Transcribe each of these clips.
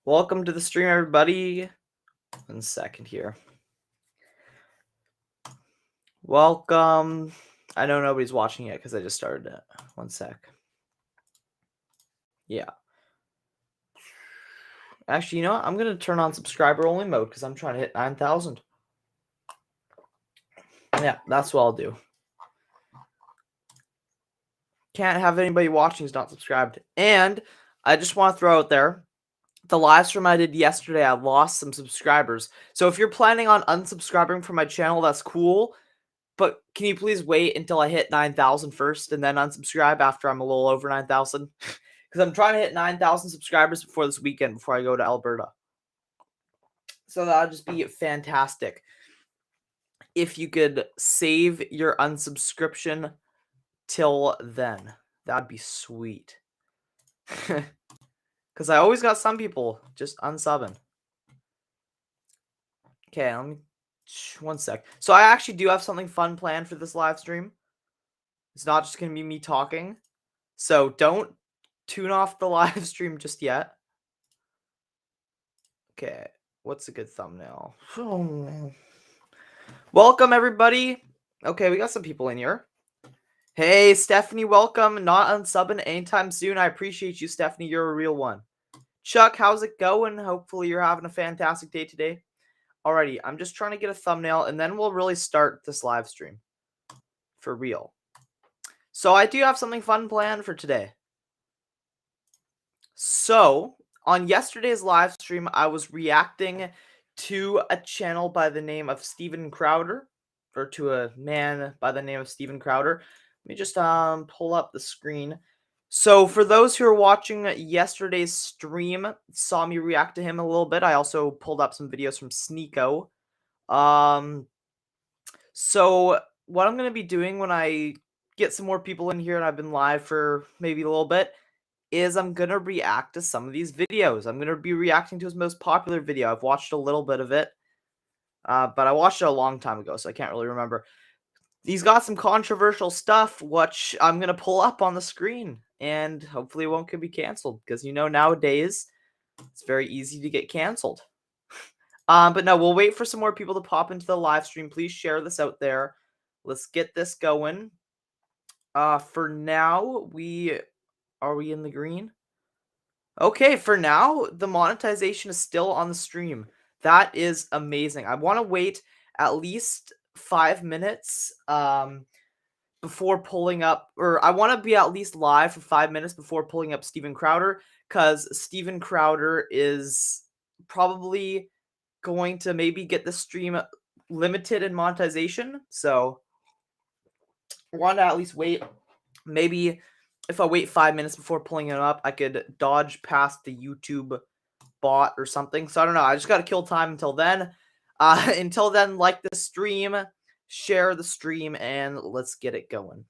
Welcome to the stream, everybody. 1 second here. Welcome. I know nobody's watching yet because I just started it. 1 sec. Yeah. Actually, you know what? I'm going to turn on subscriber only mode because I'm trying to hit 9,000. Yeah, that's what I'll do. Can't have anybody watching who's not subscribed. And I just want to throw out there, the live stream I did yesterday, I lost some subscribers. So if you're planning on unsubscribing from my channel, that's cool. But can you please wait until I hit 9,000 first and then unsubscribe after I'm a little over 9,000? Because I'm trying to hit 9,000 subscribers before this weekend, before I go to Alberta. So that'll just be fantastic. If you could save your unsubscription till then, that'd be sweet. Because I always got some people just unsubbing. Okay, let me... 1 sec. So I actually do have something fun planned for this live stream. It's not just going to be me talking. So don't tune off the live stream just yet. Okay, what's a good thumbnail? Welcome, everybody. Okay, we got some people in here. Hey, Stephanie, welcome. Not unsubbing anytime soon. I appreciate you, Stephanie. You're a real one. Chuck, how's it going? Hopefully you're having a fantastic day today. Alrighty, I'm just trying to get a thumbnail, and then we'll really start this live stream. For real. So I do have something fun planned for today. So, on yesterday's live stream, I was reacting to a channel by the name of Steven Crowder, or to a man by the name of Steven Crowder. Let me just pull up the screen. So, for those who are watching yesterday's stream, saw me react to him a little bit. I also pulled up some videos from Sneako. So, what I'm going to be doing when I get some more people in here and I've been live for maybe a little bit is I'm going to react to some of these videos. I'm going to be reacting to his most popular video. I've watched a little bit of it, but I watched it a long time ago, so I can't really remember. He's got some controversial stuff, which I'm going to pull up on the screen, and hopefully it won't be canceled, because, you know, nowadays, it's very easy to get canceled. But no, we'll wait for some more people to pop into the live stream. Please share this out there. Let's get this going. For now, are we in the green? Okay, for now, the monetization is still on the stream. That is amazing. I want to wait at least 5 minutes before pulling up, or I want to be at least live for 5 minutes before pulling up Steven Crowder, because Steven Crowder is probably going to maybe get the stream limited in monetization. So I want to at least wait. Maybe if I wait 5 minutes before pulling it up, I could dodge past the YouTube bot or something. So I don't know. I just got to kill time until then. Until then, like the stream, share the stream, and let's get it going.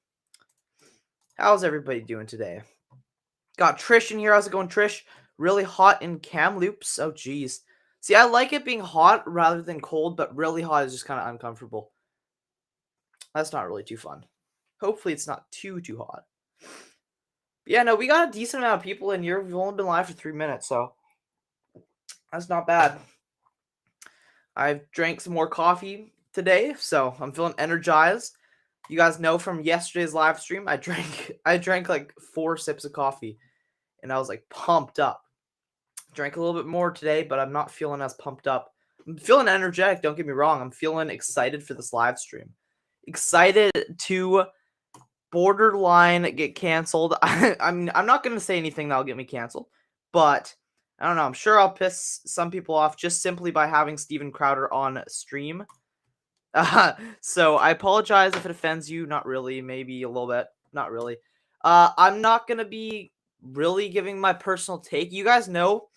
How's everybody doing today? Got Trish in here. How's it going, Trish? Really hot in Kamloops. Oh, geez. See, I like it being hot rather than cold, but really hot is just kind of uncomfortable. That's not really too fun. Hopefully it's not too hot. But yeah, no, we got a decent amount of people in here. We've only been live for 3 minutes, so that's not bad. I've drank some more coffee today, so I'm feeling energized. You guys know from yesterday's live stream, I drank like 4 sips of coffee, and I was like pumped up. Drank a little bit more today, but I'm not feeling as pumped up. I'm feeling energetic, don't get me wrong. I'm feeling excited for this live stream. Excited to borderline get canceled. I'm not going to say anything that'll get me canceled, but I don't know. I'm sure I'll piss some people off just simply by having Steven Crowder on stream. So I apologize if it offends you. Not really. Maybe a little bit. Not really. I'm not going to be really giving my personal take. You guys know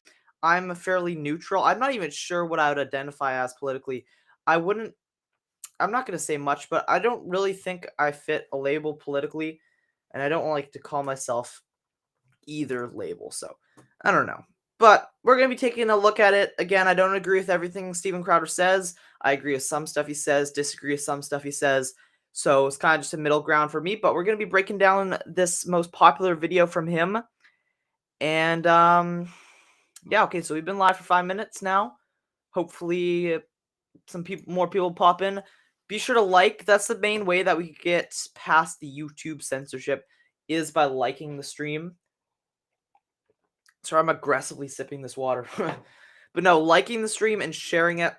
I'm fairly neutral. I'm not even sure what I would identify as politically. I'm not going to say much, but I don't really think I fit a label politically, and I don't like to call myself either label, so I don't know. But we're going to be taking a look at it. Again, I don't agree with everything Steven Crowder says. I agree with some stuff he says, disagree with some stuff he says, so it's kind of just a middle ground for me, but we're going to be breaking down this most popular video from him, and Yeah, okay, so we've been live for 5 minutes now. Hopefully more people pop in. Be sure to like. That's the main way that we get past the YouTube censorship, is by liking the stream. Sorry, I'm aggressively sipping this water. But no, liking the stream and sharing it,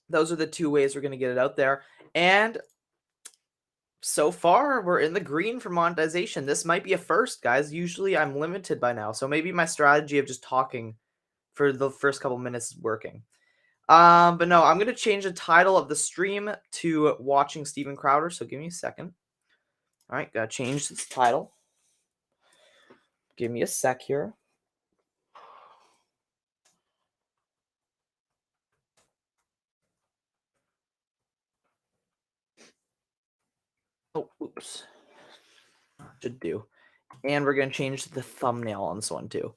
those are the two ways we're going to get it out there. And so far, we're in the green for monetization. This might be a first, guys. Usually I'm limited by now, so maybe my strategy of just talking for the first couple minutes is working. But no, I'm going to change the title of the stream to Watching Steven Crowder, so give me a second. All right, gotta change this title. Give me a sec here. Oh, oops. Should do. And we're going to change the thumbnail on this one, too.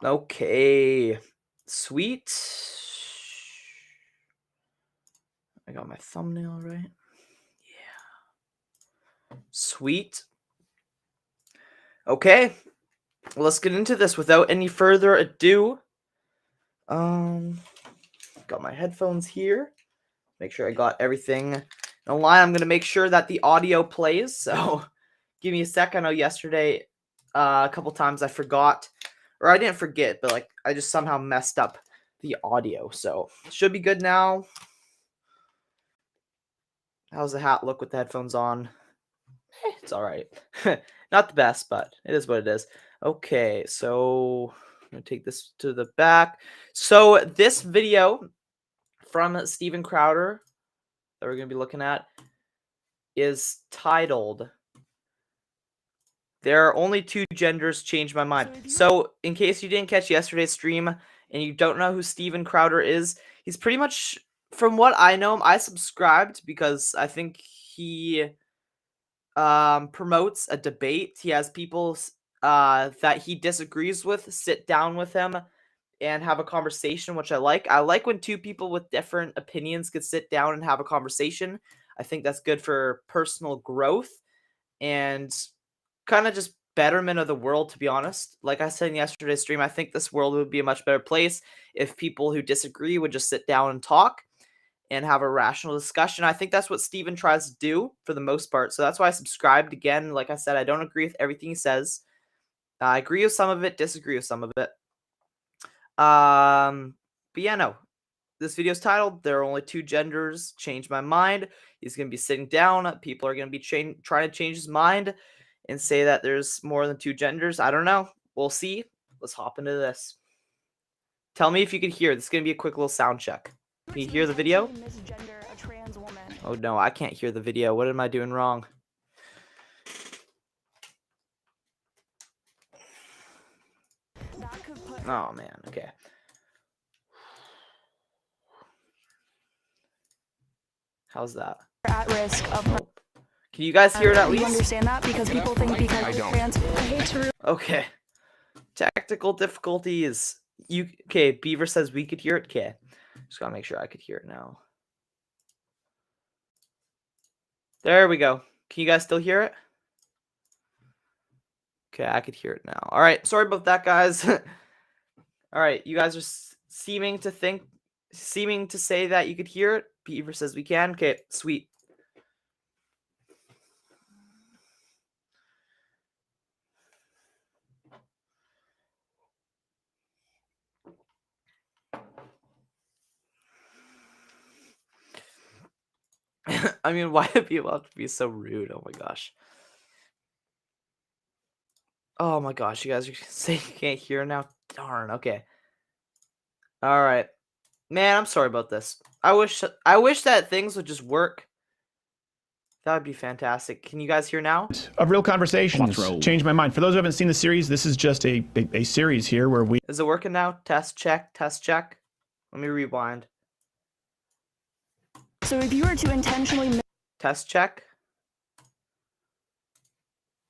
Okay. Sweet. I got my thumbnail right. Yeah. Sweet. Okay. Well, let's get into this without any further ado. Got my headphones here. Make sure I got everything in a line. I'm going to make sure that the audio plays. So give me a sec. I know yesterday a couple times I forgot. Or I didn't forget, but like I just somehow messed up the audio. So it should be good now. How's the hat look with the headphones on? It's all right. Not the best, but it is what it is. Okay, so I'm going to take this to the back. So this video from Steven Crowder that we're going to be looking at is titled "There Are Only Two Genders, Change My Mind." So in case you didn't catch yesterday's stream and you don't know who Steven Crowder is, he's pretty much, from what I know him, I subscribed because I think he promotes a debate. He has people that he disagrees with sit down with him and have a conversation, which I like. I like when two people with different opinions could sit down and have a conversation. I think that's good for personal growth and kind of just betterment of the world, to be honest. Like I said in yesterday's stream, I think this world would be a much better place if people who disagree would just sit down and talk and have a rational discussion. I think that's what Steven tries to do for the most part. So that's why I subscribed. Again, like I said, I don't agree with everything he says. I agree with some of it, disagree with some of it. But yeah, no. This video is titled "There Are Only Two Genders, Change My Mind." He's going to be sitting down. People are going to be trying to change his mind and say that there's more than two genders. I don't know. We'll see. Let's hop into this. Tell me if you can hear. This is going to be a quick little sound check. Can you hear the video? Oh no, I can't hear the video. What am I doing wrong? Oh man, okay. How's that? At risk of. Can you guys hear it at least? You understand that because people think because I don't. Trans. I hate to. Okay. Technical difficulties. Okay? Beaver says we could hear it. Okay. Just gotta make sure I could hear it now. There we go. Can you guys still hear it? Okay, I could hear it now. All right. Sorry about that, guys. All right. You guys are seeming to say that you could hear it. Beaver says we can. Okay, sweet. I mean, why do people have to be so rude? Oh my gosh. Oh my gosh, you guys are saying you can't hear now? Darn, okay. Alright. Man, I'm sorry about this. I wish that things would just work. That would be fantastic. Can you guys hear now? Of real conversations. Change my mind. For those who haven't seen the series, this is just a series here where we... Is it working now? Test check, test check. Let me rewind. So if you were to intentionally... Test check.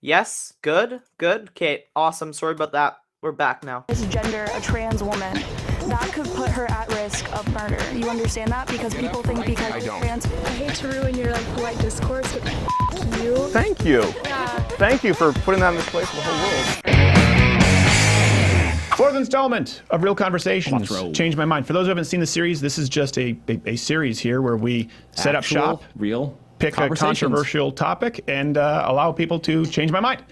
Yes, good, good. Okay, awesome. Sorry about that. We're back now. Misgender a trans woman, that could put her at risk of murder. You understand that? Because people think because I don't. Trans... I hate to ruin your polite discourse, but you. Thank you. Yeah. Thank you for putting that in this place for the whole world. Fourth installment of Real Conversations. Changed my mind. For those who haven't seen the series, this is just a series here where we set up shop, pick a controversial topic, and allow people to change my mind.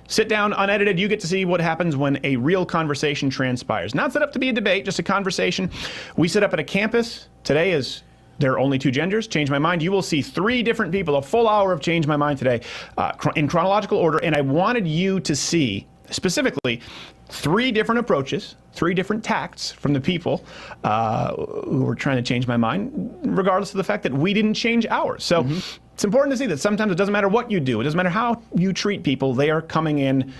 Sit down, unedited, you get to see what happens when a real conversation transpires. Not set up to be a debate, just a conversation. We set up at a campus. Today is there are only two genders. Change my mind. You will see 3 different people, a full hour of Change My Mind today in chronological order. And I wanted you to see specifically 3 different approaches, 3 different tacts from the people who were trying to change my mind, regardless of the fact that we didn't change ours. So it's important to see that sometimes it doesn't matter what you do. It doesn't matter how you treat people. They are coming in,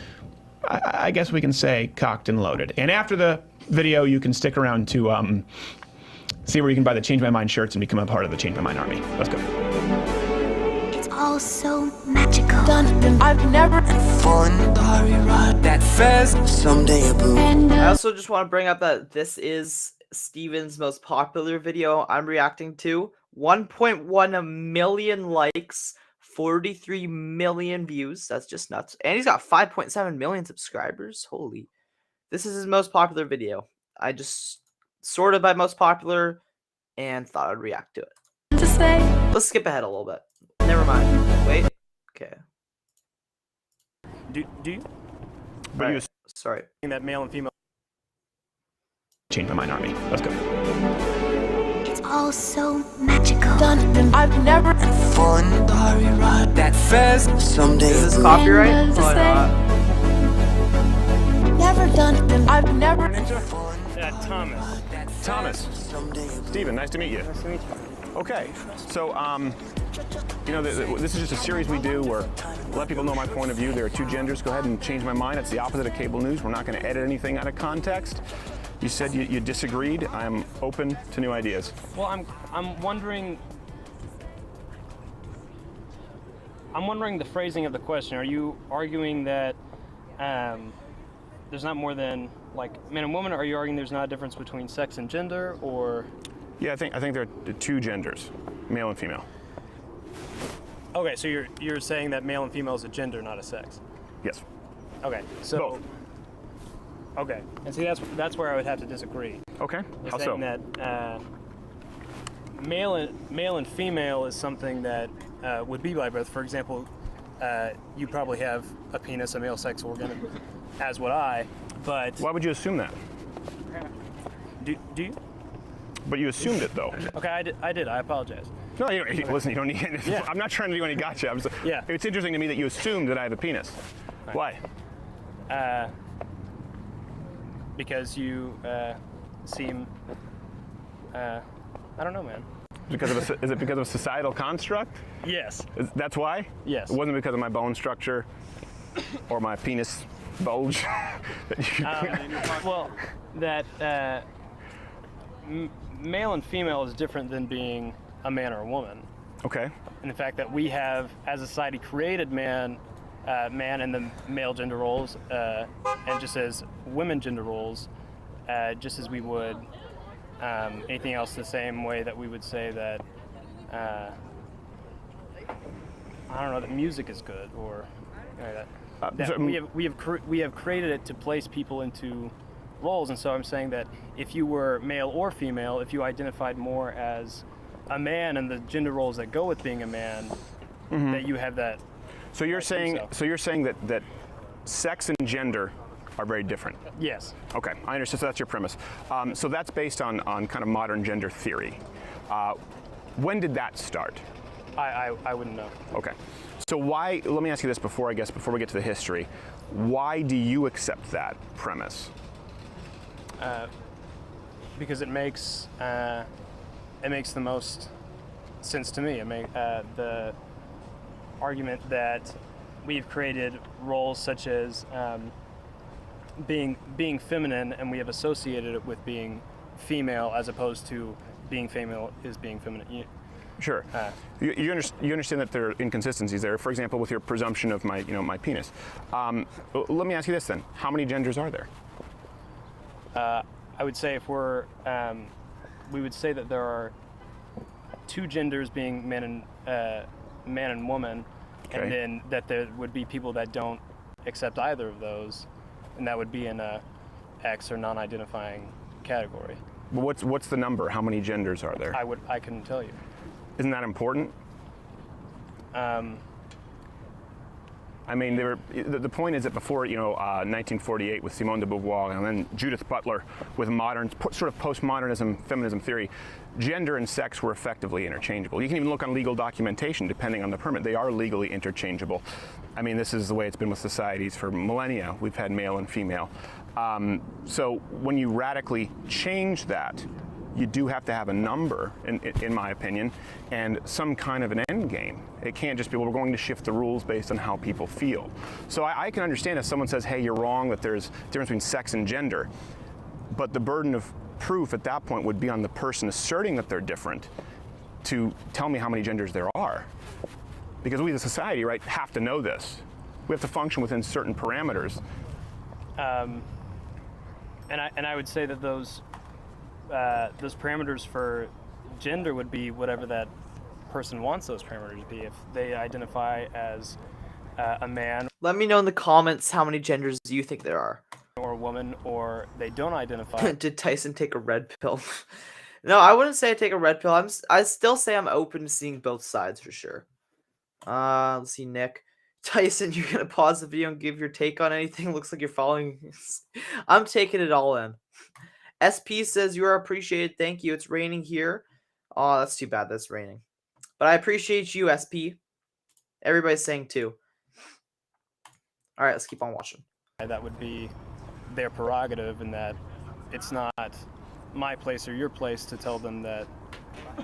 I guess we can say, cocked and loaded. And after the video, you can stick around to see where you can buy the Change My Mind shirts and become a part of the Change My Mind army. Let's go. It's all so magical. I've never fun. That fast someday a boo. I also just want to bring up that this is Steven's most popular video I'm reacting to. 1.1 million likes, 43 million views. That's just nuts. And he's got 5.7 million subscribers. Holy. This is his most popular video. I just sorted by most popular and thought I'd react to it. To say. Let's skip ahead a little bit. Never mind. Wait. Okay. Do you? But you Sorry. That male and female. Change My Mind army. Let's go. It's all so magical. I've never fun. That fast someday Is this a boo. copyright? To Oh, say. not. Never done. I've never Thomas. Steven, nice to meet you. Nice to meet you. Okay, so, you know, this is just a series we do where let people know my point of view. There are 2 genders. Go ahead and change my mind. It's the opposite of cable news. We're not going to edit anything out of context. You said you disagreed. I'm open to new ideas. Well, I'm wondering the phrasing of the question. Are you arguing that there's not more than like man and woman? Or are you arguing there's not a difference between sex and gender, or? Yeah, I think there are 2 genders, male and female. Okay, so you're saying that male and female is a gender, not a sex. Yes. Okay, so. Both. Okay, and see that's where I would have to disagree. Okay. You're How saying so? that male and female is something that would be by birth. For example, you probably have a penis, a male sex organ, as would I. But Why would you assume that? do you? But you assumed it, though. Okay, I did. I apologize. No, listen, you don't need. Yeah. I'm not trying to do any gotcha. Yeah. It's interesting to me that you assumed that I have a penis. Right. Why? Because you seem. I don't know, man. Is it because of a societal construct? Yes. That's why? Yes. It wasn't because of my bone structure or my penis bulge. Well, that male and female is different than being a man or a woman. Okay. And the fact that we have, as a society, created man and the male gender roles, and just as women gender roles, just as we would anything else, the same way that we would say that I don't know, that music is good, or that we have created it to place people into roles. And so I'm saying that if you were male or female, if you identified more as a man and the gender roles that go with being a man, that you have that. So you're saying that sex and gender are very different. Yes. Okay, I understand. So that's your premise. So that's based on kind of modern gender theory. When did that start? I wouldn't know. Okay. So why? Let me ask you this before we get to the history. Why do you accept that premise? Because it makes the most sense to me. The argument that we've created roles such as being feminine, and we have associated it with being female, as opposed to being female is being feminine. Sure. You understand that there are inconsistencies there. For example, with your presumption of my penis. Let me ask you this then: how many genders are there? I would say we would say that there are 2 genders, being man and woman, okay. And then that there would be people that don't accept either of those, and that would be in a X or non-identifying category. What's the number? How many genders are there? I couldn't tell you. Isn't that important? I mean, the point is that before, 1948 with Simone de Beauvoir and then Judith Butler with sort of postmodernism, feminism theory, gender and sex were effectively interchangeable. You can even look on legal documentation depending on the permit. They are legally interchangeable. I mean, this is the way it's been with societies for millennia. We've had male and female. So when you radically change that, you do have to have a number, in my opinion, and some kind of an end game. It can't just be, well, we're going to shift the rules based on how people feel. So I can understand if someone says, hey, you're wrong, that there's a difference between sex and gender, but the burden of proof at that point would be on the person asserting that they're different to tell me how many genders there are. Because we as a society, right, have to know this. We have to function within certain parameters. And I would say that those parameters for gender would be whatever that person wants those parameters to be. If they identify as a man, let me know in the comments how many genders you think there are. Or a woman, or they don't identify. Did Tyson take a red pill? No, I wouldn't say I take a red pill. I still say I'm open to seeing both sides for sure. Let's see, Nick. Tyson, you're gonna pause the video and give your take on anything? Looks like you're following. I'm taking it all in. SP says you are appreciated. Thank you. It's raining here. Oh, that's too bad. That's raining. But I appreciate you, SP. Everybody's saying too. All right, let's keep on watching. That would be their prerogative, and that it's not my place or your place to tell them that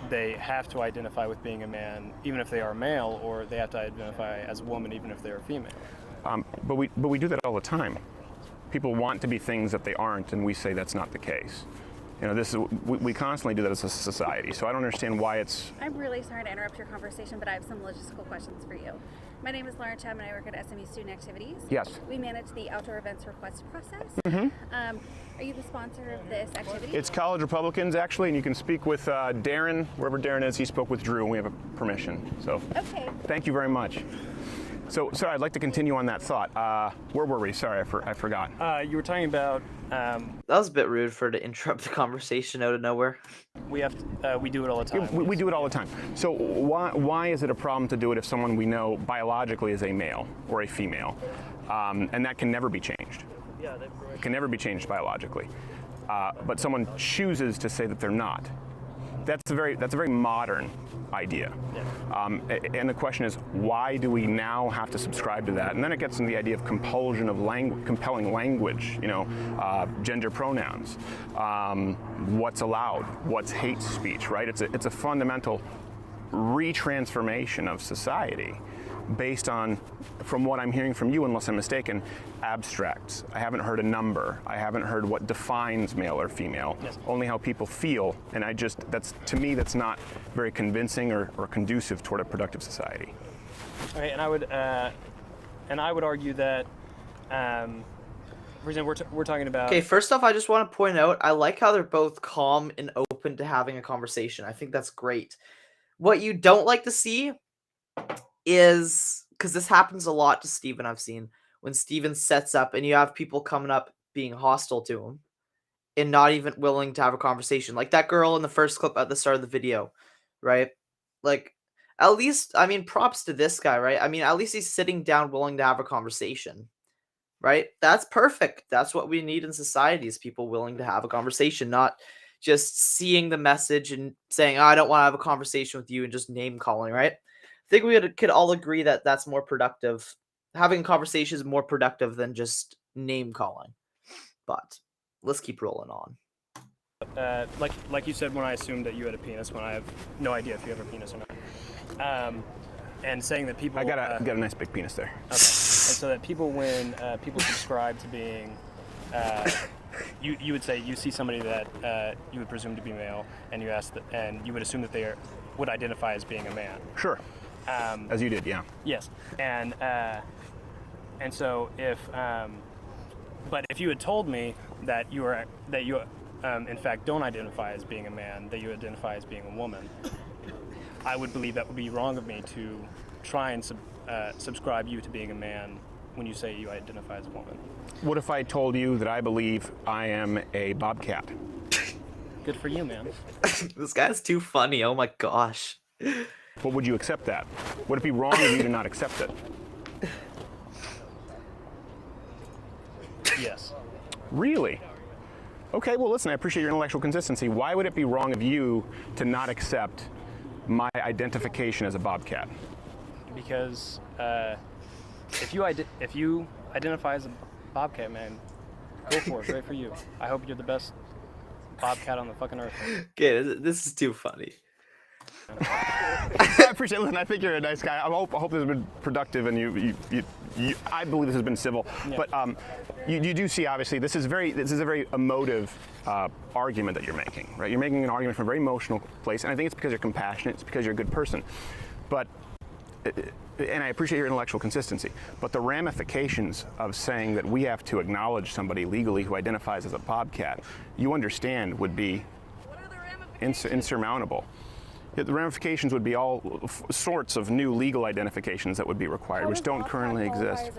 they have to identify with being a man, even if they are male, or they have to identify as a woman, even if they are female. But we do that all the time. People want to be things that they aren't, and we say that's not the case. We constantly do that as a society, so I don't understand why it's... I'm really sorry to interrupt your conversation, but I have some logistical questions for you. My name is Lauren Chapman. I work at SMU Student Activities. Yes. We manage the outdoor events request process. Mm-hmm. Are you the sponsor of this activity? It's College Republicans, actually, and you can speak with Darren, wherever Darren is. He spoke with Drew, and we have a permission. So, okay. Thank you very much. So, sorry, I'd like to continue on that thought. Where were we? Sorry, I forgot. You were talking about... That was a bit rude for her to interrupt the conversation out of nowhere. We do it all the time. We do it all the time. So why is it a problem to do it if someone we know biologically is a male or a female? And that can never be changed. Yeah, it can never be changed biologically. But someone chooses to say that they're not. That's a very modern idea. Yeah. And the question is, why do we now have to subscribe to that? And then it gets into the idea of compulsion of compelling language, gender pronouns, what's allowed, what's hate speech, right? It's a fundamental retransformation of society based on, from what I'm hearing from you, unless I'm mistaken, abstracts. I haven't heard a number. I haven't heard what defines male or female, yes. Only how people feel. And to me, that's not very convincing or conducive toward a productive society. All right, and I would argue that, for example, we're talking about... Okay, first off, I just want to point out, I like how they're both calm and open to having a conversation. I think that's great. What you don't like to see is, because this happens a lot to Steven, I've seen, when Steven sets up and you have people coming up being hostile to him and not even willing to have a conversation. Like that girl in the first clip at the start of the video, right? Like, at least, I mean, props to this guy, right? I mean, at least he's sitting down willing to have a conversation, right? That's perfect. That's what we need in society, is people willing to have a conversation, not just seeing the message and saying, oh, I don't want to have a conversation with you, and just name calling, right? I think we could all agree that that's more productive. Having conversations is more productive than just name calling. But let's keep rolling on. Like you said, when I assumed that you had a penis, when I have no idea if you have a penis or not. And saying that people... I got a nice big penis there. Okay. And so that people, when people subscribe to being... you would say you see somebody that you would presume to be male, and you ask and you would assume that they would identify as being a man. Sure. As you did, yeah. Yes, and so but if you had told me that you in fact don't identify as being a man, that you identify as being a woman, I would believe that would be wrong of me to try and subscribe you to being a man when you say you identify as a woman. What if I told you that I believe I am a bobcat? Good for you, man. This guy's too funny. Oh my gosh. But would you accept that? Would it be wrong of you to not accept it? Yes. Really? Okay, well listen, I appreciate your intellectual consistency. Why would it be wrong of you to not accept my identification as a bobcat? Because if you identify as a bobcat, man, go for it. Great for you. I hope you're the best bobcat on the fucking earth. Okay, this is too funny. I appreciate it. Listen, I think you're a nice guy. I hope this has been productive, and I believe this has been civil. Yeah. But you do see, obviously, this is a very emotive argument that you're making, right? You're making an argument from a very emotional place, and I think it's because you're compassionate. It's because you're a good person. But and I appreciate your intellectual consistency. But the ramifications of saying that we have to acknowledge somebody legally who identifies as a bobcat, you understand, would be insurmountable. The ramifications would be all sorts of new legal identifications that would be required, which don't currently exist.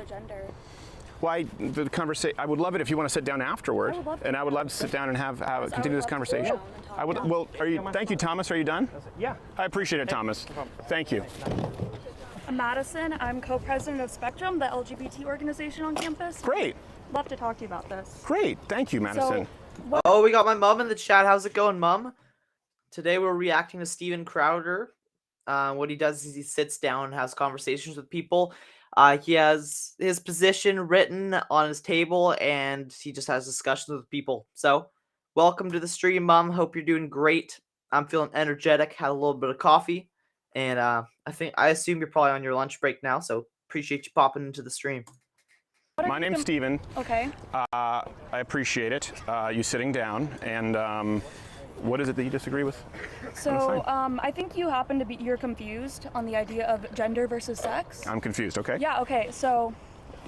Why the conversation? I would love it if you want to sit down afterward, and I would love to sit down and have continue this conversation. I would. Well, are you? Thank you, Thomas. Are you done? Yeah. I appreciate it, Thomas. Thank you. I'm Madison. I'm co-president of Spectrum, the LGBT organization on campus. Great. Love to talk to you about this. Great. Thank you, Madison. Oh, we got my mom in the chat. How's it going, Mom? Today we're reacting to Steven Crowder. What he does is he sits down and has conversations with people. He has his position written on his table, and he just has discussions with people. So, welcome to the stream, Mom. Hope you're doing great. I'm feeling energetic. Had a little bit of coffee, and I assume you're probably on your lunch break now. So, appreciate you popping into the stream. My name's Steven. Okay. I appreciate it. You sitting down, and what is it that you disagree with? So, I think you happen to be, you're confused on the idea of gender versus sex. I'm confused, okay? Yeah, okay. So,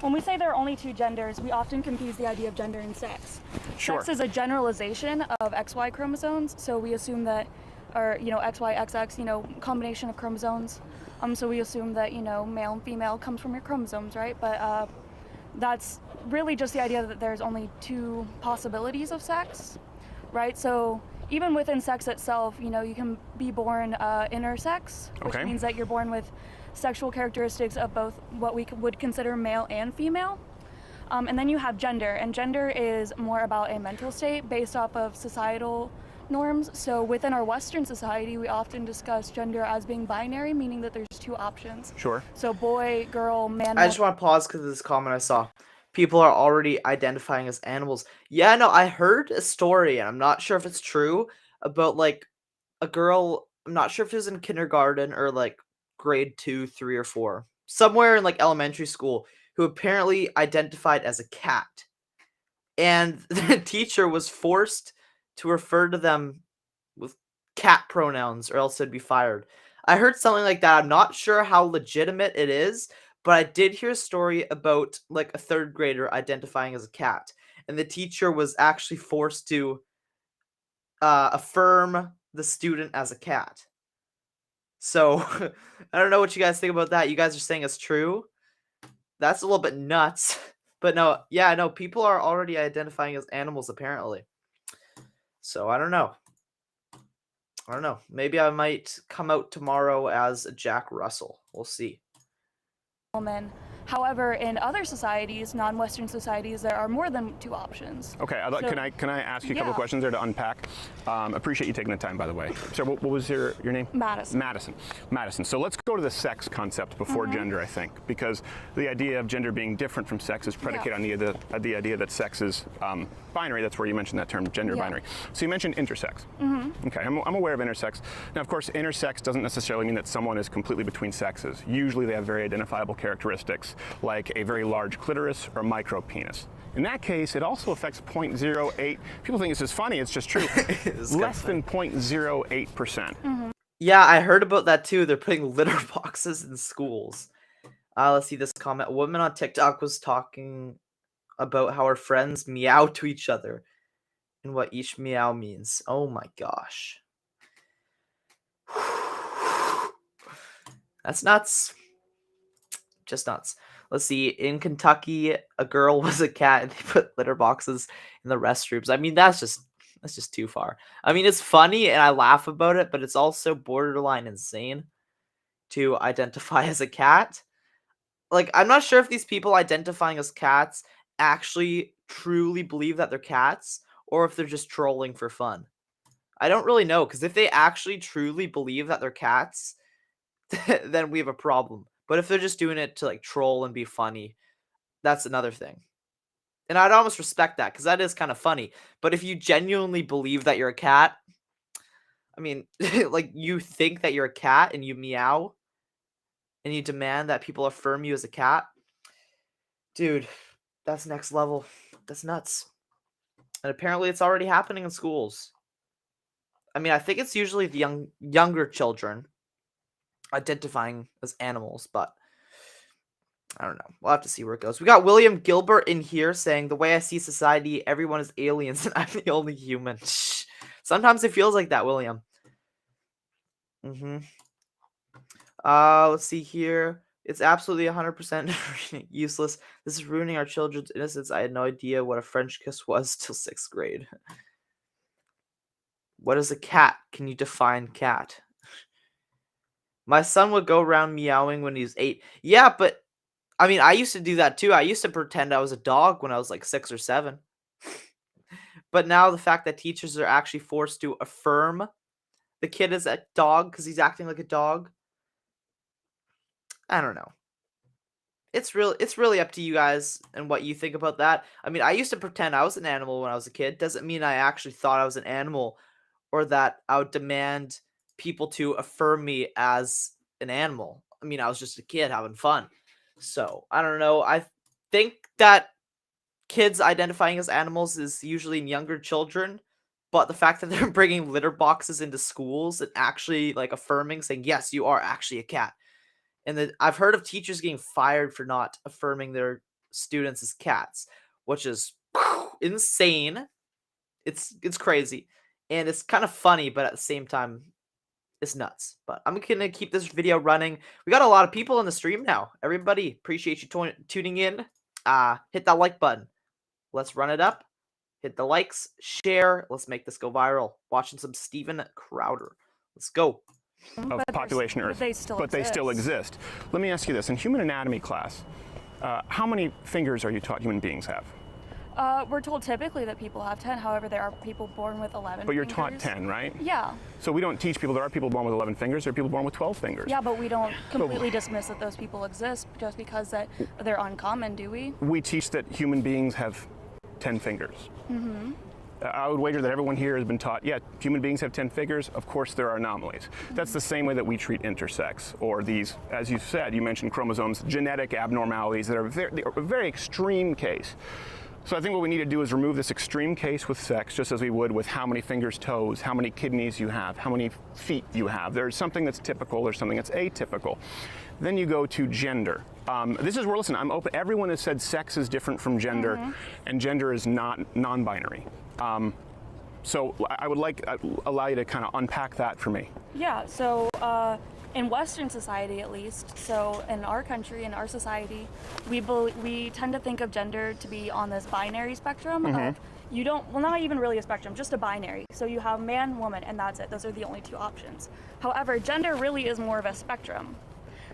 when we say there are only two genders, we often confuse the idea of gender and sex. Sure. Sex is a generalization of XY chromosomes, so we assume that, or, XY, XX, combination of chromosomes. So we assume that, male and female comes from your chromosomes, right? But that's really just the idea that there's only two possibilities of sex, right? So, even within sex itself, you can be born intersex, which means that you're born with sexual characteristics of both what we would consider male and female. And then you have gender, and gender is more about a mental state based off of societal norms. So within our Western society, we often discuss gender as being binary, meaning that there's two options. Sure. So boy, girl, man. I just want to pause because of this comment I saw. People are already identifying as animals. Yeah, no, I heard a story, and I'm not sure if it's true, about, like, a girl, I'm not sure if it was in kindergarten or, like, grade 2, 3, or 4. Somewhere in, like, elementary school, who apparently identified as a cat. And the teacher was forced to refer to them with cat pronouns, or else they'd be fired. I heard something like that. I'm not sure how legitimate it is, but I did hear a story about, like, a 3rd grader identifying as a cat. And the teacher was actually forced to affirm the student as a cat. So, I don't know what you guys think about that. You guys are saying it's true? That's a little bit nuts. But no, yeah, no, people are already identifying as animals, apparently. So, I don't know. Maybe I might come out tomorrow as a Jack Russell. We'll see. Woman. However, in other societies, non-Western societies, there are more than two options. Okay, can I ask you a couple of questions there to unpack? Appreciate you taking the time, by the way. So what was your name? Madison. Madison. So let's go to the sex concept before gender, I think, because the idea of gender being different from sex is predicated on the idea that sex is binary. That's where you mentioned that term, gender binary. So you mentioned intersex. Okay, I'm aware of intersex. Now, of course, intersex doesn't necessarily mean that someone is completely between sexes. Usually they have very identifiable characteristics, like a very large clitoris or micro penis. In that case, it also affects 0.08. People think this is funny, it's just true. Less than 0.08%. Yeah, I heard about that too. They're putting litter boxes in schools. Let's see this comment. A woman on TikTok was talking about how her friends meow to each other and what each meow means. Oh my gosh. That's nuts. Just nuts. Let's see. In Kentucky, a girl was a cat, and they put litter boxes in the restrooms. I mean, that's just too far. I mean, it's funny and I laugh about it, but it's also borderline insane to identify as a cat. Like, I'm not sure if these people identifying as cats actually truly believe that they're cats or if they're just trolling for fun. I don't really know, because if they actually truly believe that they're cats, then we have a problem. But if they're just doing it to like troll and be funny, that's another thing. And I'd almost respect that, because that is kind of funny. But if you genuinely believe that you're a cat, I mean, like, you think that you're a cat and you meow and you demand that people affirm you as a cat, dude, that's next level. That's nuts. And apparently it's already happening in schools. I mean, I think it's usually the younger children identifying as animals, but I don't know. We'll have to see where it goes. We got William Gilbert in here saying, the way I see society, everyone is aliens and I'm the only human. Sometimes it feels like that, William. Let's see here. It's absolutely 100% useless. This is ruining our children's innocence. I had no idea what a French kiss was till 6th grade. What is a cat? Can you define cat? My son would go around meowing when he was 8. Yeah, but I mean, I used to do that too. I used to pretend I was a dog when I was like 6 or 7. But now the fact that teachers are actually forced to affirm the kid as a dog because he's acting like a dog, I don't know. It's really up to you guys and what you think about that. I mean, I used to pretend I was an animal when I was a kid. Doesn't mean I actually thought I was an animal or that I would demand people to affirm me as an animal. I mean, I was just a kid having fun. So, I don't know. I think that kids identifying as animals is usually in younger children, but the fact that they're bringing litter boxes into schools and actually like affirming, saying, yes, you are actually a cat. And then I've heard of teachers getting fired for not affirming their students as cats, which is insane. It's crazy. And it's kind of funny, but at the same time, it's nuts. But I'm going to keep this video running. We got a lot of people in the stream now. Everybody, appreciate you tuning in. Hit that like button. Let's run it up. Hit the likes, share. Let's make this go viral. Watching some Steven Crowder. Let's go. Of population Earth, but they still exist. Let me ask you this. In human anatomy class, how many fingers are you taught human beings have? We're told typically that people have 10. However, there are people born with 11 But you're fingers. taught 10, right? Yeah. So we don't teach people there are people born with 11 fingers. There are people born with 12 fingers. Yeah, but we don't completely dismiss that those people exist just because that they're uncommon, do we? We teach that human beings have 10 fingers. I would wager that everyone here has been taught, yeah, human beings have 10 fingers. Of course, there are anomalies. That's the same way that we treat intersex, or these, as you said, you mentioned chromosomes, genetic abnormalities that are a very extreme case. So I think what we need to do is remove this extreme case with sex, just as we would with how many fingers, toes, how many kidneys you have, how many feet you have. There's something that's typical, there's something that's atypical. Then you go to gender. This is where, listen, I'm open. Everyone has said sex is different from gender, and gender is not non-binary. So I would allow you to kind of unpack that for me. Yeah, so in Western society at least, so in our country, in our society, we tend to think of gender to be on this binary spectrum of well, not even really a spectrum, just a binary. So you have man, woman, and that's it. Those are the only two options. However, gender really is more of a spectrum.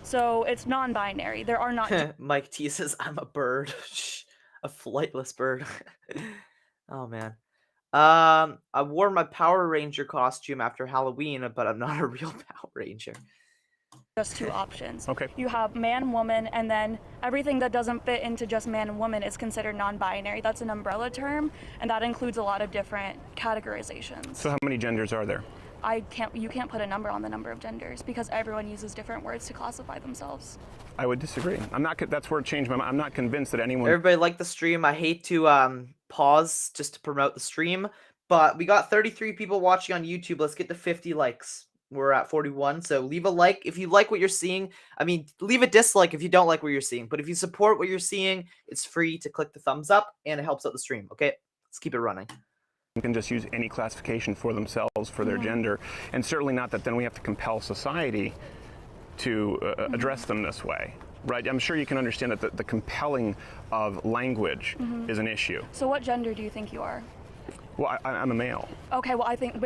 So it's non-binary. There are not... Mike T says, I'm a bird. A flightless bird. Oh, man. I wore my Power Ranger costume after Halloween, but I'm not a real Power Ranger. Just two options. Okay. You have man, woman, and then everything that doesn't fit into just man and woman is considered non-binary. That's an umbrella term, and that includes a lot of different categorizations. So how many genders are there? You can't put a number on the number of genders because everyone uses different words to classify themselves. I would disagree. That's where it changed my mind. I'm not convinced that anyone... Everybody like the stream. I hate to pause just to promote the stream, but we got 33 people watching on YouTube. Let's get to 50 likes. We're at 41, so leave a like if you like what you're seeing. I mean, leave a dislike if you don't like what you're seeing, but if you support what you're seeing, it's free to click the thumbs up, and it helps out the stream, okay? Let's keep it running. Can just use any classification for themselves, for their gender, and certainly not that then we have to compel society to address them this way. right? I'm sure you can understand that the compelling of language is an issue. So what gender do you think you are? Well, I'm a male. Okay, well, I think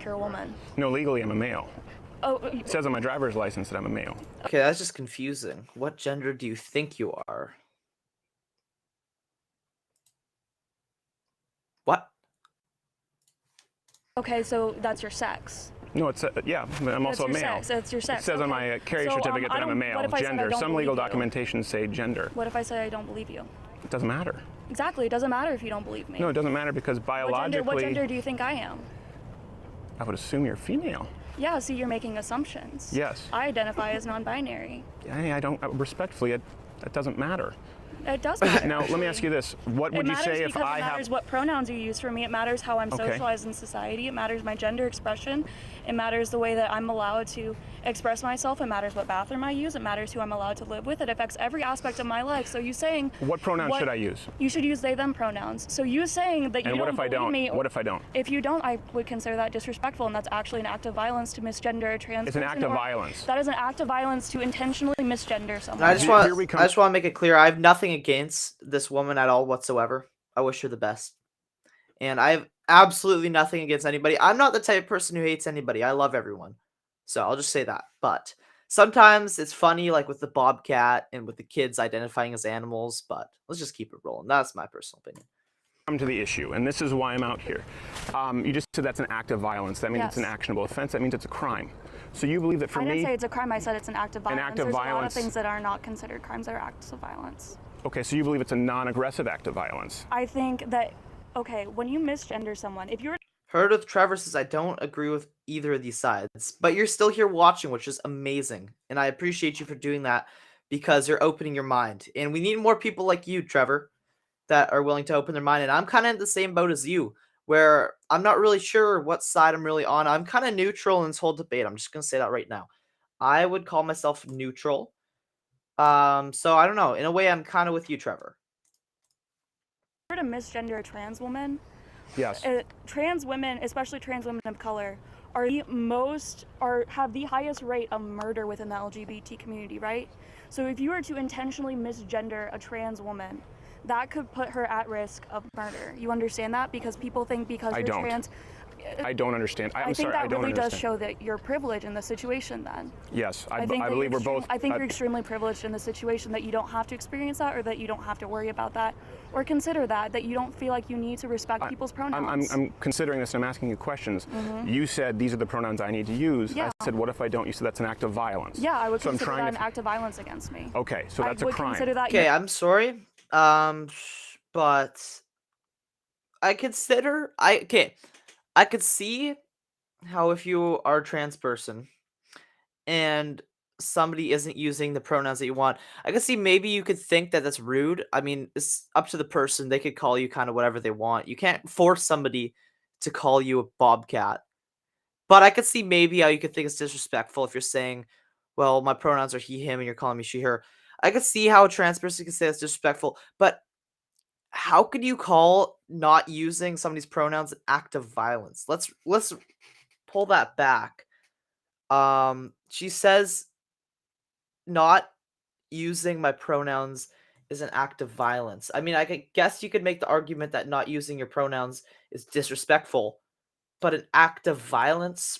you're a woman. No, legally I'm a male. Oh, It says on my driver's license that I'm a male. Okay, that's just confusing. What gender do you think you are? What? okay, so that's your sex. No, it's yeah. I'm also a your male. sex. It's your sex. It says on Okay. my carrier So, certificate I that I'm a don't- male. what if I said I Gender. don't Some legal believe you? documentations say gender. What if I say I don't believe you? It doesn't matter. Exactly, it doesn't matter if you don't believe me. No, it doesn't matter because biologically, What gender do you think I am? I would assume you're female. Yeah, see, you're making assumptions. Yes. I identify as non-binary. I don't respectfully. That doesn't matter. It does matter. Now, let me ask you this: what would you say if I It matters what pronouns you use for me. It matters how I'm Okay. socialized in society. It matters my gender expression. It matters the way that I'm allowed to express myself. It matters what bathroom I use. It matters who I'm allowed to live with. It affects every aspect of my life. So you saying What pronoun should I use? You should use they them pronouns. So you saying that you And don't what if I believe don't? me. What if I don't? If you don't, I would consider that disrespectful, and that's actually an act of violence to misgender a trans It's an person, act of or- violence. That is an act of violence to intentionally misgender someone. I just Here we come. want to make it clear. I have nothing against this woman at all whatsoever. I wish her the best, and I have absolutely nothing against anybody. I'm not the type of person who hates anybody. I love everyone, so I'll just say that. But sometimes it's funny, like with the Bobcat and with the kids identifying as animals. But let's just keep it rolling. That's my personal opinion. Come to the issue, and this is why I'm out here. You just said that's an act of violence. That means it's an Yes. actionable offense. That means it's a crime. So you believe that for I didn't me? say it's a crime. I said it's an act of violence. act of There's a lot of violence. things that are not considered crimes that are acts of violence. Okay, so you believe it's a non-aggressive act of violence. I think that, okay, when you misgender someone, if you're Heard with Trevor says I don't agree with either of these sides, but you're still here watching, which is amazing, and I appreciate you for doing that because you're opening your mind. And we need more people like you, Trevor, that are willing to open their mind. And I'm kind of in the same boat as you, where I'm not really sure what side I'm really on. I'm kind of neutral in this whole debate. I'm just gonna say that right now. I would call myself neutral. So I don't know. In a way, I'm kind of with you, Trevor. to misgender a trans woman, Yes. trans women, especially trans women of color, are have the highest rate of murder within the LGBT community, right? So if you were to intentionally misgender a trans woman, that could put her at risk of murder. You understand that? Because people think because you're trans. I don't understand. I think that really does show that you're privileged in the situation then. Yes, I think that believe you're we're both. I think you're extremely privileged in the situation that you don't have to experience that, or that you don't have to worry about that, or consider that you don't feel like you need to respect people's pronouns. I'm considering this and I'm asking you questions. You said these are the pronouns I need to use. Yeah. I said, what if I don't? You said that's an act of violence. Yeah, I would So I'm consider trying that to- an act of violence against me. Okay, so that's I a would crime. consider that. Okay, I'm sorry. But I could see how if you are a trans person and somebody isn't using the pronouns that you want, I could see maybe you could think that that's rude. I mean, it's up to the person. They could call you kind of whatever they want. You can't force somebody to call you a bobcat. But I could see maybe how you could think it's disrespectful if you're saying, well, my pronouns are he, him, and you're calling me she, her. I could see how a trans person could say it's disrespectful, but how could you call not using somebody's pronouns an act of violence? Let's pull that back. She says not using my pronouns is an act of violence. I mean, guess you could make the argument that not using your pronouns is disrespectful, but an act of violence.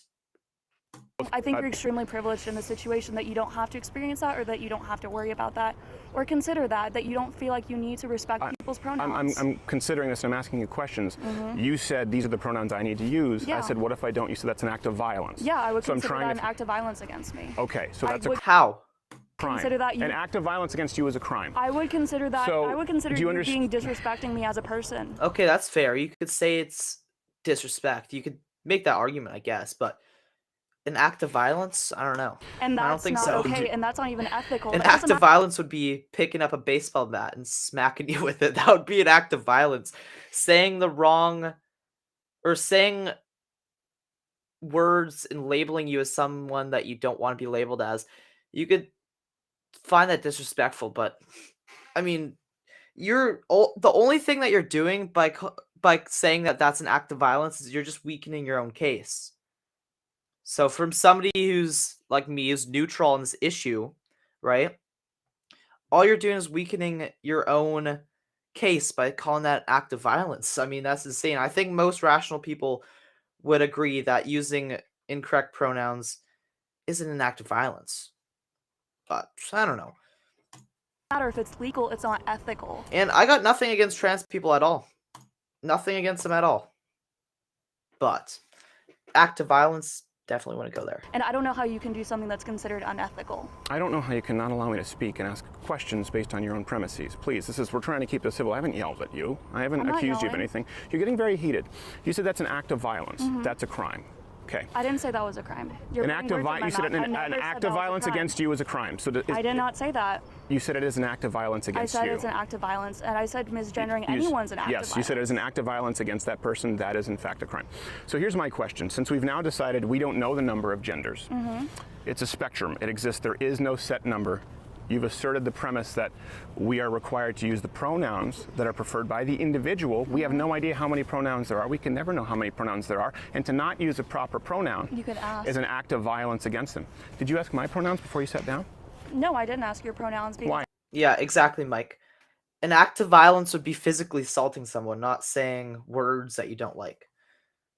I think you're extremely privileged in the situation that you don't have to experience that, or that you don't have to worry about that, or consider that you don't feel like you need to respect people's pronouns. I'm considering this and I'm asking you questions. You said these are the pronouns I need to use. Yeah. I said, what if I don't? You said that's an act of violence. Yeah, I would So I'm consider trying that to- an act of violence against me. Okay, so that's a How? crime. consider that An act of violence against you is a crime. I would consider that. So, I would consider do you you being disrespecting me as a person. Okay, that's fair. You could say it's disrespect. You could make that argument, I guess, but an act of violence? I don't know. And I don't that's think not so. okay, and that's not even ethical. An That act doesn't of violence would be picking up a baseball bat and smacking you with it. That would be an act of violence. Saying the wrong or saying words and labeling you as someone that you don't want to be labeled as, you could find that disrespectful, but I mean, the only thing that you're doing by saying that that's an act of violence is you're just weakening your own case. So from somebody who's like me, who's neutral on this issue, right? all you're doing is weakening your own case by calling that act of violence. I mean, that's insane. I think most rational people would agree that using incorrect pronouns isn't an act of violence. But I don't know. Matter if it's legal, it's not ethical. And I got nothing against trans people at all. Nothing against them at all. But act of violence, definitely want to go there. And I don't know how you can do something that's considered unethical. I don't know how you can not allow me to speak and ask questions based on your own premises. Please, we're trying to keep this civil. I haven't yelled at you. I haven't accused you of anything. You're getting very heated. You said that's an act of violence. That's a crime. Okay. I didn't say that was a crime. An act of violence. You said an act of violence against you is a crime. So I did not say that. You said it is an act of violence against you. I said it's an act of violence, and I said misgendering anyone's an act of violence. Yes, you said it is an act of violence against that person. That is in fact a crime. So here's my question. Since we've now decided we don't know the number of genders, it's a spectrum. It exists. There is no set number. You've asserted the premise that we are required to use the pronouns that are preferred by the individual. We have no idea how many pronouns there are. We can never know how many pronouns there are. And to not use a proper pronoun is an act of violence against them. Did you ask my pronouns before you sat down? No, I didn't ask your pronouns. Why? Yeah, exactly, Mike. An act of violence would be physically assaulting someone, not saying words that you don't like.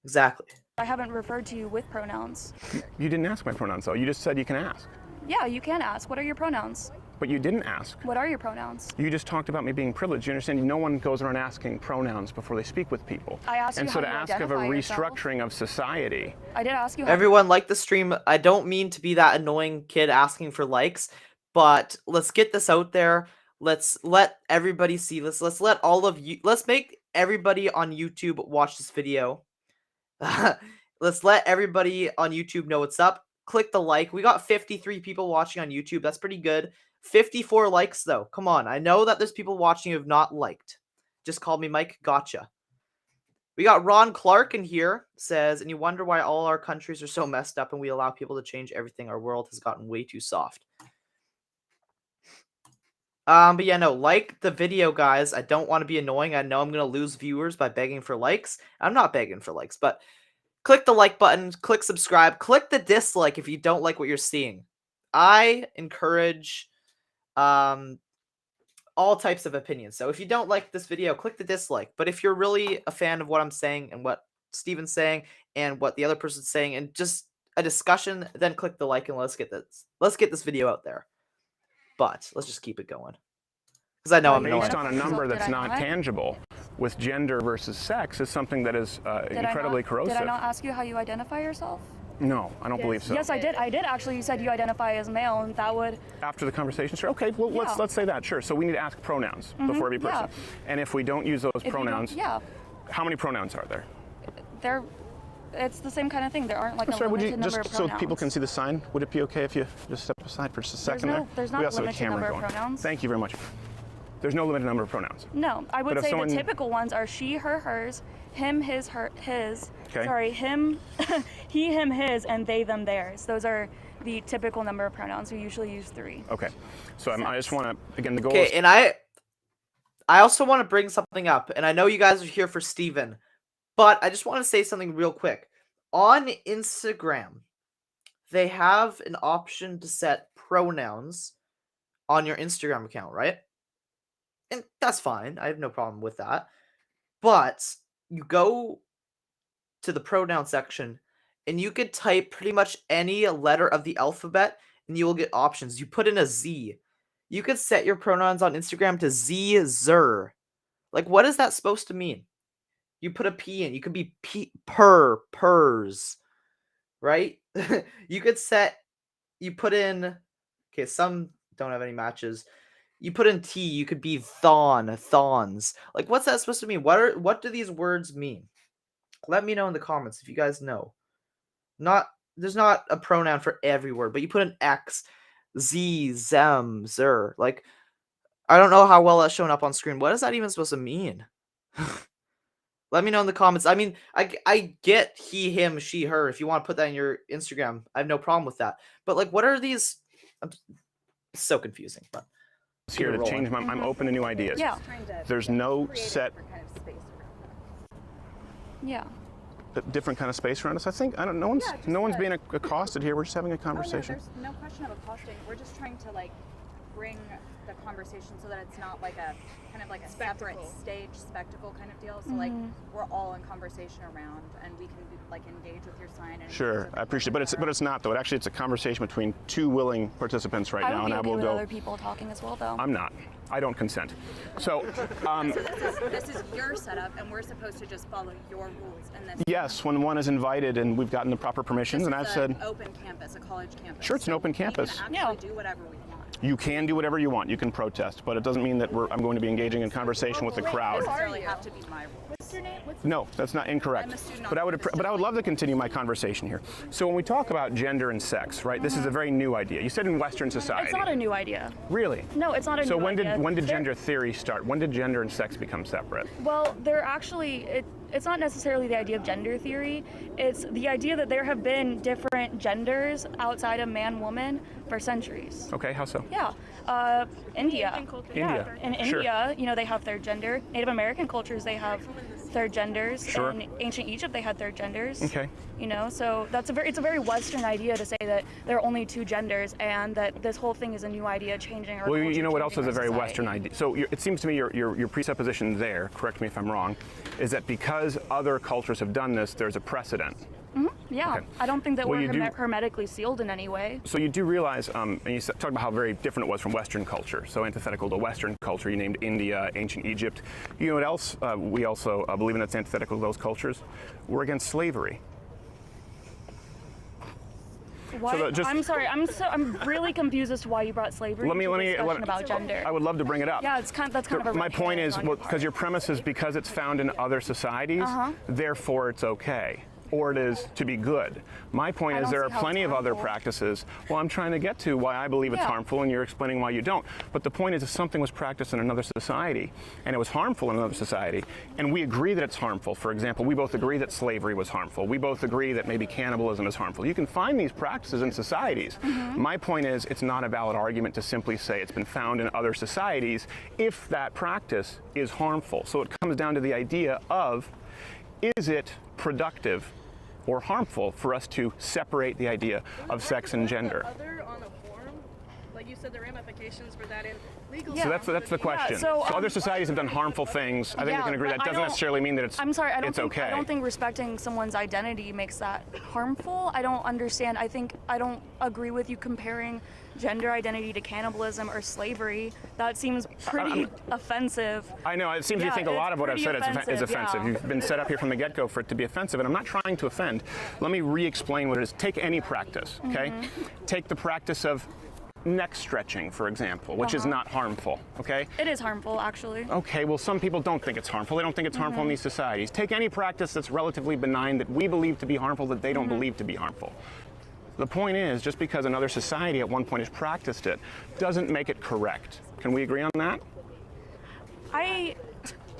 Exactly. I haven't referred to you with pronouns. You didn't ask my pronouns, though. You just said you can ask. Yeah, you can ask. What are your pronouns? But you didn't ask. What are your pronouns? You just talked about me being privileged. You understand? No one goes around asking pronouns before they speak with people. I asked you and so how to you ask of a identify restructuring of society. I did ask you. Everyone like the stream. I don't mean to be that annoying kid asking for likes, but let's get this out there. Let's let everybody see this. Let's let all of you. Let's make everybody on YouTube watch this video. Let's let everybody on YouTube know what's up. Click the like. We got 53 people watching on YouTube. That's pretty good. 54 likes, though. Come on. I know that there's people watching who have not liked. Just call me Mike. Gotcha. We got Ron Clark in here. Says, and you wonder why all our countries are so messed up and we allow people to change everything. Our world has gotten way too soft. But yeah, no, like the video, guys. I don't want to be annoying. I know I'm going to lose viewers by begging for likes. I'm not begging for likes, but click the like button, click subscribe, click the dislike if you don't like what you're seeing. I encourage all types of opinions. So if you don't like this video, click the dislike. But if you're really a fan of what I'm saying and what Steven's saying and what the other person's saying and just a discussion, then click the like and let's get this video out there. But let's just keep it going. Because I know I'm based on a number that's not tangible with gender versus sex is something that is incredibly corrosive. Did I not ask you how you identify yourself? No, I don't believe so. Yes, I did. I did actually. You said you identify as male, and that would. After the conversation, sure. Okay, well, let's say that, sure. So we need to ask pronouns before every person. And if we don't use those pronouns, how many pronouns are there? It's the same kind of thing. There aren't like a limited number of pronouns. So people can see the sign, would it be okay if you just step aside for just a second There's not a limited number of pronouns. Thank you very much. There's no limited number of pronouns. No, I would say the typical ones are she, her, hers, him, his, her, his. Okay. Sorry, him, he, him, his, and they, them, theirs. Those are the typical number of pronouns. We usually use 3. Okay. So I just want to, again, the goal is... Okay, and I also want to bring something up, and I know you guys are here for Steven, but I just want to say something real quick. On Instagram, they have an option to set pronouns on your Instagram account, right? And that's fine. I have no problem with that. But you go to the pronoun section and you could type pretty much any letter of the alphabet and you will get options. You put in a Z. You could set your pronouns on Instagram to Z, zer. Like, what is that supposed to mean? You put a P in. You could be pers, right? You could you put in, okay, some don't have any matches. You put in T, you could be thons. Like, what's that supposed to mean? What do these words mean? Let me know in the comments if you guys know. There's not a pronoun for every word, but you put an X, Z, zem, zer. Like, I don't know how well that's showing up on screen. What is that even supposed to mean? Let me know in the comments. I mean, I get he, him, she, her. If you want to put that in your Instagram, I have no problem with that. But, like, what are these? It's so confusing, but... Here to change my... I'm open to new ideas. Yeah. There's no set... Yeah. A different kind of space around us. I think, I don't know, no one's being accosted here. We're just having a conversation. Oh, no, there's no question of accosting. We're just trying to, like, bring the conversation so that it's not like a kind of like a separate stage spectacle kind of deal. So like we're all in conversation around, and we can like engage with your sign. And sure, I appreciate it, but it's not though. Actually, it's a conversation between two willing participants right now, and I will with go. Other people talking as well, though. I'm not. I don't consent. So. This is your setup, and we're supposed to just follow your rules. And this. Yes, when one is invited and we've gotten the proper permissions, and I've said. An open campus, a college campus. Sure, it's an open campus. We can actually do whatever we want. You can do whatever you want. You can protest, but it doesn't mean that I'm going to be engaging in conversation with the crowd. It doesn't necessarily have to be my rules. What's your name? No, that's not incorrect. I'm a student But I would love to continue my conversation here. So when we talk about gender and sex, right? This is a very new idea. You said in Western society. It's not a new idea. Really? No, it's not a new idea. So when did gender theory start? When did gender and sex become separate? Well, they're actually, it's not necessarily the idea of gender theory. It's the idea that there have been different genders outside of man-woman for centuries. Okay, how so? Yeah. India. India. In Sure. India, you know, they have third gender. Native American cultures, they have third genders. Sure. In ancient Egypt, they had third genders. Okay. You know, so it's a very Western idea to say that there are only two genders and that this whole thing is a new idea changing our Well, culture, you know what else changing is a our very society. Western idea? So it seems to me your presupposition there, correct me if I'm wrong, is that because other cultures have done this, there's a precedent. Yeah, Okay. I don't think that Well, we're you do- hermetically sealed in any way. So you do realize, and you talked about how very different it was from Western culture. So antithetical to Western culture, you named India, ancient Egypt. You know what else? We also believe in that's antithetical to those cultures. We're against slavery. What? I'm sorry. I'm really confused as to why you brought slavery to the discussion about gender. I would love to bring it up. Yeah, that's kind of a My red point herring is, on your because your premise is because it's found in other societies, therefore it's okay. Or it is to be good. My point I is don't there are see how plenty it's of other harmful. practices. Well, I'm trying to get to why I believe it's Yeah. harmful, and you're explaining why you don't. But the point is, if something was practiced in another society, and it was harmful in another society, and we agree that it's harmful, for example, we both agree that slavery was harmful. We both agree that maybe cannibalism is harmful. You can find these practices in societies. My point is, it's not a valid argument to simply say it's been found in other societies if that practice is harmful. So it comes down to the idea of, is it productive or harmful for us to separate the idea of sex and gender? Other on a forum, like you said, the ramifications for that in legal. So that's the question. so, other societies have done harmful things. I think we can agree but that doesn't necessarily mean that it's I'm sorry, it's okay. I don't think respecting someone's identity makes that harmful. I don't understand. I don't agree with you comparing gender identity to cannibalism or slavery. That seems pretty offensive. I know, it seems you Yeah, think a lot it's of what I've pretty said is offensive. yeah. You've been set up here from the get-go for it to be offensive, and I'm not trying to offend. Let me re-explain what it is. Take any practice, okay? Take the practice of neck stretching, for example, which is not harmful, okay? It is harmful, actually. Okay, well, some people don't think it's harmful. They don't think it's harmful in these societies. Take any practice that's relatively benign that we believe to be harmful that they don't believe to be harmful. The point is, just because another society at one point has practiced it doesn't make it correct. Can we agree on that?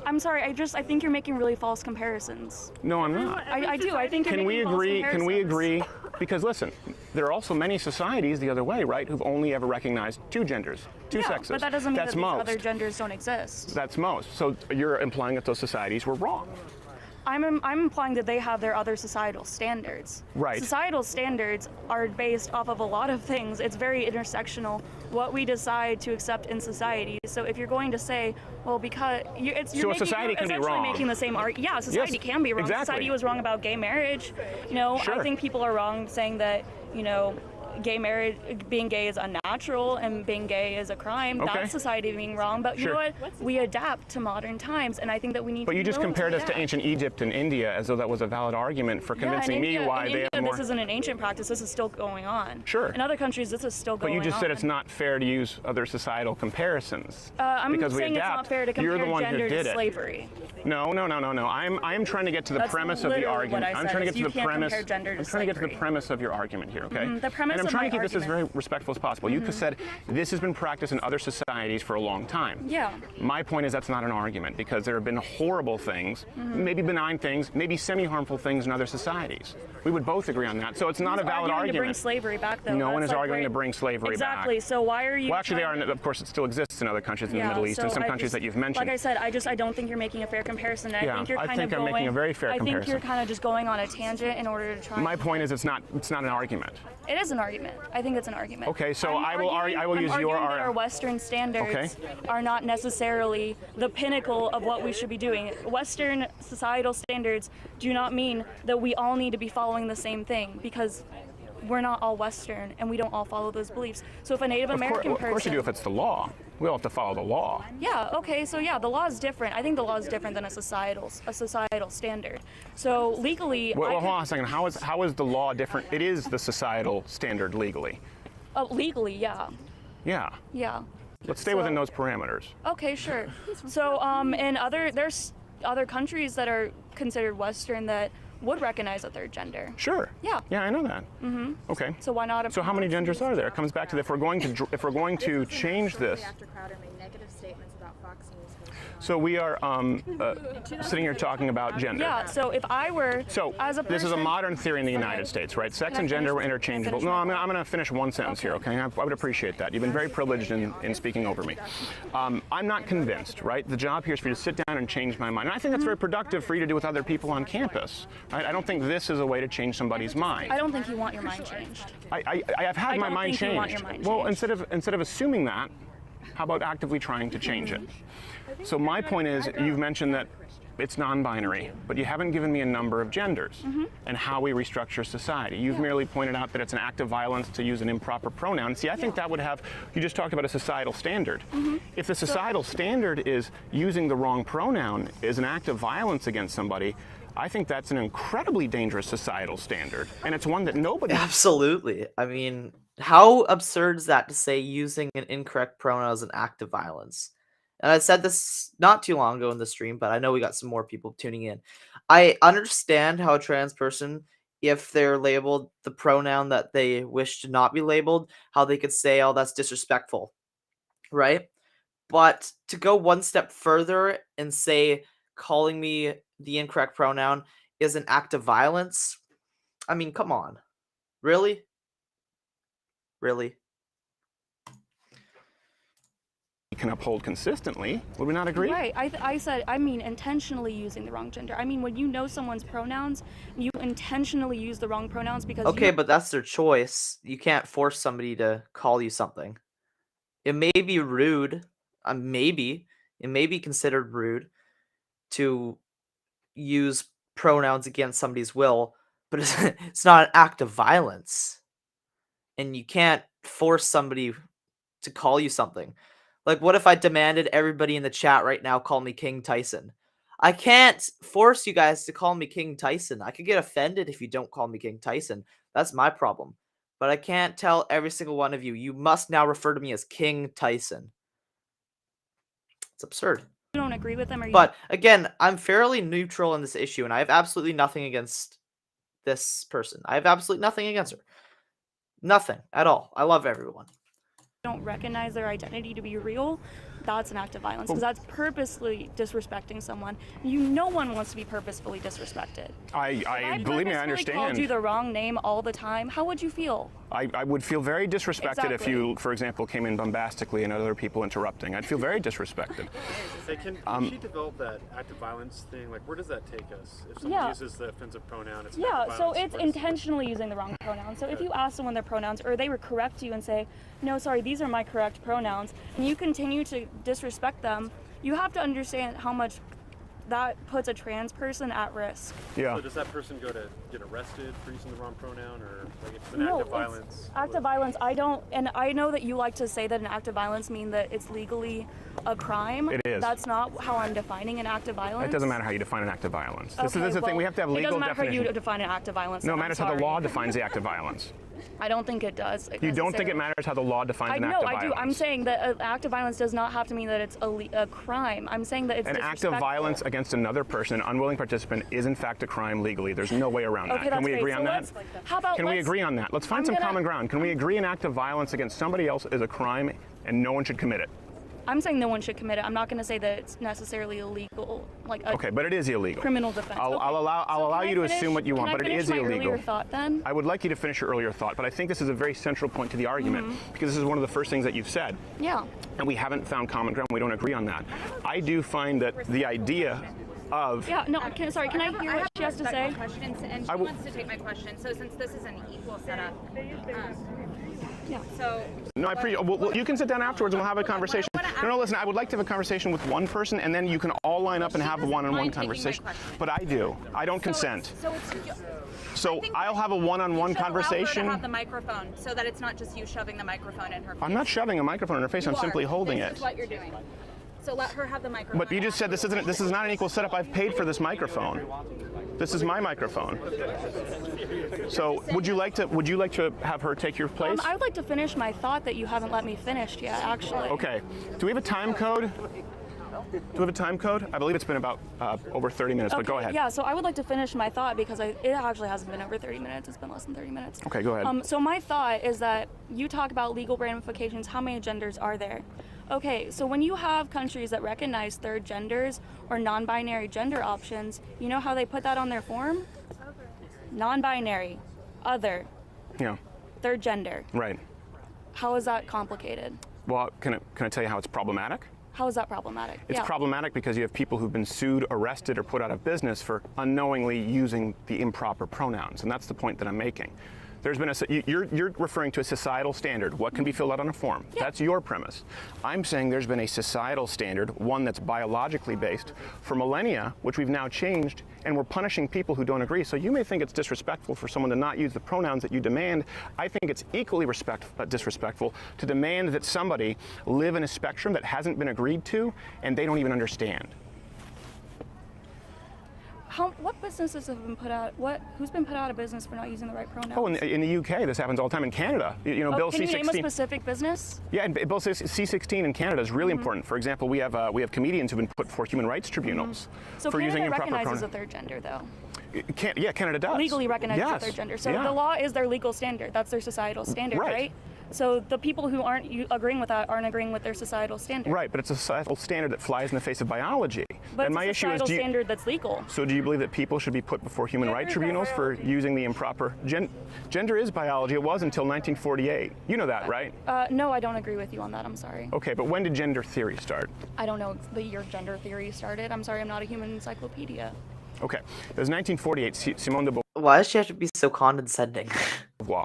I'm sorry, I think you're making really false comparisons. No, I'm not. I do. I think you're Can we making false agree? Can we comparisons. agree? Because listen, there are also many societies the other way, right, who've only ever recognized two genders, two Yeah, sexes. but that doesn't mean That's that these most. other genders don't exist. That's most. So you're implying that those societies were wrong. I'm implying that they have their other societal standards. Right. Societal standards are based off of a lot of things. It's very intersectional what we decide to accept in society. So if you're going to say, well, because So a society can be wrong. making the same argument. Yeah, society Yes, can be wrong. exactly. Society was wrong about gay marriage. You know, Sure. I think people are wrong saying that, you know, gay marriage, being gay is unnatural and being gay is a crime. Okay. That's society being wrong. But you Sure. know what? We adapt to modern times, and I think that we need But to you just be willing compared us to adapt. ancient Egypt and India as though that was a valid argument for convincing me why they have more. This isn't an ancient practice. This is still going on. Sure. In other countries, this is still But going on. you just said it's not fair to use other societal comparisons. I'm because we saying adapt. it's not fair to compare You're the one gender who did to it. slavery. No. I'm trying to get to the That's premise of the literally argument. what I I'm said, trying to is get to you the can't premise. compare gender to I'm trying to get to the slavery. premise of your argument here, okay? The premise and I'm of trying to my keep this as very argument. respectful as possible. You said this has been practiced in other societies for a long time. Yeah. My point is that's not an argument because there have been horrible things, maybe benign things, maybe semi-harmful things in other societies. We would both agree on that. So it's not a valid arguing argument. to bring slavery back, though. No one That's is like arguing right- to bring slavery back. Exactly. So why are you? Well, actually, trying- of course, it still exists in other countries in the Yeah, Middle East and so some I countries just- that you've mentioned. Like I said, I don't think you're making a fair comparison. And Yeah, I think you're I kind think of I'm going. making a very fair I think comparison. you're kind of just going on a tangent in order to try. My point is it's not an argument. It is an argument. argument. I think it's an argument. Okay, so I will use your argument that our Western standards are not necessarily the pinnacle of what we should be doing. Western societal standards do not mean that we all need to be following the same thing, because we're not all Western and we don't all follow those beliefs. So if a Native American person... Of course you do if it's the law. We all have to follow the law. Yeah, okay, so yeah, the law is different. I think the law is different than a societal standard. So legally... Well, hold on a second. How is the law different? It is the societal standard legally. Legally, yeah. Yeah. Yeah. Let's stay within those parameters. Okay, sure. So there's other countries that are considered Western that would recognize a third gender. Sure. Yeah. Yeah, I know that. Mm-hmm. Okay. So why not? So how many genders are there? It comes back to if we're going to change this. After Crowder made negative statements about Fox News. So we are sitting here talking about gender. Yeah. So if I were as a person, this is a modern theory in the United States, right? Sex and gender were interchangeable. No, I'm going to finish one sentence here, okay? I would appreciate that. You've been very privileged in speaking over me. I'm not convinced, right? The job here is for you to sit down and change my mind. And I think that's very productive for you to do with other people on campus. Right? I don't think this is a way to change somebody's mind. I don't think you want your mind changed. I have had my mind changed. You want your mind well, changed. instead of assuming that, how about actively trying to change it? So my point is, you've mentioned that it's non-binary, but you haven't given me a number of genders and how we restructure society. You've merely pointed out that it's an act of violence to use an improper pronoun. See, I think that would have, you just talked about a societal standard. If the societal standard is using the wrong pronoun is an act of violence against somebody, I think that's an incredibly dangerous societal standard, and it's one that nobody... Absolutely. I mean, how absurd is that to say using an incorrect pronoun is an act of violence? And I said this not too long ago in the stream, but I know we got some more people tuning in. I understand how a trans person, if they're labeled the pronoun that they wish to not be labeled, how they could say, oh, that's disrespectful, right? But to go one step further and say calling me the incorrect pronoun is an act of violence, I mean, come on. Really? Really? Can uphold consistently. Would we not agree? Right. I said, I mean intentionally using the wrong gender. I mean, when you know someone's pronouns, you intentionally use the wrong pronouns because okay, but that's their choice. You can't force somebody to call you something. It may be rude. It may be considered rude to use pronouns against somebody's will, but it's not an act of violence. And you can't force somebody to call you something. Like, what if I demanded everybody in the chat right now call me King Tyson? I can't force you guys to call me King Tyson. I could get offended if you don't call me King Tyson. That's my problem. But I can't tell every single one of you, you must now refer to me as King Tyson. It's absurd. You don't agree with them, or you... But again, I'm fairly neutral in this issue, and I have absolutely nothing against this person. I have absolutely nothing against her. Nothing at all. I love everyone. Don't recognize their identity to be real, that's an act of violence, because that's purposely disrespecting someone. No one wants to be purposefully disrespected. I believe me, I understand. If I called you the wrong name all the time, how would you feel? I would feel very disrespected if you, for example, came in bombastically and other people interrupting. I'd feel very disrespected. Can she develop that act of violence thing? Like, where does that take us? If someone uses the offensive pronoun, it's an act of so violence. it's intentionally using the wrong pronoun. So if you ask someone their pronouns, or they would correct you and say, no, sorry, these are my correct pronouns, and you continue to disrespect them, you have to understand how much that puts a trans person at risk. Yeah. So does that person go to get arrested for using the wrong pronoun, or like it's an act of violence? Act of violence, I know that you like to say that an act of violence means that it's legally a crime. It is. That's not how I'm defining an act of violence. It doesn't matter how you define an act of violence. Okay, This is the thing, we have to have legal definition. It doesn't matter how you define an act of violence. No, it matters how the law defines the act of violence. I don't think it does. You don't think it matters how the law defines an act of violence? No, I do. I'm saying that an act of violence does not have to mean that it's a crime. I'm saying that it's an act of violence against another person, an unwilling participant, is in fact a crime legally. There's no way around that. Can we agree on that? Can we agree on that? Let's find some common ground. Can we agree an act of violence against somebody else is a crime and no one should commit it? I'm saying no one should commit it. I'm not going to say that it's necessarily illegal, like a okay, but it is illegal. Criminal defense. I'll allow you to assume what you want, but it is illegal. Earlier thought, then? I would like you to finish your earlier thought, but I think this is a very central point to the argument because this is one of the first things that you've said. Yeah. And we haven't found common ground. We don't agree on that. I do find that the idea of. Yeah, no, sorry, can I hear what she has to say? Questions, and she wants to take my question. So since this is an equal setup, yeah. So. No, I appreciate. Well, you can sit down afterwards and we'll have a conversation. No, listen. I would like to have a conversation with one person, and then you can all line up and have a one-on-one conversation. But I do. I don't consent. So I'll have a one-on-one conversation. Allow her to have the microphone, so that it's not just you shoving the microphone in her face. I'm not shoving a microphone in her face. I'm simply holding it. This is what you're doing. So let her have the microphone. But you just said this is not an equal setup. I've paid for this microphone. This is my microphone. So would you like to have her take your place? I would like to finish my thought that you haven't let me finish yet, actually. Okay. Do we have a time code? Do we have a time code? I believe it's been about over 30 minutes, but go ahead. Yeah, so I would like to finish my thought because it actually hasn't been over 30 minutes. It's been less than 30 minutes. Okay, go ahead. So my thought is that you talk about legal ramifications. How many genders are there? Okay, so when you have countries that recognize third genders or non-binary gender options, you know how they put that on their form? Non-binary, other, Yeah. third gender. Right. How is that complicated? Well, can I tell you how it's problematic? How is that problematic? It's problematic because you have people who've been sued, arrested, or put out of business for unknowingly using the improper pronouns, and that's the point that I'm making. There's been you're referring to a societal standard. What can be filled out on a form? Yeah. That's your premise. I'm saying there's been a societal standard, one that's biologically based, for millennia, which we've now changed, and we're punishing people who don't agree. So you may think it's disrespectful for someone to not use the pronouns that you demand. I think it's equally disrespectful to demand that somebody live in a spectrum that hasn't been agreed to, and they don't even understand. What businesses have been put out? Who's been put out of business for not using the right pronouns? Oh, in the UK, this happens all the time. In Canada, Bill can C-16. you name a specific business? Yeah, and Bill C-16 in Canada is really important. For example, we have comedians who've been put before human rights tribunals So for using improper pronouns. recognizes a third gender, though. Canada does. Legally recognizes a third gender. So the law is their legal standard. That's their societal standard, right? So the people who aren't agreeing with that aren't agreeing with their societal standard. Right, but it's a societal standard that flies in the face of biology. But and it's my a issue is, societal standard that's legal. So do you believe that people should be put before human rights tribunals for using the improper? Gender is biology. It was until 1948. You know that, right? No, I don't agree with you on that. I'm sorry. Okay, but when did gender theory start? I don't know the year gender theory started. I'm sorry, I'm not a human encyclopedia. Okay, it was 1948. Simone de Beauvoir. Why does she have to be so condescending?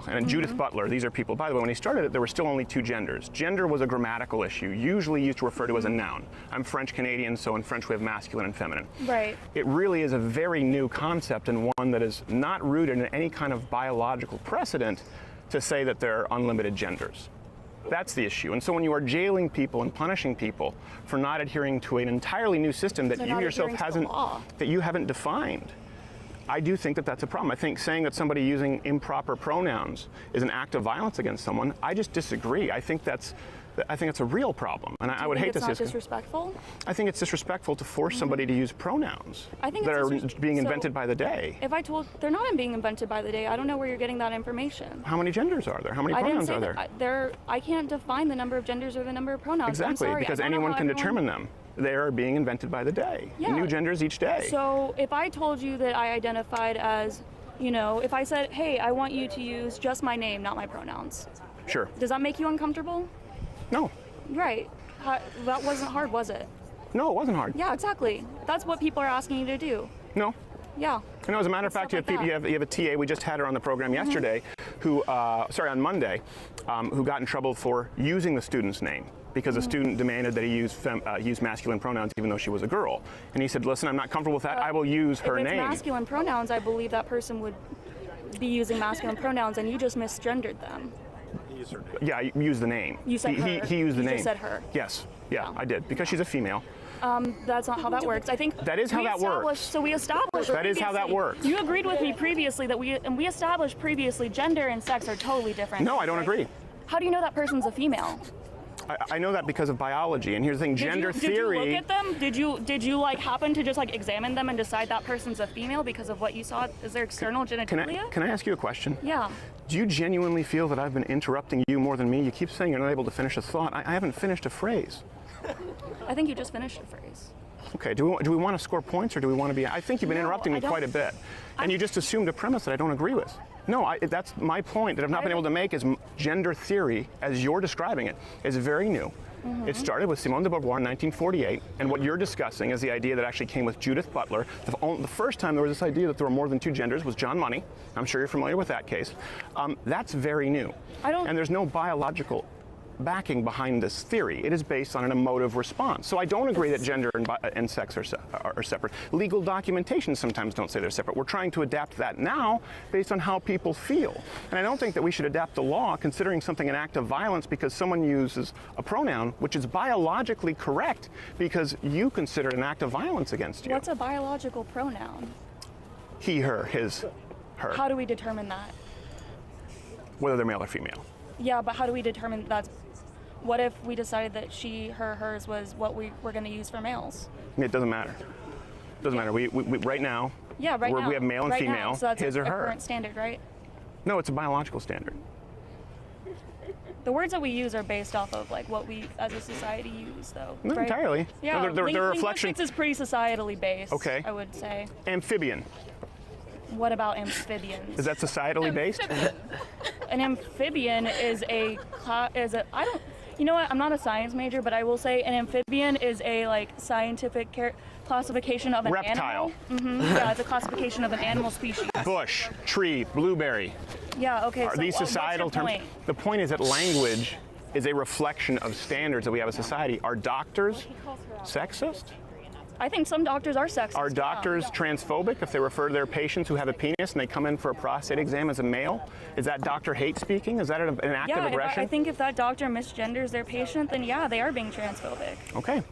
And Judith Butler, these are people. By the way, when he started it, there were still only two genders. Gender was a grammatical issue, usually used to refer to as a noun. I'm French-Canadian, so in French we have masculine and feminine. Right. It really is a very new concept and one that is not rooted in any kind of biological precedent to say that there are unlimited genders. That's the issue. And so when you are jailing people and punishing people for not adhering to an entirely new system that you yourself haven't defined, I do think that that's a problem. I think saying that somebody using improper pronouns is an act of violence against someone, I just disagree. I think that's a real problem, and I would hate to see it's not disrespectful? I think it's disrespectful to force somebody to use pronouns that are being invented by the day. If I told they're not being invented by the day, I don't know where you're getting that information. How many genders are there? How many pronouns are there? I can't define the number of genders or the number of pronouns. Exactly, I'm sorry, because anyone can determine them. They are being invented by the day. Yeah. New genders each day. So if I told you that I identified as, if I said, hey, I want you to use just my name, not my pronouns. Sure. Does that make you uncomfortable? No. Right. That wasn't hard, was it? No, it wasn't hard. Yeah, exactly. That's what people are asking you to do. No. Yeah. As a matter of fact, you have a TA. We just had her on the program yesterday, on Monday, who got in trouble for using the student's name because a student demanded that he use masculine pronouns even though she was a girl. And he said, listen, I'm not comfortable with that. I will use her name. If it's masculine pronouns, I believe that person would be using masculine pronouns, and you just misgendered them. Yeah, I used the name. You said her. He used the name. You just said her. Yes. Yeah, I did, because she's a female. That's not how that works. I think that is how that works. So we established. That is how that works. You agreed with me previously that we established previously gender and sex are totally different. No, I don't agree. How do you know that person's a female? I know that because of biology, and here's the thing: gender theory. Did you look at them? Did you happen to just examine them and decide that person's a female because of what you saw? Is there external genitalia? Can I ask you a question? Yeah. Do you genuinely feel that I've been interrupting you more than me? You keep saying you're not able to finish a thought. I haven't finished a phrase. I think you just finished a phrase. Okay. Do we want to score points, or do we want to be? I think you've been interrupting me quite a bit, and you just assumed a premise that I don't agree with. No, that's my point that I've not been able to make. Is gender theory, as you're describing it, is very new. It started with Simone de Beauvoir in 1948, and what you're discussing is the idea that actually came with Judith Butler. The first time there was this idea that there were more than two genders was John Money. I'm sure you're familiar with that case. That's very new. And there's no biological backing behind this theory. It is based on an emotive response. So I don't agree that gender and sex are separate. Legal documentation sometimes don't say they're separate. We're trying to adapt that now based on how people feel. And I don't think that we should adapt the law considering something an act of violence because someone uses a pronoun which is biologically correct because you consider it an act of violence against you. What's a biological pronoun? He, her, his, her. How do we determine that? Whether they're male or female. Yeah, but how do we determine that's... What if we decided that she, her, hers was what we were going to use for males? It doesn't matter. It doesn't matter. We right now, we have male and female, now, so that's his or her. Current standard, right? No, it's a biological standard. The words that we use are based off of like what we as a society use, though. Not right? entirely. Yeah, no, they're a reflection. Linguistics is pretty societally based. Okay. I would say. Amphibian. What about amphibians? Is that societally based? An amphibian is a I don't. You know what? I'm not a science major, but I will say an amphibian is a like scientific classification of an reptile. Animal. Yeah, it's a classification of an animal species. Bush, tree, blueberry. Yeah. Okay. Are these societal terms? The point is that language is a reflection of standards that we have as a society. Are doctors sexist? I think some doctors are sexist. Are doctors transphobic if they refer to their patients who have a penis and they come in for a prostate exam as a male? Is that doctor hate speaking? Is that an act of aggression? I think if that doctor misgenders their patient, then yeah, they are being transphobic. Okay.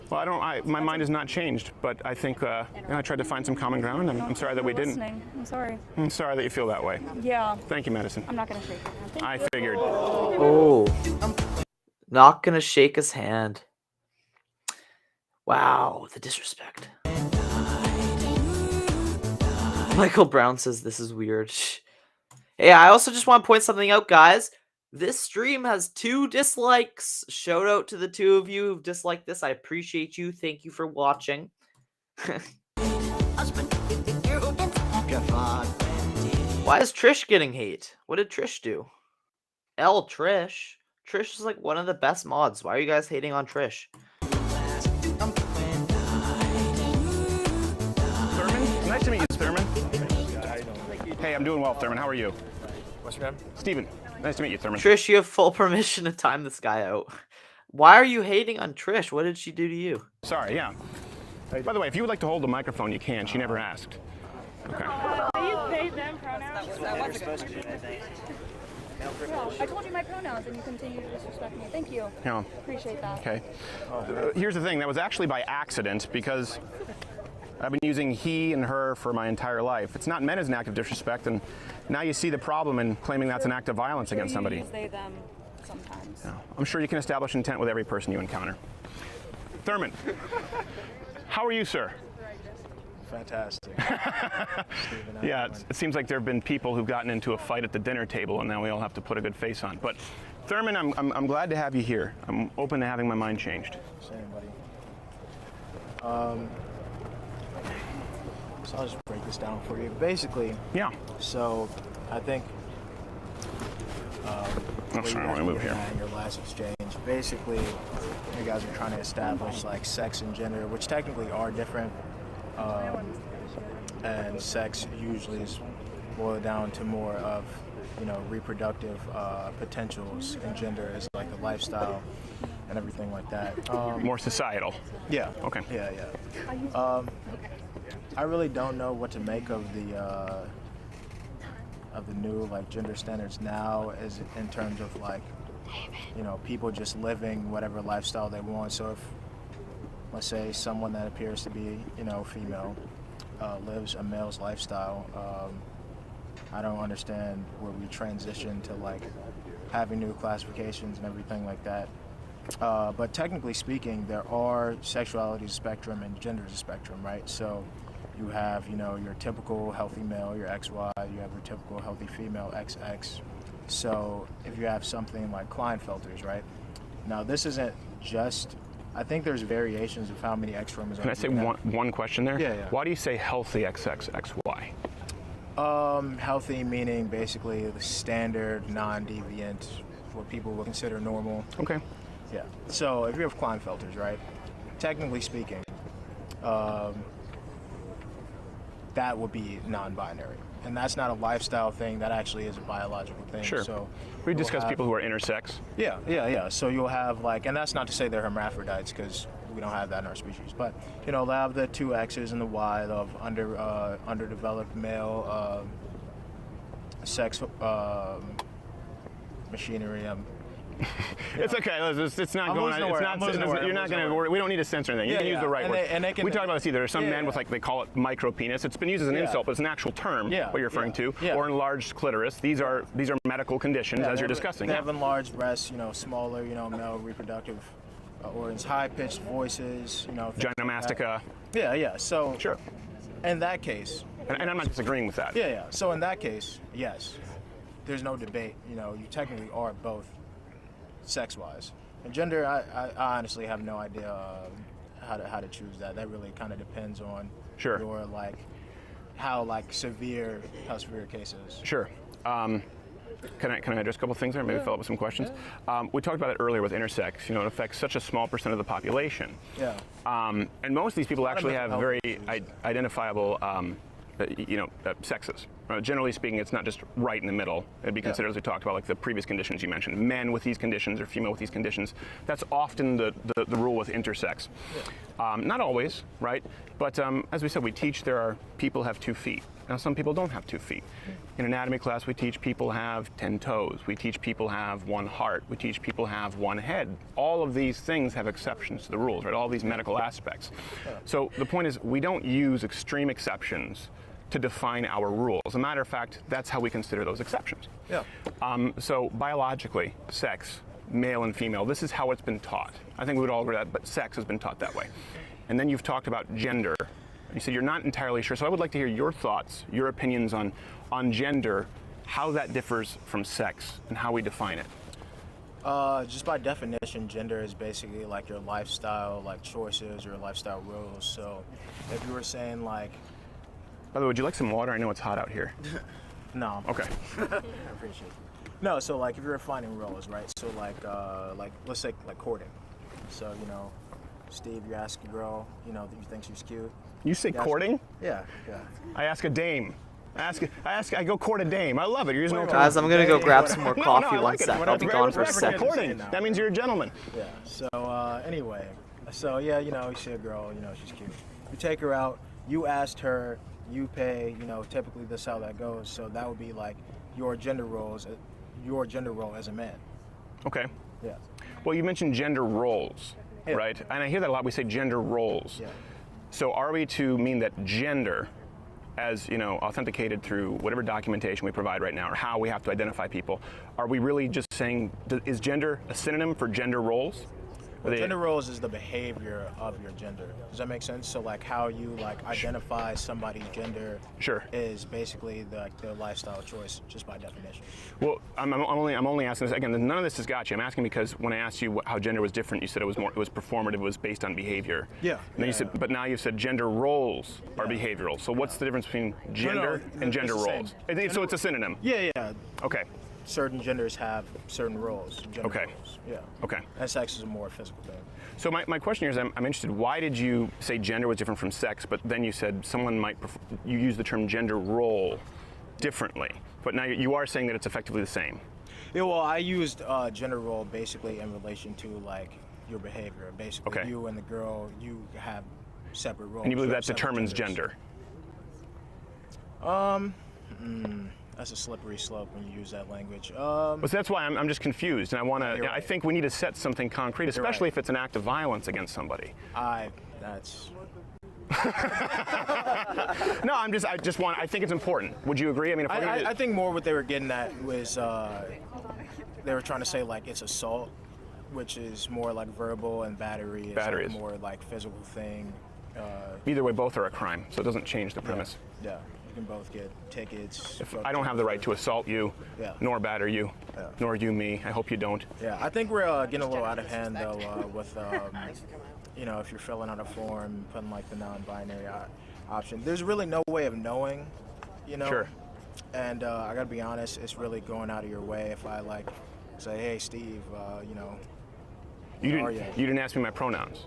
Well, my mind has not changed, but I think I tried to find some common ground, and I'm sorry that we didn't. I'm sorry. I'm sorry that you feel that way. Yeah. Thank you, Madison. I'm not going to shake your hand. I figured. Oh. Not going to shake his hand. Wow, the disrespect. Michael Brown says this is weird. Hey, I also just want to point something out, guys. This stream has 2 dislikes. Shout out to the 2 of you who've disliked this. I appreciate you. Thank you for watching. Why is Trish getting hate? What did Trish do? Trish. Trish is like one of the best mods. Why are you guys hating on Trish? Nice to meet you, Thurman. Hey, I'm doing well, Thurman. How are you? What's your name? Steven. Nice to meet you, Thurman. Trish, you have full permission to time this guy out. Why are you hating on Trish? What did she do to you? Sorry, yeah. By the way, if you would like to hold the microphone, you can. She never asked. Okay. Please say them pronouns. I told you my pronouns and you continue to disrespect me. Thank you. Yeah. Appreciate that. Okay. Here's the thing. That was actually by accident because I've been using he and her for my entire life. It's not meant as an act of disrespect, and now you see the problem in claiming that's an act of violence against somebody. Use they, them sometimes. Yeah. I'm sure you can establish intent with every person you encounter. Thurman, how are you, sir? Fantastic. Yeah, it seems like there have been people who've gotten into a fight at the dinner table, and now we all have to put a good face on. But Thurman, I'm glad to have you here. I'm open to having my mind changed. Same, buddy. So I'll just break this down for you. Basically, yeah. So I think I'm sorry, I want to move here. In your last exchange, basically, you guys are trying to establish like sex and gender, which technically are different. And sex usually is boiled down to more of, reproductive potentials, and gender is like a lifestyle and everything like that. More societal. Yeah. Okay. Yeah. I really don't know what to make of the new like gender standards now, as in terms of like, people just living whatever lifestyle they want. So if, let's say, someone that appears to be, female, lives a male's lifestyle, I don't understand where we transition to like having new classifications and everything like that. But technically speaking, there are sexualities spectrum and genders spectrum, right? So you have, your typical healthy male, your XY, you have your typical healthy female, XX. So if you have something like Klinefelters, right? Now this isn't just, I think there's variations of how many X chromosomes. Can I say one question there? Yeah. Why do you say healthy XX, XY? Healthy meaning basically the standard, non-deviant, what people would consider normal. Okay. Yeah. So if you have Klinefelters, right? Technically speaking, that would be non-binary. And that's not a lifestyle thing. That actually is a biological thing. Sure. So we discuss people who are intersex. Yeah. So you'll have like, and that's not to say they're hermaphrodites because we don't have that in our species. But they'll have the two X's and the Y of underdeveloped male sex machinery. It's okay. It's not going on. It's not. You're not going to. We don't need to censor anything. You can use the right word. We talk about this either. There's some men with like they call it micro penis. It's been used as an insult, but it's an actual term. What you're referring to, or enlarged clitoris. These are medical conditions as you're discussing. They have enlarged breasts. Smaller. Male reproductive organs, high-pitched voices. Gynecomastia. Yeah. So sure. In that case. And I'm not disagreeing with that. Yeah. So in that case, yes, there's no debate. You technically are both. Sex-wise, and gender, I honestly have no idea how to choose that. That really kind of depends on your how severe a case is. Sure. Can I address a couple things there? Maybe follow up with some questions. We talked about it earlier with intersex. It affects such a small percent of the population. Yeah. And most of these people actually have very identifiable sexes. Generally speaking, it's not just right in the middle. It'd be considered, as we talked about, like the previous conditions you mentioned, men with these conditions or female with these conditions. That's often the rule with intersex. Not always, right? But as we said, we teach people have 2 feet. Now, some people don't have 2 feet. In anatomy class, we teach people have 10 toes. We teach people have 1 heart. We teach people have 1 head. All of these things have exceptions to the rules, right? All these medical aspects. So the point is, we don't use extreme exceptions to define our rules. As a matter of fact, that's how we consider those exceptions. Yeah. So biologically, sex, male and female, this is how it's been taught. I think we would all agree that, but sex has been taught that way. And then you've talked about gender. You said you're not entirely sure, so I would like to hear your thoughts, your opinions on gender, how that differs from sex, and how we define it. Just by definition, gender is basically like your lifestyle, like choices or lifestyle rules. So if you were saying like, by the way, would you like some water? I know it's hot out here. No. Okay. I appreciate it. No, so like if you're defining roles, right? So like let's say like courting. So Steve, you ask a girl, that you think she's cute. You say courting? Yeah. I ask a dame. I go court a dame. I love it. You're using guys, I'm gonna go grab some more coffee. One sec. I'll be gone for a second. Courting. That means you're a gentleman. Yeah. So anyway, you see a girl, she's cute. You take her out. You asked her. You pay. Typically this is how that goes. So that would be like your gender role as a man. Okay. Yeah. Well, you mentioned gender roles, right? And I hear that a lot. We say gender roles. Yeah. So are we to mean that gender, as authenticated through whatever documentation we provide right now, or how we have to identify people, are we really just saying, is gender a synonym for gender roles? Well, gender roles is the behavior of your gender. Does that make sense? So like how you identify somebody's gender is basically the lifestyle choice, just by definition. Well, I'm only asking this again. None of this has got you. I'm asking because when I asked you how gender was different, you said it was performative. It was based on behavior. Yeah. And then you said, but now you've said gender roles are behavioral. So what's the difference between gender and gender roles? So it's a synonym. Yeah. Okay. Certain genders have certain roles. Okay. Roles. Yeah. Okay. And sex is a more physical thing. So my question here is, I'm interested, why did you say gender was different from sex, but then you said you use the term gender role differently, but now you are saying that it's effectively the same. Yeah, well, I used gender role basically in relation to like your behavior. Basically, you and the girl, you have separate roles. And you believe that determines gender? That's a slippery slope when you use that language. But that's why I'm just confused, and I want to. I think we need to set something concrete, especially if it's an act of violence against somebody. That's. No, I think it's important. Would you agree? I mean, if I think more what they were getting at was they were trying to say like it's assault, which is more like verbal, and battery is like more like physical thing. Either way, both are a crime, so it doesn't change the premise. Yeah. You can both get tickets. If I don't have the right to assault you, nor batter you, nor you me. I hope you don't. Yeah, I think we're getting a little out of hand though with if you're filling out a form, putting like the non-binary option. There's really no way of knowing, Sure. And I gotta be honest, it's really going out of your way if I like say, hey Steve, You didn't ask me my pronouns.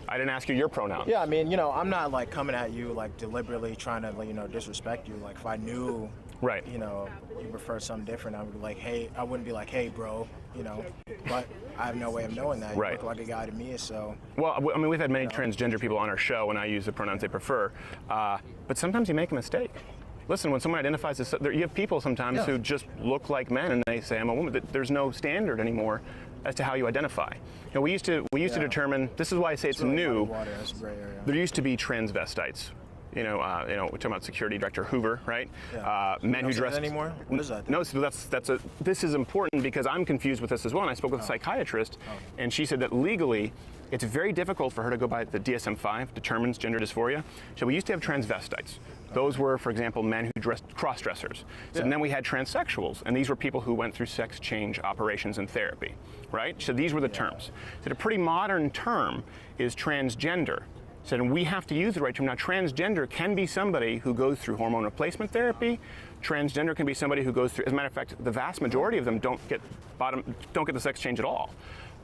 I didn't ask you your pronouns. Yeah, I mean, you know, I'm not like coming at you like deliberately trying to, you know, disrespect you. Like if I knew, right, you know, you prefer something different, I would be like, hey, I wouldn't be like, hey, bro, you know. But I have no way of knowing that. You look like a guy to me, so. Well, I mean, we've had many transgender people on our show, and I use the pronouns they prefer. But sometimes you make a mistake. Listen, when someone identifies as, you have people sometimes who just look like men, and they say, I'm a woman. There's no standard anymore as to how you identify. You know, we used to determine. This is why I say it's really new. That's a gray area. There used to be transvestites. You know, we're talking about Security Director Hoover, right? Yeah. Men who dress anymore. What is that? No, so this is important because I'm confused with this as well. And I spoke with a psychiatrist, and she said that legally, it's very difficult for her to go by the DSM-5, determines gender dysphoria. So we used to have transvestites. Those were, for example, men who dressed cross-dressers. So, and then we had transsexuals, and these were people who went through sex change operations and therapy, right? So these were the terms. So the pretty modern term is transgender. So we have to use the right term. Now, transgender can be somebody who goes through hormone replacement therapy. Transgender can be somebody who goes through, as a matter of fact, the vast majority of them don't get the sex change at all.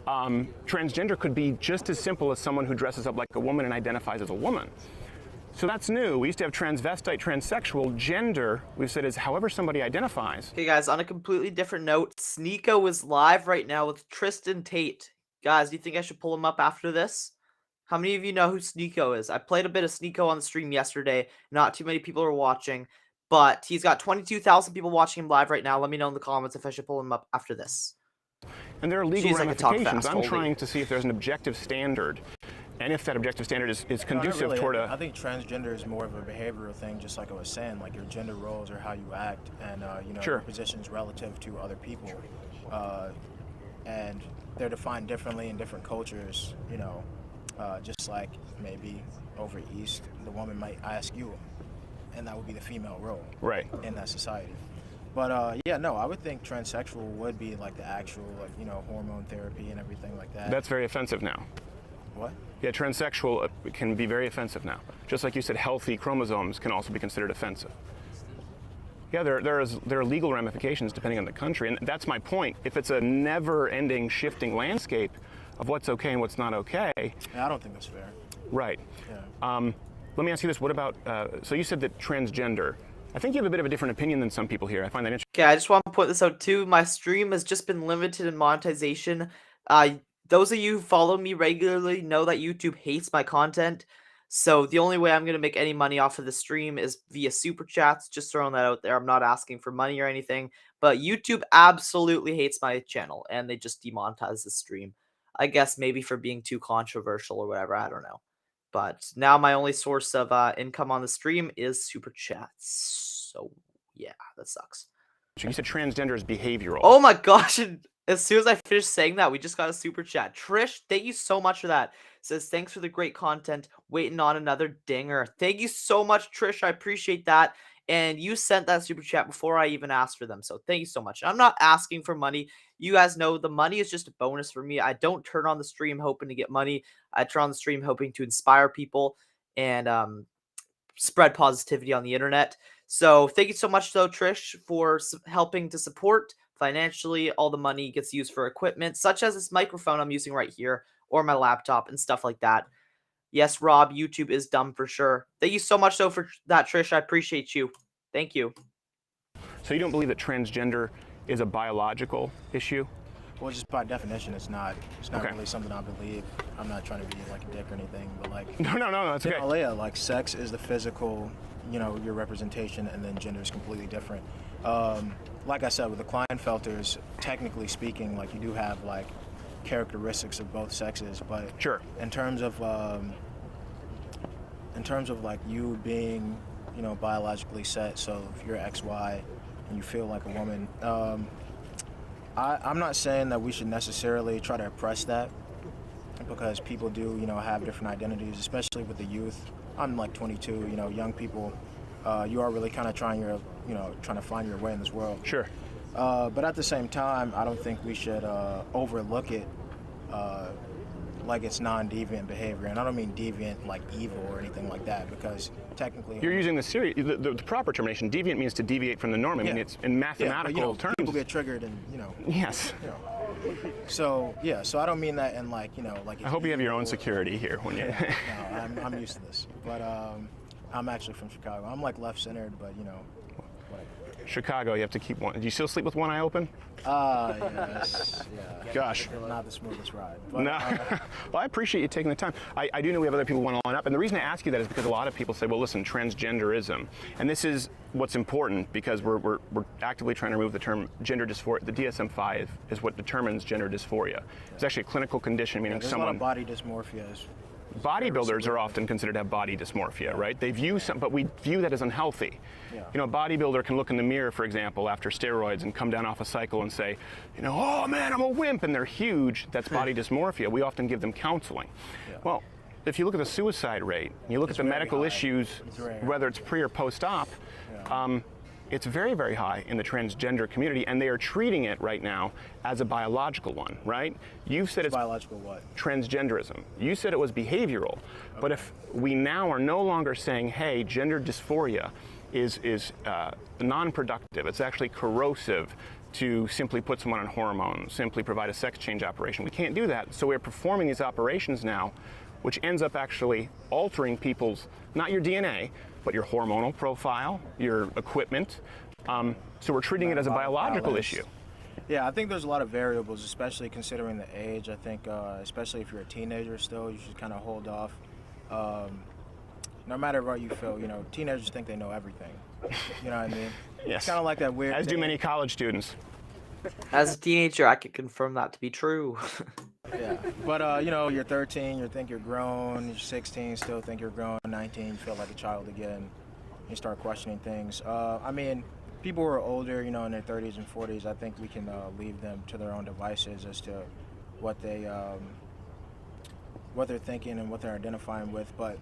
Transgender could be just as simple as someone who dresses up like a woman and identifies as a woman. So that's new. We used to have transvestite, transsexual. Gender, we've said, is however somebody identifies. Okay, guys, on a completely different note, Sneako is live right now with Tristan Tate. Guys, do you think I should pull him up after this? How many of you know who Sneako is? I played a bit of Sneako on the stream yesterday. Not too many people are watching, but he's got 22,000 people watching him live right now. Let me know in the comments if I should pull him up after this. And there are legal ramifications. I'm trying to see if there's an objective standard. And if that objective standard is conducive toward a... I think transgender is more of a behavioral thing, just like I was saying, like your gender roles or how you act and, you know, your positions relative to other people. And they're defined differently in different cultures, you know, just like maybe over East, the woman might ask you, and that would be the female role in that society. But yeah, no, I would think transsexual would be like the actual, like, you know, hormone therapy and everything like that. That's very offensive now. What? Yeah, transsexual can be very offensive now. Just like you said, healthy chromosomes can also be considered offensive. Yeah, there are legal ramifications depending on the country, and that's my point. If it's a never-ending shifting landscape of what's okay and what's not okay. Yeah, I don't think that's fair. Right. Yeah. Let me ask you this: what about? So you said that transgender. I think you have a bit of a different opinion than some people here. I find that interesting. Okay, I just want to point this out too. My stream has just been limited in monetization. Those of you who follow me regularly know that YouTube hates my content. So the only way I'm going to make any money off of the stream is via super chats. Just throwing that out there. I'm not asking for money or anything. But YouTube absolutely hates my channel. And they just demonetize the stream. I guess maybe for being too controversial or whatever. I don't know. But now my only source of income on the stream is super chats. So yeah, that sucks. You said transgender is behavioral. Oh my gosh. As soon as I finished saying that, we just got a super chat. Trish, thank you so much for that. Says, thanks for the great content. Waiting on another dinger. Thank you so much, Trish. I appreciate that. And you sent that super chat before I even asked for them. So thank you so much. I'm not asking for money. You guys know the money is just a bonus for me. I don't turn on the stream hoping to get money. I turn on the stream hoping to inspire people and spread positivity on the internet. So thank you so much, though, Trish, for helping to support financially. All the money gets used for equipment, such as this microphone I'm using right here, or my laptop and stuff like that. Yes, Rob, YouTube is dumb for sure. Thank you so much, though, for that, Trish. I appreciate you. Thank you. So you don't believe that transgender is a biological issue? Well, just by definition, it's not really something I believe. I'm not trying to be like a dick or anything, but like... No, that's okay. Yeah, like sex is the physical, you know, your representation, and then gender is completely different. Like I said, with the Klinefelters, technically speaking, like you do have like characteristics of both sexes, but in terms of like you being, you know, biologically set, so if you're XY and you feel like a woman, I'm not saying that we should necessarily try to oppress that, because people do, you know, have different identities, especially with the youth. I'm like 22, you know, young people. You are really kind of trying to find your way in this world. Sure. But at the same time, I don't think we should overlook it like it's non-deviant behavior. And I don't mean deviant like evil or anything like that, because technically... You're using the proper termination. Deviant means to deviate from the norm. I mean, it's in mathematical terms. People get triggered and, you know... Yes. You know, So yeah, so I don't mean that in like, like. I hope you have your own security here when you. No, I'm used to this, but I'm actually from Chicago. I'm like left-centered, but whatever. Chicago, you have to keep one. Do you still sleep with one eye open? Yes, yeah. Gosh. Not the smoothest ride. But, No. Well, I appreciate you taking the time. I do know we have other people want to line up, and the reason I ask you that is because a lot of people say, well, listen, transgenderism, and this is what's important because we're actively trying to remove the term gender dysphoria. The DSM-5 is what determines gender dysphoria. It's actually a clinical condition, meaning there's someone. A lot of body dysmorphia. Bodybuilders are often considered to have body dysmorphia, right? They view but we view that as unhealthy. Yeah. A bodybuilder can look in the mirror, for example, after steroids and come down off a cycle and say, oh man, I'm a wimp, and they're huge. That's body dysmorphia. We often give them counseling. Yeah. Well, if you look at the suicide rate, you look at the medical issues, whether it's pre or post-op, it's very, very high in the transgender community, and they are treating it right now as a biological one, right? You've said it's biological what? Transgenderism. You said it was behavioral, but if we now are no longer saying, hey, gender dysphoria is non-productive, it's actually corrosive to simply put someone on hormones, simply provide a sex change operation. We can't do that, so we're performing these operations now, which ends up actually altering people's, not your DNA, but your hormonal profile, your equipment. So we're treating it as a biological issue. Yeah, I think there's a lot of variables, especially considering the age. I think, especially if you're a teenager still, you should kind of hold off. No matter what you feel, teenagers think they know everything. You know what I mean? Yes. It's kind of like that weird As thing. do many college students. As a teenager, I can confirm that to be true. Yeah, but you're 13, you think you're grown. You're 16, still think you're grown. 19, you feel like a child again. You start questioning things. I mean, people who are older, in their 30s and 40s, I think we can leave them to their own devices as to what they're thinking and what they're identifying with. But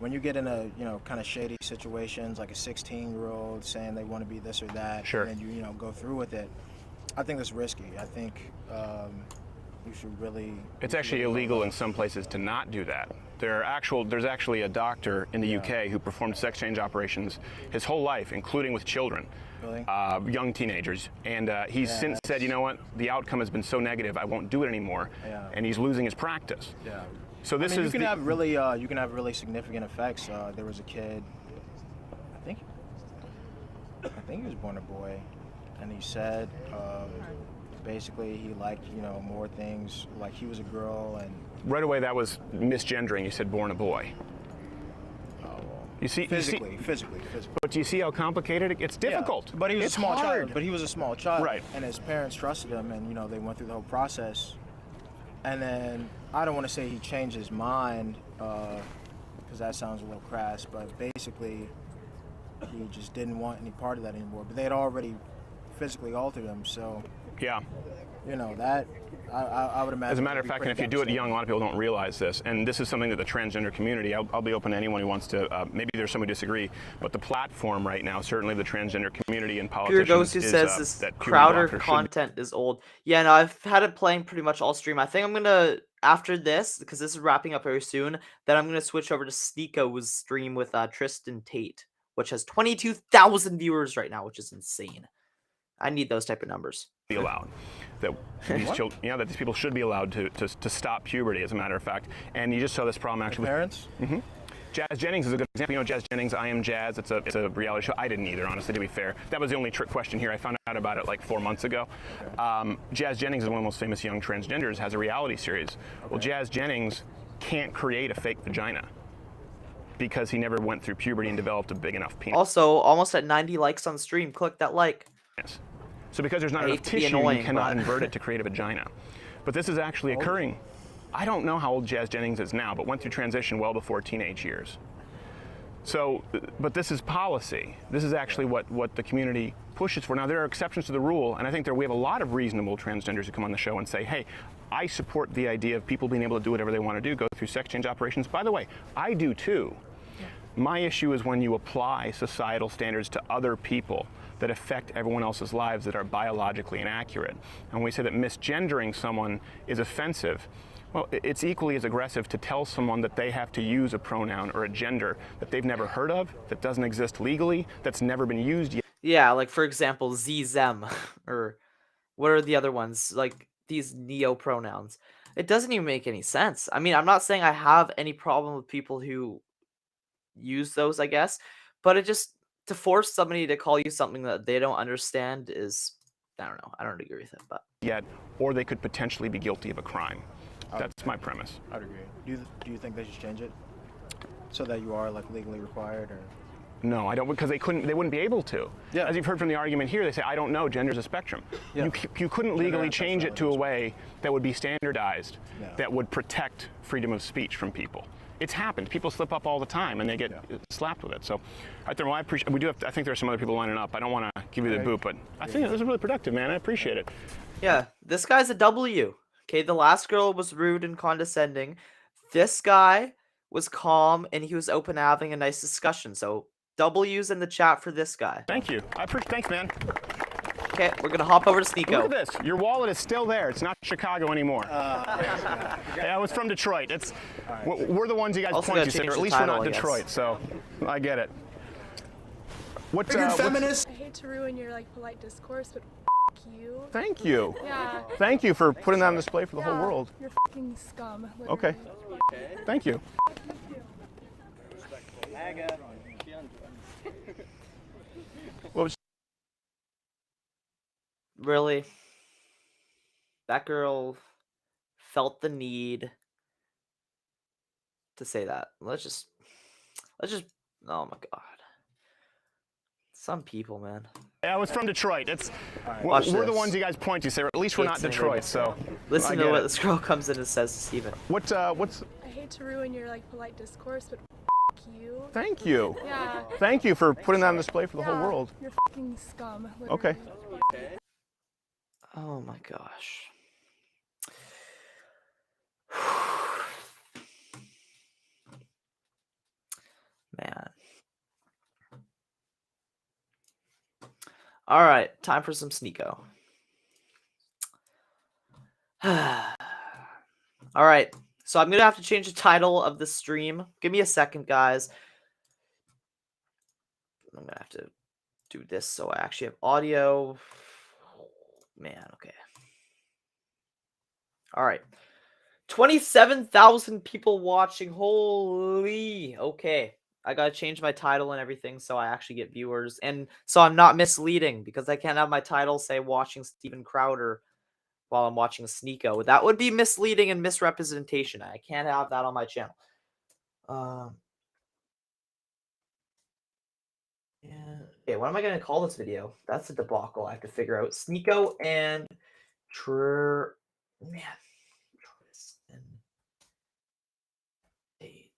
when you get in a kind of shady situations, like a 16-year-old saying they want to be this or that, sure, and you go through with it, I think that's risky. I think. You should really. It's actually illegal in some places to not do that. There's actually a doctor in the UK who performed sex change operations his whole life, including with children, really? Young teenagers, and he's since said, you know what, the outcome has been so negative, I won't do it anymore, and he's losing his practice. Yeah. So this is you can have really significant effects. There was a kid, I think he was born a boy, and he said. Basically, he liked, more things, like he was a girl, and... Right away, that was misgendering. You said born a boy. Oh, well, you see, physically. But do you see how complicated it gets? Difficult. Yeah, but he was a small child. But he was a small child. Right. And his parents trusted him, and, they went through the whole process. And then, I don't want to say he changed his mind, because that sounds a little crass, but basically, he just didn't want any part of that anymore. But they had already physically altered him, so... Yeah. That, I would imagine. As a matter of fact, and if you do it young, a lot of people don't realize this, and this is something that the transgender community, I'll be open to anyone who wants to, maybe there's somebody who disagree, but the platform right now, certainly the transgender community and politicians, Pure Ghost who says this Crowder content is old. Yeah, no, I've had it playing pretty much all stream. I think I'm going to, after this, because this is wrapping up very soon, then I'm going to switch over to Sneako's stream with Tristan Tate, which has 22,000 viewers right now, which is insane. I need those type of numbers. Be allowed that these children, that these people should be allowed to stop puberty, as a matter of fact. And you just saw this problem actually. Parents. Mm-hmm. Jazz Jennings is a good example. Jazz Jennings, I Am Jazz. It's a reality show. I didn't either, honestly, to be fair. That was the only trick question here. I found out about it like 4 months ago. Okay. Jazz Jennings is one of the most famous young transgenders. Has a reality series. Okay. Well, Jazz Jennings can't create a fake vagina because he never went through puberty and developed a big enough penis. Also, almost at 90 likes on stream. Click that like. Yes. So because there's not enough tissue, you cannot invert it to create a vagina. But this is actually occurring. I don't know how old Jazz Jennings is now, but went through transition well before teenage years. So, but this is policy. This is actually what the community pushes for. Now, there are exceptions to the rule, and I think we have a lot of reasonable transgenders who come on the show and say, hey, I support the idea of people being able to do whatever they want to do, go through sex change operations. By the way, I do too. My issue is when you apply societal standards to other people that affect everyone else's lives that are biologically inaccurate. And when we say that misgendering someone is offensive, well, it's equally as aggressive to tell someone that they have to use a pronoun or a gender that they've never heard of, that doesn't exist legally, that's never been used yet. Yeah, like for example, Z-Zem, or what are the other ones? Like these neo pronouns. It doesn't even make any sense. I mean, I'm not saying I have any problem with people who use those, I guess, but it just, to force somebody to call you something that they don't understand is, I don't know. I don't agree with it, but yet, or they could potentially be guilty of a crime. That's my premise. I'd agree. Do you think they should change it so that you are like legally required, or? No, I don't, because they wouldn't be able to. Yeah. As you've heard from the argument here, they say, I don't know, gender's a spectrum. Yeah. You couldn't legally change it to a way that would be standardized, that would protect freedom of speech from people. It's happened. People slip up all the time and they get slapped with it. So, all right, there, well, I appreciate, I think there's some other people lining up. I don't want to give you the boot, but I think this is really productive, man. I appreciate it. Yeah, this guy's a W. Okay, the last girl was rude and condescending. This guy was calm and he was open to having a nice discussion. So, W's in the chat for this guy. Thank you. I appreciate. Thanks, man. Okay, we're gonna hop over to Sneako. Look at this. Your wallet is still there. It's not Chicago anymore. Yeah, I was from Detroit. It's we're the ones you guys point to. Or at least we're not Detroit, so I get it. What's feminist? I hate to ruin your like polite discourse, but you. Thank you. Yeah. Thank you for putting that on display for the whole world. You're fucking scum. Literally. Okay. Thank you. What was? Really? That girl felt the need to say that. Let's just, oh my God. Some people, man. Yeah, I was from Detroit. It's we're the ones you guys point to, so at least we're not Detroit, so. Listen to what this girl comes in and says to Steven. What's? I hate to ruin your like polite discourse, but you. Thank you. Yeah. Thank you for putting that on display for the whole world. You're fucking scum. Literally. Okay. Oh my gosh. Man. All right, time for some Sneako. All right, so I'm going to have to change the title of the stream. Give me a second, guys. I'm going to have to do this so I actually have audio. Man, okay. All right. 27,000 people watching. Holy. Okay. I got to change my title and everything so I actually get viewers. And so I'm not misleading because I can't have my title say watching Steven Crowder while I'm watching Sneako. That would be misleading and misrepresentation. I can't have that on my channel. Yeah. Okay, what am I going to call this video? That's a debacle I have to figure out. Sneako and Tristan Tate.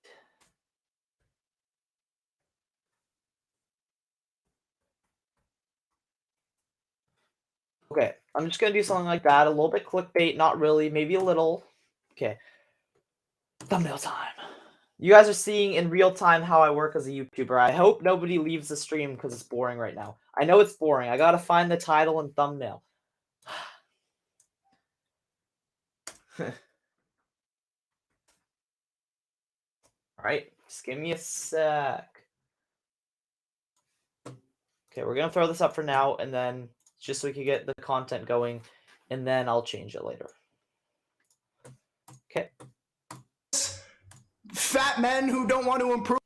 Okay, I'm just going to do something like that. A little bit clickbait, not really, maybe a little. Okay. Thumbnail time. You guys are seeing in real time how I work as a YouTuber. I hope nobody leaves the stream because it's boring right now. I know it's boring. I got to find the title and thumbnail. All right, just give me a sec. Okay, we're going to throw this up for now, and then just so we can get the content going, and then I'll change it later. Okay. Fat men who don't want to improve.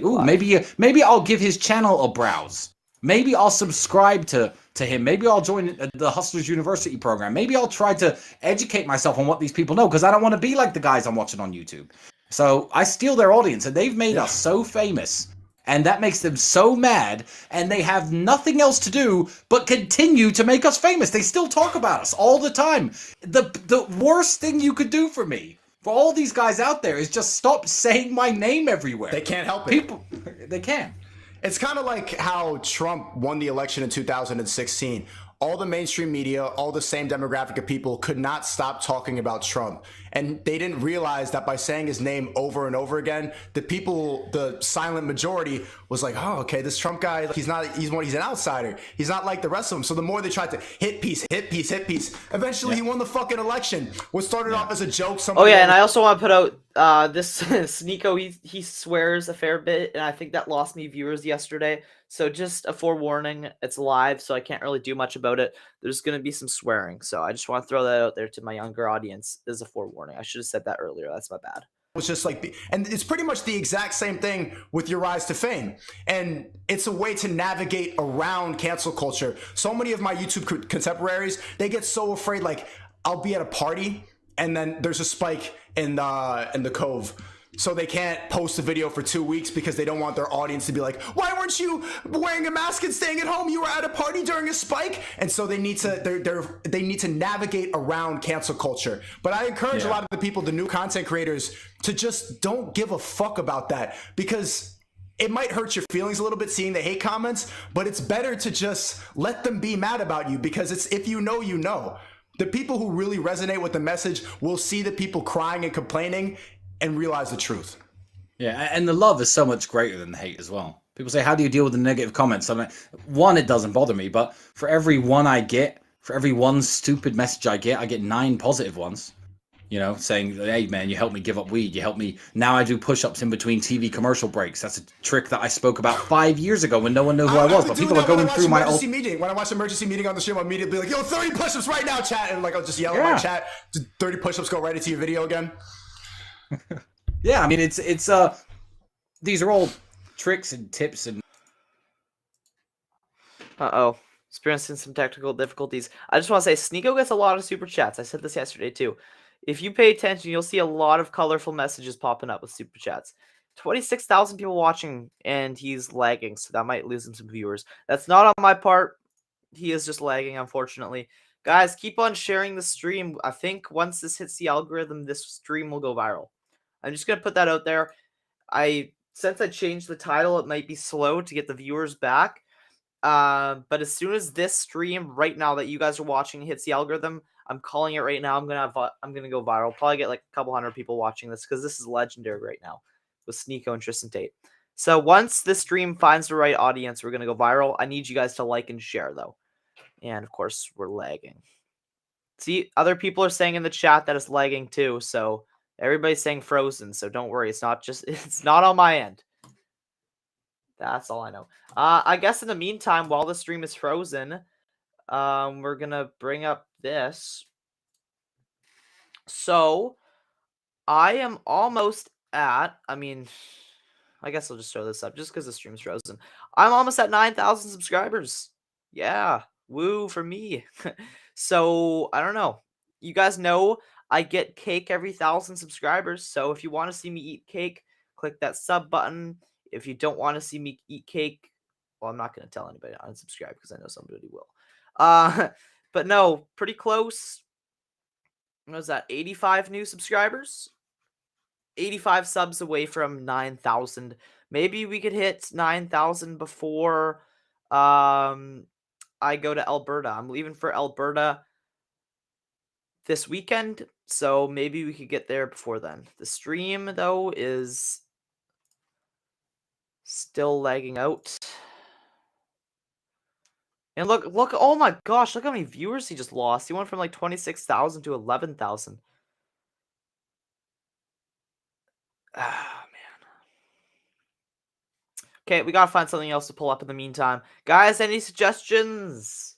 Ooh, maybe I'll give his channel a browse. Maybe I'll subscribe to him. Maybe I'll join the Hustlers University program. Maybe I'll try to educate myself on what these people know, because I don't want to be like the guys I'm watching on YouTube. So I steal their audience, and they've made us so famous, and that makes them so mad, and they have nothing else to do but continue to make us famous. They still talk about us all the time. The worst thing you could do for me, for all these guys out there, is just stop saying my name everywhere. They can't help it. People, they can't. It's kind of like how Trump won the election in 2016. All the mainstream media, all the same demographic of people could not stop talking about Trump. And they didn't realize that by saying his name over and over again, the people, the silent majority was like, oh, okay, this Trump guy, he's an outsider. He's not like the rest of them. So the more they tried to hit piece, eventually he won the fucking election. What started off as a joke. Oh yeah, and I also want to put out This Sneako, he swears a fair bit, and I think that lost me viewers yesterday. So just a forewarning, it's live, so I can't really do much about it. There's going to be some swearing, so I just want to throw that out there to my younger audience as a forewarning. I should have said that earlier. That's my bad. It's just like, and it's pretty much the exact same thing with your rise to fame. And it's a way to navigate around cancel culture. So many of my YouTube contemporaries, they get so afraid, like I'll be at a party and then there's a spike in the Cove. So they can't post a video for 2 weeks because they don't want their audience to be like, why weren't you wearing a mask and staying at home? You were at a party during a spike. And so they need to navigate around cancel culture. But I encourage a lot of the people, the new content creators, to just don't give a fuck about that, because it might hurt your feelings a little bit seeing the hate comments, but it's better to just let them be mad about you, because it's, if you know, you know. The people who really resonate with the message will see the people crying and complaining and realize the truth. Yeah, and the love is so much greater than the hate as well. People say, how do you deal with the negative comments? I'm like, one, it doesn't bother me, but for every one I get, for every one stupid message I get 9 positive ones. You know, saying, hey man, you helped me give up weed. You helped me. Now I do push-ups in between TV commercial breaks. That's a trick that I spoke about 5 years ago when no one knew who I was. But people are going through my old meeting. When I watch emergency meeting on the stream, I'll immediately be like, yo, 30 push-ups right now, chat. And like, I'll just yell at my chat. 30 push-ups go right into your video again. Yeah, I mean, it's these are all tricks and tips and. Experiencing some technical difficulties. I just want to say, Sneako gets a lot of super chats. I said this yesterday too. If you pay attention, you'll see a lot of colorful messages popping up with super chats. 26,000 people watching, and he's lagging, so that might lose him some viewers. That's not on my part. He is just lagging, unfortunately. Guys, keep on sharing the stream. I think once this hits the algorithm, this stream will go viral. I'm just going to put that out there. Since I changed the title, it might be slow to get the viewers back. But as soon as this stream right now that you guys are watching hits the algorithm, I'm calling it right now. I'm gonna go viral. Probably get like a couple hundred people watching this, because this is legendary right now with Sneako and Tristan Tate. So once this stream finds the right audience, we're gonna go viral. I need you guys to like and share though. And of course, we're lagging. See, other people are saying in the chat that it's lagging too. So everybody's saying frozen. So don't worry, it's not on my end. That's all I know. I guess in the meantime, while the stream is frozen, we're gonna bring up this. So I am almost at, I guess I'll just throw this up just because the stream's frozen. I'm almost at 9,000 subscribers. Yeah, woo for me. So I don't know. You guys know I get cake every 1,000 subscribers. So if you want to see me eat cake, click that sub button. If you don't want to see me eat cake, well, I'm not going to tell anybody to unsubscribe because I know somebody will. But no, pretty close. What was that? 85 new subscribers? 85 subs away from 9,000. Maybe we could hit 9,000 before I go to Alberta. I'm leaving for Alberta this weekend, so maybe we could get there before then. The stream, though, is still lagging out. And look, oh my gosh, look how many viewers he just lost. He went from like 26,000 to 11,000. Ah, man. Okay, we gotta find something else to pull up in the meantime. Guys, any suggestions?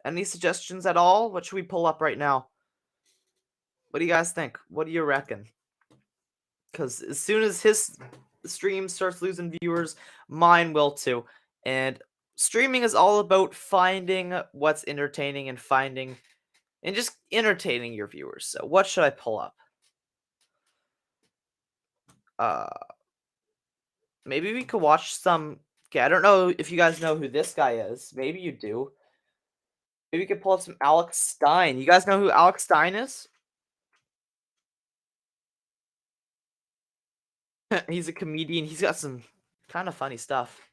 Any suggestions at all? What should we pull up right now? What do you guys think? What do you reckon? Because as soon as his stream starts losing viewers, mine will too. And streaming is all about finding what's entertaining and just entertaining your viewers. So what should I pull up? Maybe we could watch some. Okay, I don't know if you guys know who this guy is. Maybe you do. Maybe we could pull up some Alex Stein. You guys know who Alex Stein is? He's a comedian. He's got some kind of funny stuff.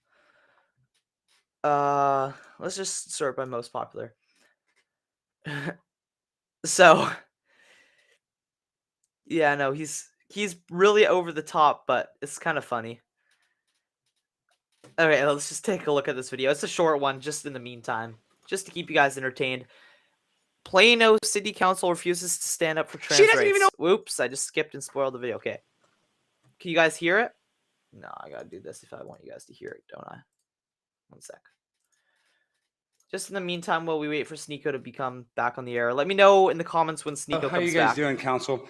Let's just sort by most popular. So, yeah, no, he's really over the top, but it's kind of funny. Okay, let's just take a look at this video. It's a short one, just in the meantime, just to keep you guys entertained. Plano City Council refuses to stand up for trans She doesn't rights. even know. Whoops, I just skipped and spoiled the video. Okay. Can you guys hear it? No, I gotta do this if I want you guys to hear it, don't I? One sec. Just in the meantime, while we wait for Sneako to become back on the air, let me know in the comments when Sneako comes back. How you guys doing, Council?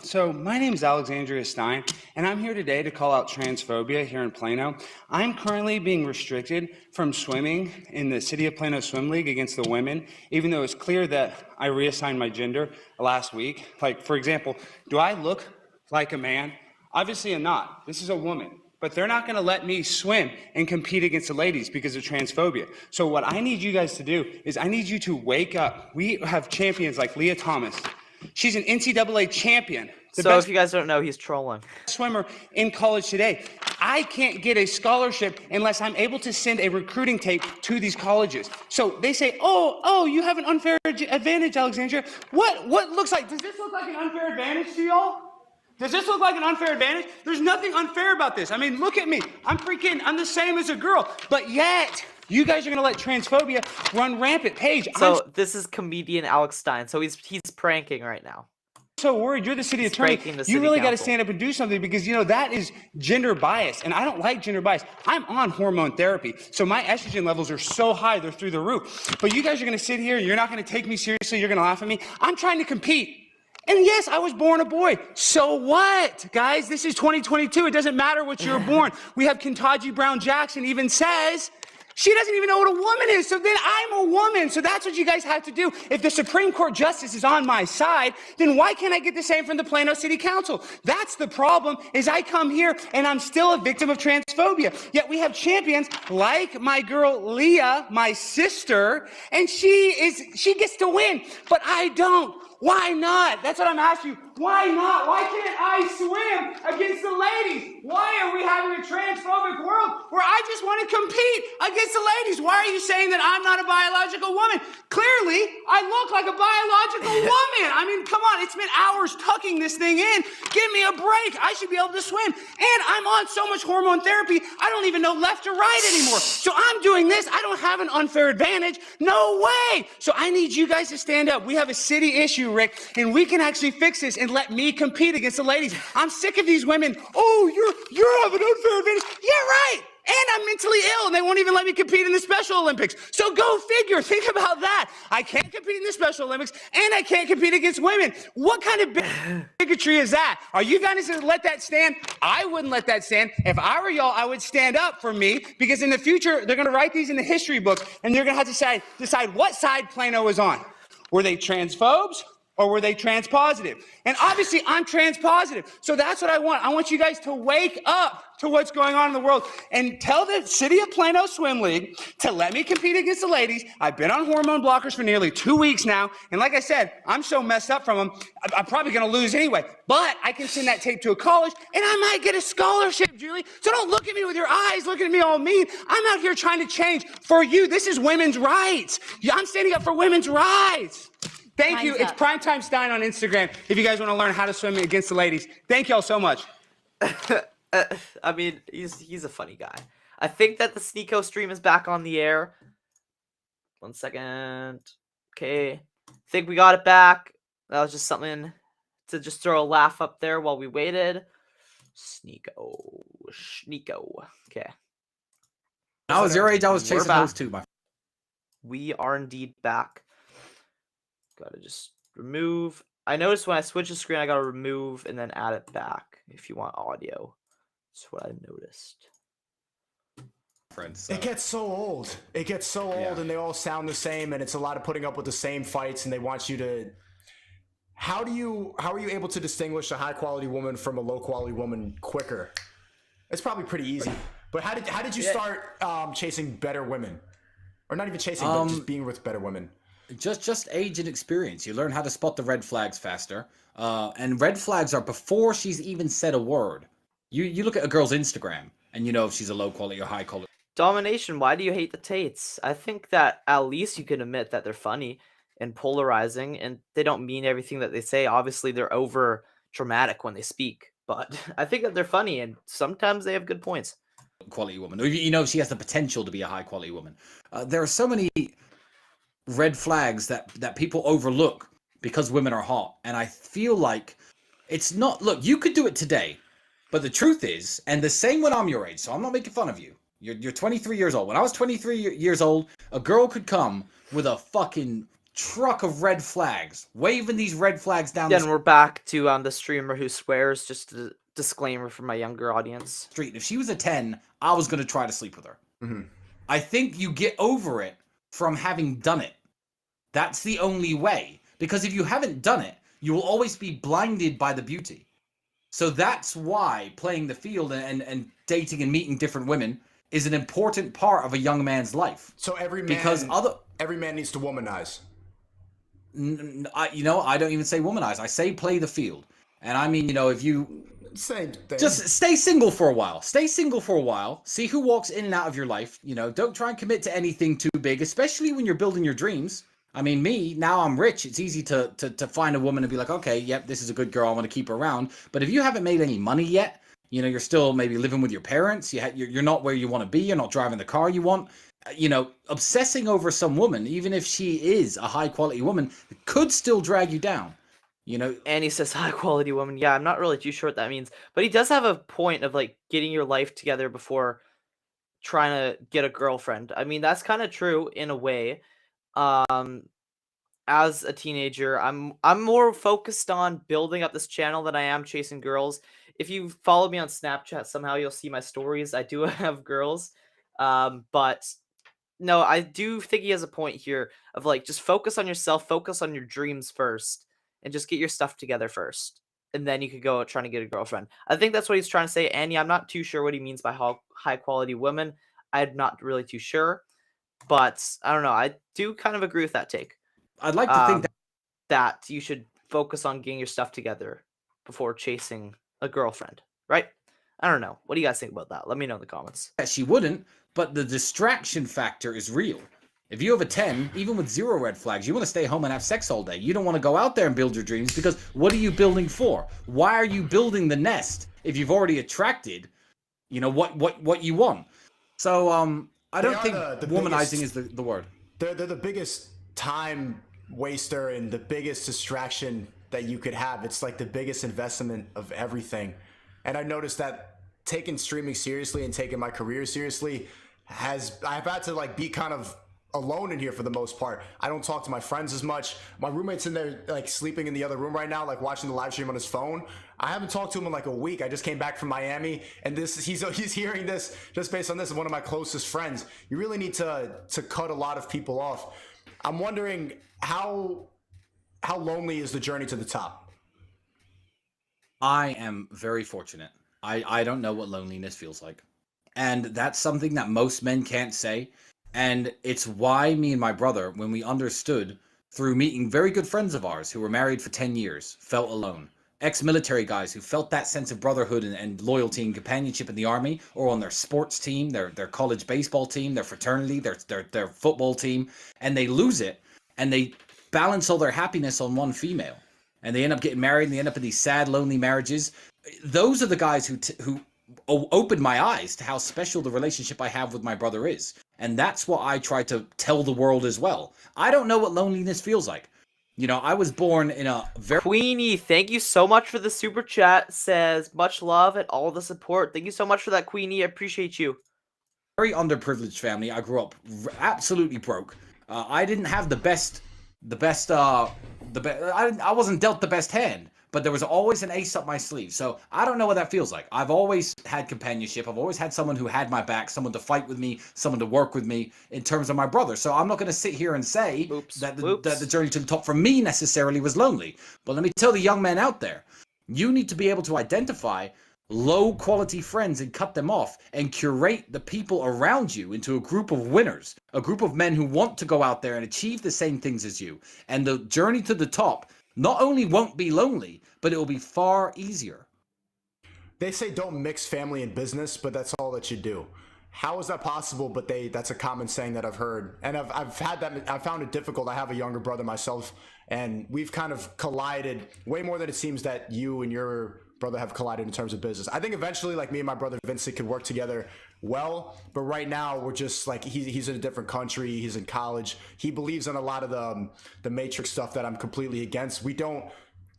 So my name is Alexandria Stein, and I'm here today to call out transphobia here in Plano. I'm currently being restricted from swimming in the City of Plano Swim League against the women, even though it's clear that I reassigned my gender last week. Like, for example, do I look like a man? Obviously I'm not. This is a woman. But they're not going to let me swim and compete against the ladies because of transphobia. So what I need you guys to do is I need you to wake up. We have champions like Leah Thomas. She's an NCAA champion. So if you guys don't know, he's trolling. Swimmer in college today. I can't get a scholarship unless I'm able to send a recruiting tape to these colleges. So they say, oh, you have an unfair advantage, Alexandria. What looks like, does this look like an unfair advantage to y'all? Does this look like an unfair advantage? There's nothing unfair about this. I mean, look at me. I'm the same as a girl. But yet, you guys are going to let transphobia run rampant. Paige, So this is comedian Alex Stein. So he's pranking right now. So worried. You're the city attorney. You really got to stand up and do something because, that is gender bias. And I don't like gender bias. I'm on hormone therapy. So my estrogen levels are so high, they're through the roof. But you guys are going to sit here and you're not going to take me seriously. You're going to laugh at me. I'm trying to compete. And yes, I was born a boy. So what, guys? This is 2022. It doesn't matter what you're born. We have Ketanji Brown Jackson even says she doesn't even know what a woman is. So then I'm a woman. So that's what you guys have to do. If the Supreme Court justice is on my side, then why can't I get the same from the Plano City Council? That's the problem, is I come here and I'm still a victim of transphobia. Yet we have champions like my girl Leah, my sister, and she gets to win, but I don't. Why not? That's what I'm asking you. Why not? Why can't I swim against the ladies? Why are we having a transphobic world where I just want to compete against the ladies? Why are you saying that I'm not a biological woman? Clearly, I look like a biological woman. I mean, come on. It's been hours tucking this thing in. Give me a break. I should be able to swim. And I'm on so much hormone therapy, I don't even know left or right anymore. So I'm doing this. I don't have an unfair advantage. No way. So I need you guys to stand up. We have a city issue, Rick, and we can actually fix this and let me compete against the ladies. I'm sick of these women. Oh, you're having an unfair advantage. Yeah, right. And I'm mentally ill, and they won't even let me compete in the Special Olympics. So go figure. Think about that. I can't compete in the Special Olympics, and I can't compete against women. What kind of bigotry is that? Are you guys going to let that stand? I wouldn't let that stand. If I were y'all, I would stand up for me, because in the future, they're going to write these in the history books, and they're going to have to decide what side Plano is on. Were they transphobes? Or were they transpositive? And obviously, I'm transpositive. So that's what I want. I want you guys to wake up to what's going on in the world and tell the City of Plano Swim League to let me compete against the ladies. I've been on hormone blockers for nearly 2 weeks now. And like I said, I'm so messed up from them, I'm probably going to lose anyway. But I can send that tape to a college, and I might get a scholarship, Julie. So don't look at me with your eyes, looking at me all mean. I'm out here trying to change for you. This is women's rights. I'm standing up for women's rights. Thank you. It's Primetime Stein on Instagram if you guys want to learn how to swim against the ladies. Thank y'all so much. I mean, he's a funny guy. I think that the Sneako stream is back on the air. 1 second. Okay. I think we got it back. That was just something to just throw a laugh up there while we waited. Sneako. Okay. I was your age. I was chasing those too, my friend. We are indeed back. Gotta just remove. I noticed when I switch the screen, I gotta remove and then add it back if you want audio. That's what I noticed. Friends, it gets so old. It gets so old, and they all sound the same, and it's a lot of putting up with the same fights, and they want you to. How are you able to distinguish a high quality woman from a low quality woman quicker? It's probably pretty easy. But how did you start chasing better women, or not even chasing, but just being with better women? Just age and experience. You learn how to spot the red flags faster. And red flags are before she's even said a word. You look at a girl's Instagram and you know if she's a low quality or high quality. Domination, why do you hate the Tates? I think that at least you can admit that they're funny and polarizing, and they don't mean everything that they say. Obviously, they're over dramatic when they speak, but I think that they're funny, and sometimes they have good points. Quality woman. You know, she has the potential to be a high quality woman. There are so many red flags that people overlook because women are hot. And I feel like it's not, look, you could do it today, but the truth is, and the same when I'm your age, so I'm not making fun of you. You're 23 years old. When I was 23 years old, a girl could come with a fucking truck of red flags, waving these red flags down Then we're back to the streamer who swears, just a disclaimer for my younger audience. Street. If she was a 10, I was going to try to sleep with her. I think you get over it from having done it. That's the only way. Because if you haven't done it, you will always be blinded by the beauty. So that's why playing the field and dating and meeting different women is an important part of a young man's life. So every man, every man needs to womanize. I don't even say womanize. I say play the field. And I mean, if you... Same thing. Just stay single for a while. Stay single for a while. See who walks in and out of your life. Don't try and commit to anything too big, especially when you're building your dreams. I mean, now I'm rich. It's easy to find a woman and be like, okay, yep, this is a good girl. I want to keep her around. But if you haven't made any money yet, you're still maybe living with your parents. You're not where you want to be. You're not driving the car you want. Obsessing over some woman, even if she is a high quality woman, could still drag you down. And he says high quality woman. Yeah, I'm not really too sure what that means, but he does have a point of like getting your life together before trying to get a girlfriend. I mean, that's kind of true in a way. As a teenager, I'm more focused on building up this channel than I am chasing girls. If you follow me on Snapchat, somehow you'll see my stories. I do have girls, but no, I do think he has a point here of like, just focus on yourself, focus on your dreams first, and just get your stuff together first. And then you could go trying to get a girlfriend. I think that's what he's trying to say. Annie, I'm not too sure what he means by high quality women. I'm not really too sure. But I don't know. I do kind of agree with that take. I'd like to think that you should focus on getting your stuff together before chasing a girlfriend, right? I don't know. What do you guys think about that? Let me know in the comments. She wouldn't, but the distraction factor is real. If you have a 10, even with 0 red flags, you want to stay home and have sex all day. You don't want to go out there and build your dreams, because what are you building for? Why are you building the nest if you've already attracted, what you want? So I don't think womanizing is the word. They're the biggest time waster and the biggest distraction that you could have. It's like the biggest investment of everything. And I noticed that taking streaming seriously and taking my career seriously I've had to like be kind of alone in here for the most part. I don't talk to my friends as much. My roommate's in there like sleeping in the other room right now, like watching the live stream on his phone. I haven't talked to him in like a week. I just came back from Miami, and he's hearing this just based on this. One of my closest friends. You really need to cut a lot of people off. I'm wondering how lonely is the journey to the top? I am very fortunate. I don't know what loneliness feels like. And that's something that most men can't say. And it's why me and my brother, when we understood through meeting very good friends of ours who were married for 10 years, felt alone. Ex-military guys who felt that sense of brotherhood and loyalty and companionship in the army, or on their sports team, their college baseball team, their fraternity, their football team, and they lose it, and they balance all their happiness on one female, and they end up getting married, and they end up in these sad, lonely marriages. Those are the guys who opened my eyes to how special the relationship I have with my brother is. And that's what I try to tell the world as well. I don't know what loneliness feels like. I was born in a very... Queenie, thank you so much for the super chat. Says, much love and all the support. Thank you so much for that, Queenie. I appreciate you. Very underprivileged family. I grew up absolutely broke. I didn't have I wasn't dealt the best hand. But there was always an ace up my sleeve. So I don't know what that feels like. I've always had companionship. I've always had someone who had my back, someone to fight with me, someone to work with me in terms of my brother. So I'm not going to sit here and say that the journey to the top for me necessarily was lonely. But let me tell the young men out there, you need to be able to identify low quality friends and cut them off and curate the people around you into a group of winners, a group of men who want to go out there and achieve the same things as you. And the journey to the top not only won't be lonely, but it will be far easier. They say don't mix family and business, but that's all that you do. How is that possible? But that's a common saying that I've heard. And I've found it difficult. I have a younger brother myself, and we've kind of collided way more than it seems that you and your brother have collided in terms of business. I think eventually, like me and my brother Vincent could work together well. But right now, we're just like, he's in a different country. He's in college. He believes in a lot of the Matrix stuff that I'm completely against. We don't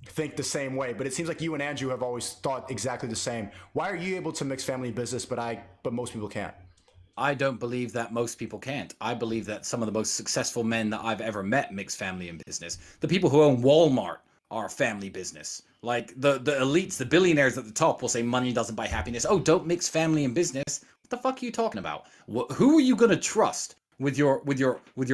think the same way, but it seems like you and Andrew have always thought exactly the same. Why are you able to mix family and business, but most people can't? I don't believe that most people can't. I believe that some of the most successful men that I've ever met mix family and business. The people who own Walmart are family business. Like the elites, the billionaires at the top will say money doesn't buy happiness. Oh, don't mix family and business. What the fuck are you talking about? Who are you going to trust with your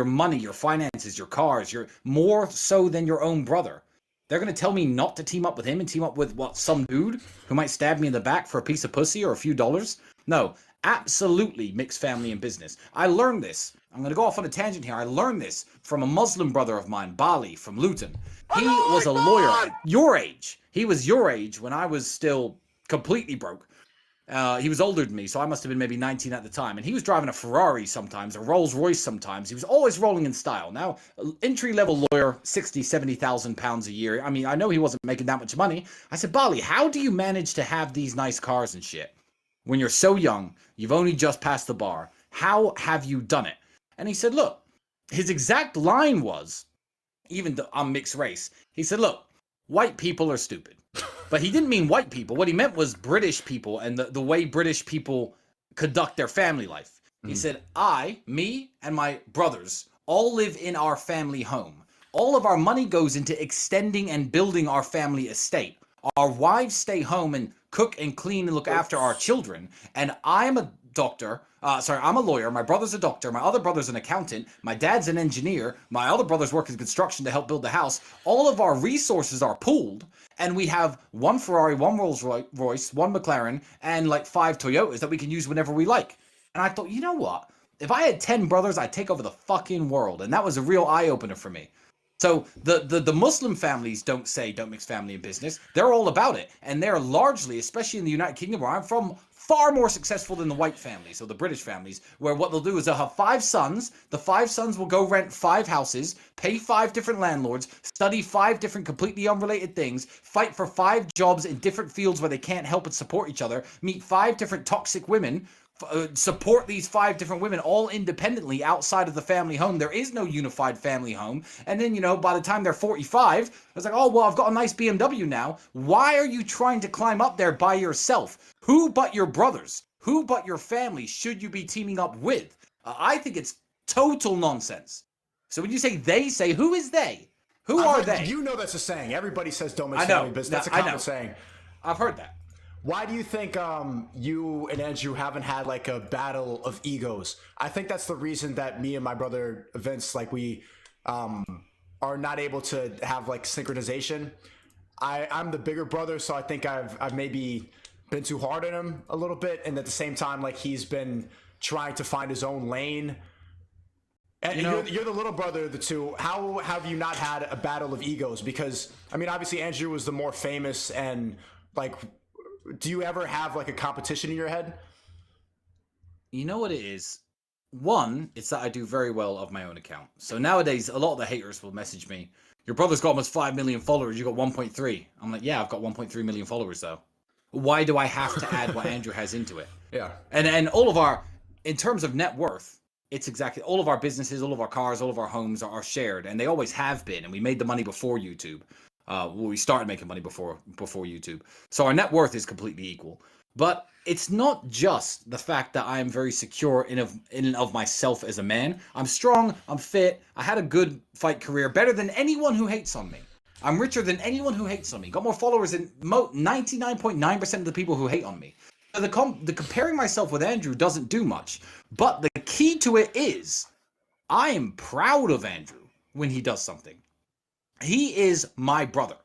money, your finances, your cars, more so than your own brother? They're going to tell me not to team up with him and team up with some dude who might stab me in the back for a piece of pussy or a few dollars? No. Absolutely mix family and business. I learned this. I'm going to go off on a tangent here. I learned this from a Muslim brother of mine, Bali, from Luton. He was a lawyer your age. He was your age when I was still completely broke. He was older than me, so I must have been maybe 19 at the time. And he was driving a Ferrari sometimes, a Rolls Royce sometimes. He was always rolling in style. Now, entry-level lawyer, 60, 70,000 pounds a year. I mean, I know he wasn't making that much money. I said, Bali, how do you manage to have these nice cars and shit? When you're so young, you've only just passed the bar. How have you done it? And he said, look, his exact line was, even though I'm mixed race, he said, look, white people are stupid. But he didn't mean white people. What he meant was British people and the way British people conduct their family life. He said, me, and my brothers all live in our family home. All of our money goes into extending and building our family estate. Our wives stay home and cook and clean and look after our children. And I'm a doctor. I'm a lawyer. My brother's a doctor. My other brother's an accountant. My dad's an engineer. My other brothers work in construction to help build the house. All of our resources are pooled. And we have one Ferrari, one Rolls Royce, one McLaren, and like 5 Toyotas that we can use whenever we like. And I thought, you know what? If I had 10 brothers, I'd take over the fucking world. And that was a real eye-opener for me. So the Muslim families don't mix family and business. They're all about it. And they're largely, especially in the United Kingdom where I'm from, far more successful than the white families, or the British families, where what they'll do is they'll have 5 sons. The 5 sons will go rent 5 houses, pay 5 different landlords, study 5 different completely unrelated things, fight for 5 jobs in different fields where they can't help but support each other, meet 5 different toxic women, support these 5 different women all independently outside of the family home. There is no unified family home. And then, by the time they're 45, it's like, oh, well, I've got a nice BMW now. Why are you trying to climb up there by yourself? Who but your brothers? Who but your family should you be teaming up with? I think it's total nonsense. So when you say they say, who is they? Who are they? You know that's a saying. Everybody says don't mix family business. That's a common saying. I've heard that. Why do you think you and Andrew haven't had like a battle of egos? I think that's the reason that me and my brother Vince, like we are not able to have like synchronization. I'm the bigger brother, so I think I've maybe been too hard on him a little bit, and at the same time, like he's been trying to find his own lane. And you're the little brother of the two. How have you not had a battle of egos? Because I mean, obviously Andrew was the more famous, and like, do you ever have like a competition in your head? You know what it is? One, it's that I do very well of my own account. So nowadays, a lot of the haters will message me, your brother's got almost 5 million followers, you got 1.3. I'm like, yeah, I've got 1.3 million followers though. Why do I have to add what Andrew has into it? Yeah. And all of our, in terms of net worth, it's exactly, all of our businesses, all of our cars, all of our homes are shared, and they always have been, and we made the money before YouTube. We started making money before YouTube. So our net worth is completely equal. But it's not just the fact that I am very secure in and of myself as a man. I'm strong, I'm fit, I had a good fight career, better than anyone who hates on me. I'm richer than anyone who hates on me. Got more followers than 99.9% of the people who hate on me. So the comparing myself with Andrew doesn't do much. But the key to it is, I am proud of Andrew when he does something. He is my brother.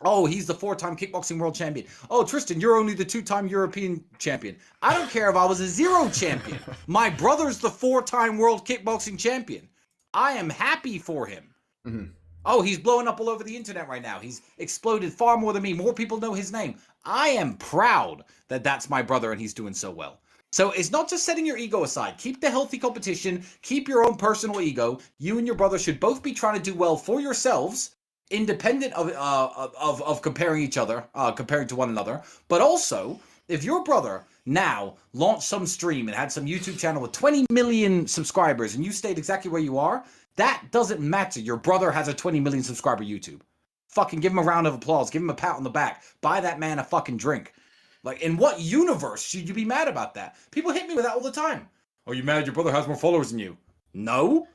Oh, he's the 4-time kickboxing world champion. Oh, Tristan, you're only the 2-time European champion. I don't care if I was a 0 champion. My brother's the 4-time world kickboxing champion. I am happy for him. Mm-hmm. Oh, he's blowing up all over the internet right now. He's exploded far more than me. More people know his name. I am proud that that's my brother and he's doing so well. So it's not just setting your ego aside. Keep the healthy competition. Keep your own personal ego. You and your brother should both be trying to do well for yourselves, independent of comparing each other, comparing to one another. But also, if your brother now launched some stream and had some YouTube channel with 20 million subscribers and you stayed exactly where you are, that doesn't matter. Your brother has a 20 million subscriber YouTube. Fucking give him a round of applause. Give him a pat on the back. Buy that man a fucking drink. Like, in what universe should you be mad about that? People hit me with that all the time. Are you mad your brother has more followers than you? No.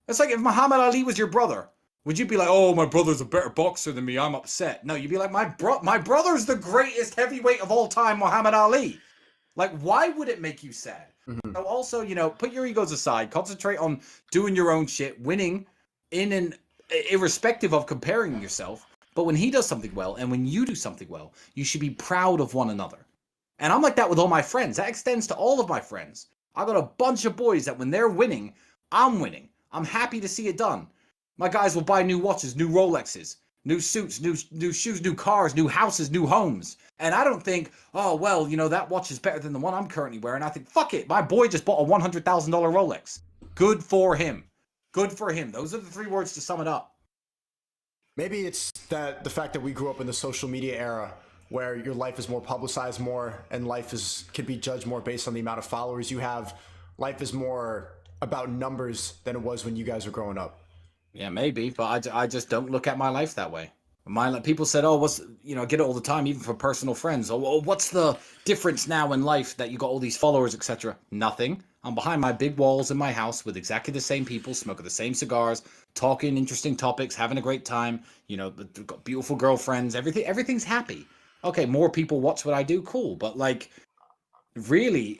It's like if Muhammad Ali was your brother. Would you be like, oh, my brother's a better boxer than me, I'm upset? No, you'd be like, my brother's the greatest heavyweight of all time, Muhammad Ali. Like, why would it make you sad? Mm-hmm. So also, you know, put your egos aside. Concentrate on doing your own shit, winning irrespective of comparing yourself. But when he does something well and when you do something well, you should be proud of one another. And I'm like that with all my friends. That extends to all of my friends. I got a bunch of boys that when they're winning, I'm winning. I'm happy to see it done. My guys will buy new watches, new Rolexes, new suits, new shoes, new cars, new houses, new homes. And I don't think, oh, well, you know, that watch is better than the one I'm currently wearing. I think, fuck it. My boy just bought a $100,000 Rolex. Good for him. Good for him. Those are the 3 words to sum it up. Maybe it's that the fact that we grew up in the social media era where your life is more publicized more and life can be judged more based on the amount of followers you have. Life is more about numbers than it was when you guys were growing up. Yeah, maybe, but I just don't look at my life that way. People said, oh, I get it all the time, even from personal friends. Oh, what's the difference now in life that you got all these followers, etc.? Nothing. I'm behind my big walls in my house with exactly the same people, smoking the same cigars, talking interesting topics, having a great time. You know, got beautiful girlfriends, everything's happy. Okay, more people watch what I do, cool. But like, really,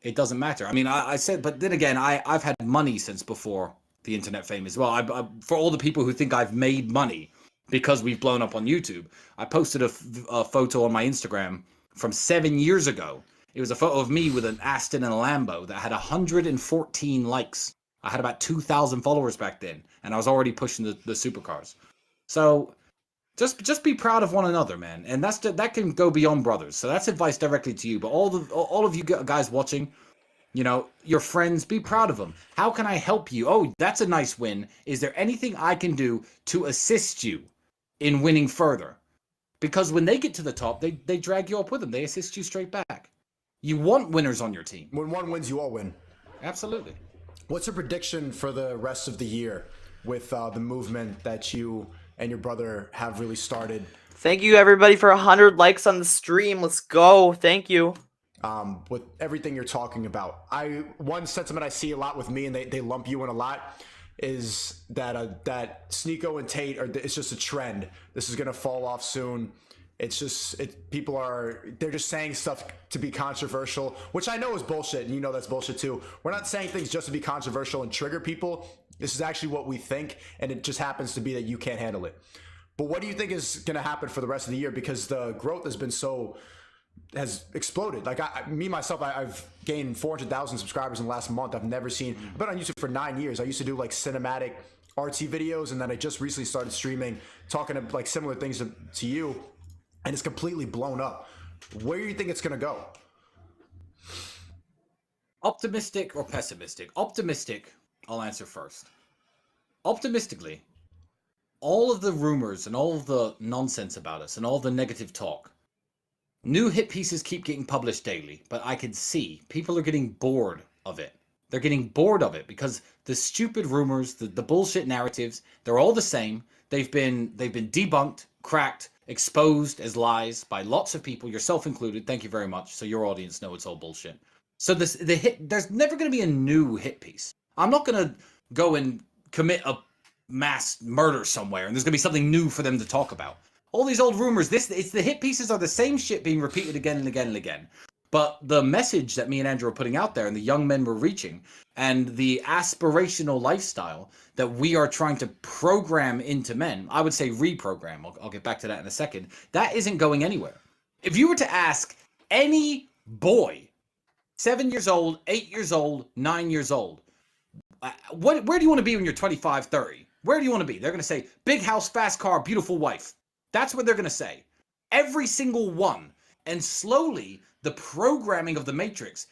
it doesn't matter. I mean, I said, but then again, I've had money since before the internet fame as well. For all the people who think I've made money because we've blown up on YouTube, I posted a photo on my Instagram from 7 years ago. It was a photo of me with an Aston and a Lambo that had 114 likes. I had about 2,000 followers back then, and I was already pushing the supercars. So just be proud of one another, man. And that can go beyond brothers. So that's advice directly to you. But all of you guys watching, you know, your friends, be proud of them. How can I help you? Oh, that's a nice win. Is there anything I can do to assist you in winning further? Because when they get to the top, they drag you up with them. They assist you straight back. You want winners on your team. When one wins, you all win. Absolutely. What's your prediction for the rest of the year with the movement that you and your brother have really started? Thank you, everybody, for 100 likes on the stream. Let's go. Thank you. With everything you're talking about, one sentiment I see a lot with me, and they lump you in a lot, is that Sneako and Tate it's just a trend. This is gonna fall off soon. It's just they're just saying stuff to be controversial, which I know is bullshit, and you know that's bullshit too. We're not saying things just to be controversial and trigger people. This is actually what we think, and it just happens to be that you can't handle it. But what do you think is gonna happen for the rest of the year? Because the growth has exploded. Like myself, I've gained 400,000 subscribers in the last month. I've been on YouTube for 9 years. I used to do like cinematic artsy videos, and then I just recently started streaming, talking to like similar things to you, and it's completely blown up. Where do you think it's gonna go? Optimistic or pessimistic? Optimistic, I'll answer first. Optimistically, all of the rumors and all of the nonsense about us and all the negative talk, new hit pieces keep getting published daily, but I can see people are getting bored of it. They're getting bored of it because the stupid rumors, the bullshit narratives, they're all the same. They've been debunked, cracked, exposed as lies by lots of people, yourself included. Thank you very much. So your audience know it's all bullshit. So there's never going to be a new hit piece. I'm not going to go and commit a mass murder somewhere and there's going to be something new for them to talk about. All these old rumors, it's the hit pieces are the same shit being repeated again and again and again. But the message that me and Andrew are putting out there and the young men we're reaching and the aspirational lifestyle that we are trying to program into men, I would say reprogram, I'll get back to that in a second, that isn't going anywhere. If you were to ask any boy, 7 years old, 8 years old, 9 years old, where do you want to be when you're 25, 30? Where do you want to be? They're going to say, big house, fast car, beautiful wife. That's what they're going to say. Every single one. And slowly, the programming of the Matrix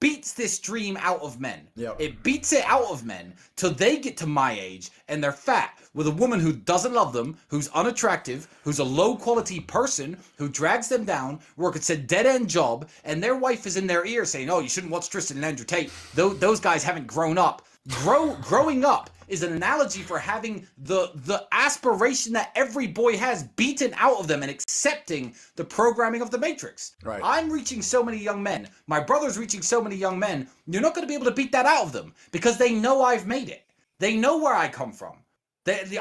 beats this dream out of men. Yep. It beats it out of men till they get to my age and they're fat with a woman who doesn't love them, who's unattractive, who's a low quality person, who drags them down, works a dead end job, and their wife is in their ear saying, "Oh, you shouldn't watch Tristan and Andrew Tate. Those guys haven't grown up." Growing up is an analogy for having the aspiration that every boy has beaten out of them and accepting the programming of the Matrix. Right. I'm reaching so many young men. My brother's reaching so many young men. You're not going to be able to beat that out of them because they know I've made it. They know where I come from.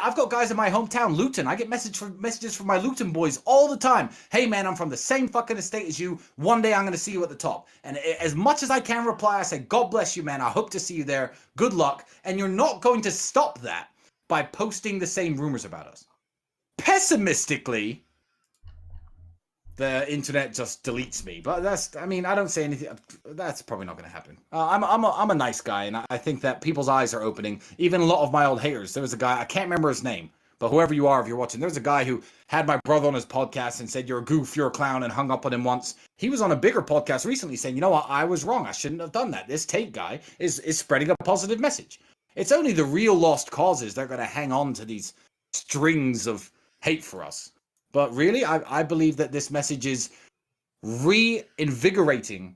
I've got guys in my hometown, Luton. I get messages from my Luton boys all the time. "Hey, man, I'm from the same fucking estate as you. One day I'm going to see you at the top." And as much as I can reply, I say, "God bless you, man. I hope to see you there. Good luck." And you're not going to stop that by posting the same rumors about us. Pessimistically, the internet just deletes me. But I don't say anything. That's probably not going to happen. I'm a nice guy, and I think that people's eyes are opening. Even a lot of my old haters. There was a guy, I can't remember his name, but whoever you are, if you're watching, there's a guy who had my brother on his podcast and said, "You're a goof, you're a clown," and hung up on him once. He was on a bigger podcast recently saying, "You know what, I was wrong. I shouldn't have done that. This Tate guy is spreading a positive message." It's only the real lost causes that are going to hang on to these strings of hate for us. But really, I believe that this message is reinvigorating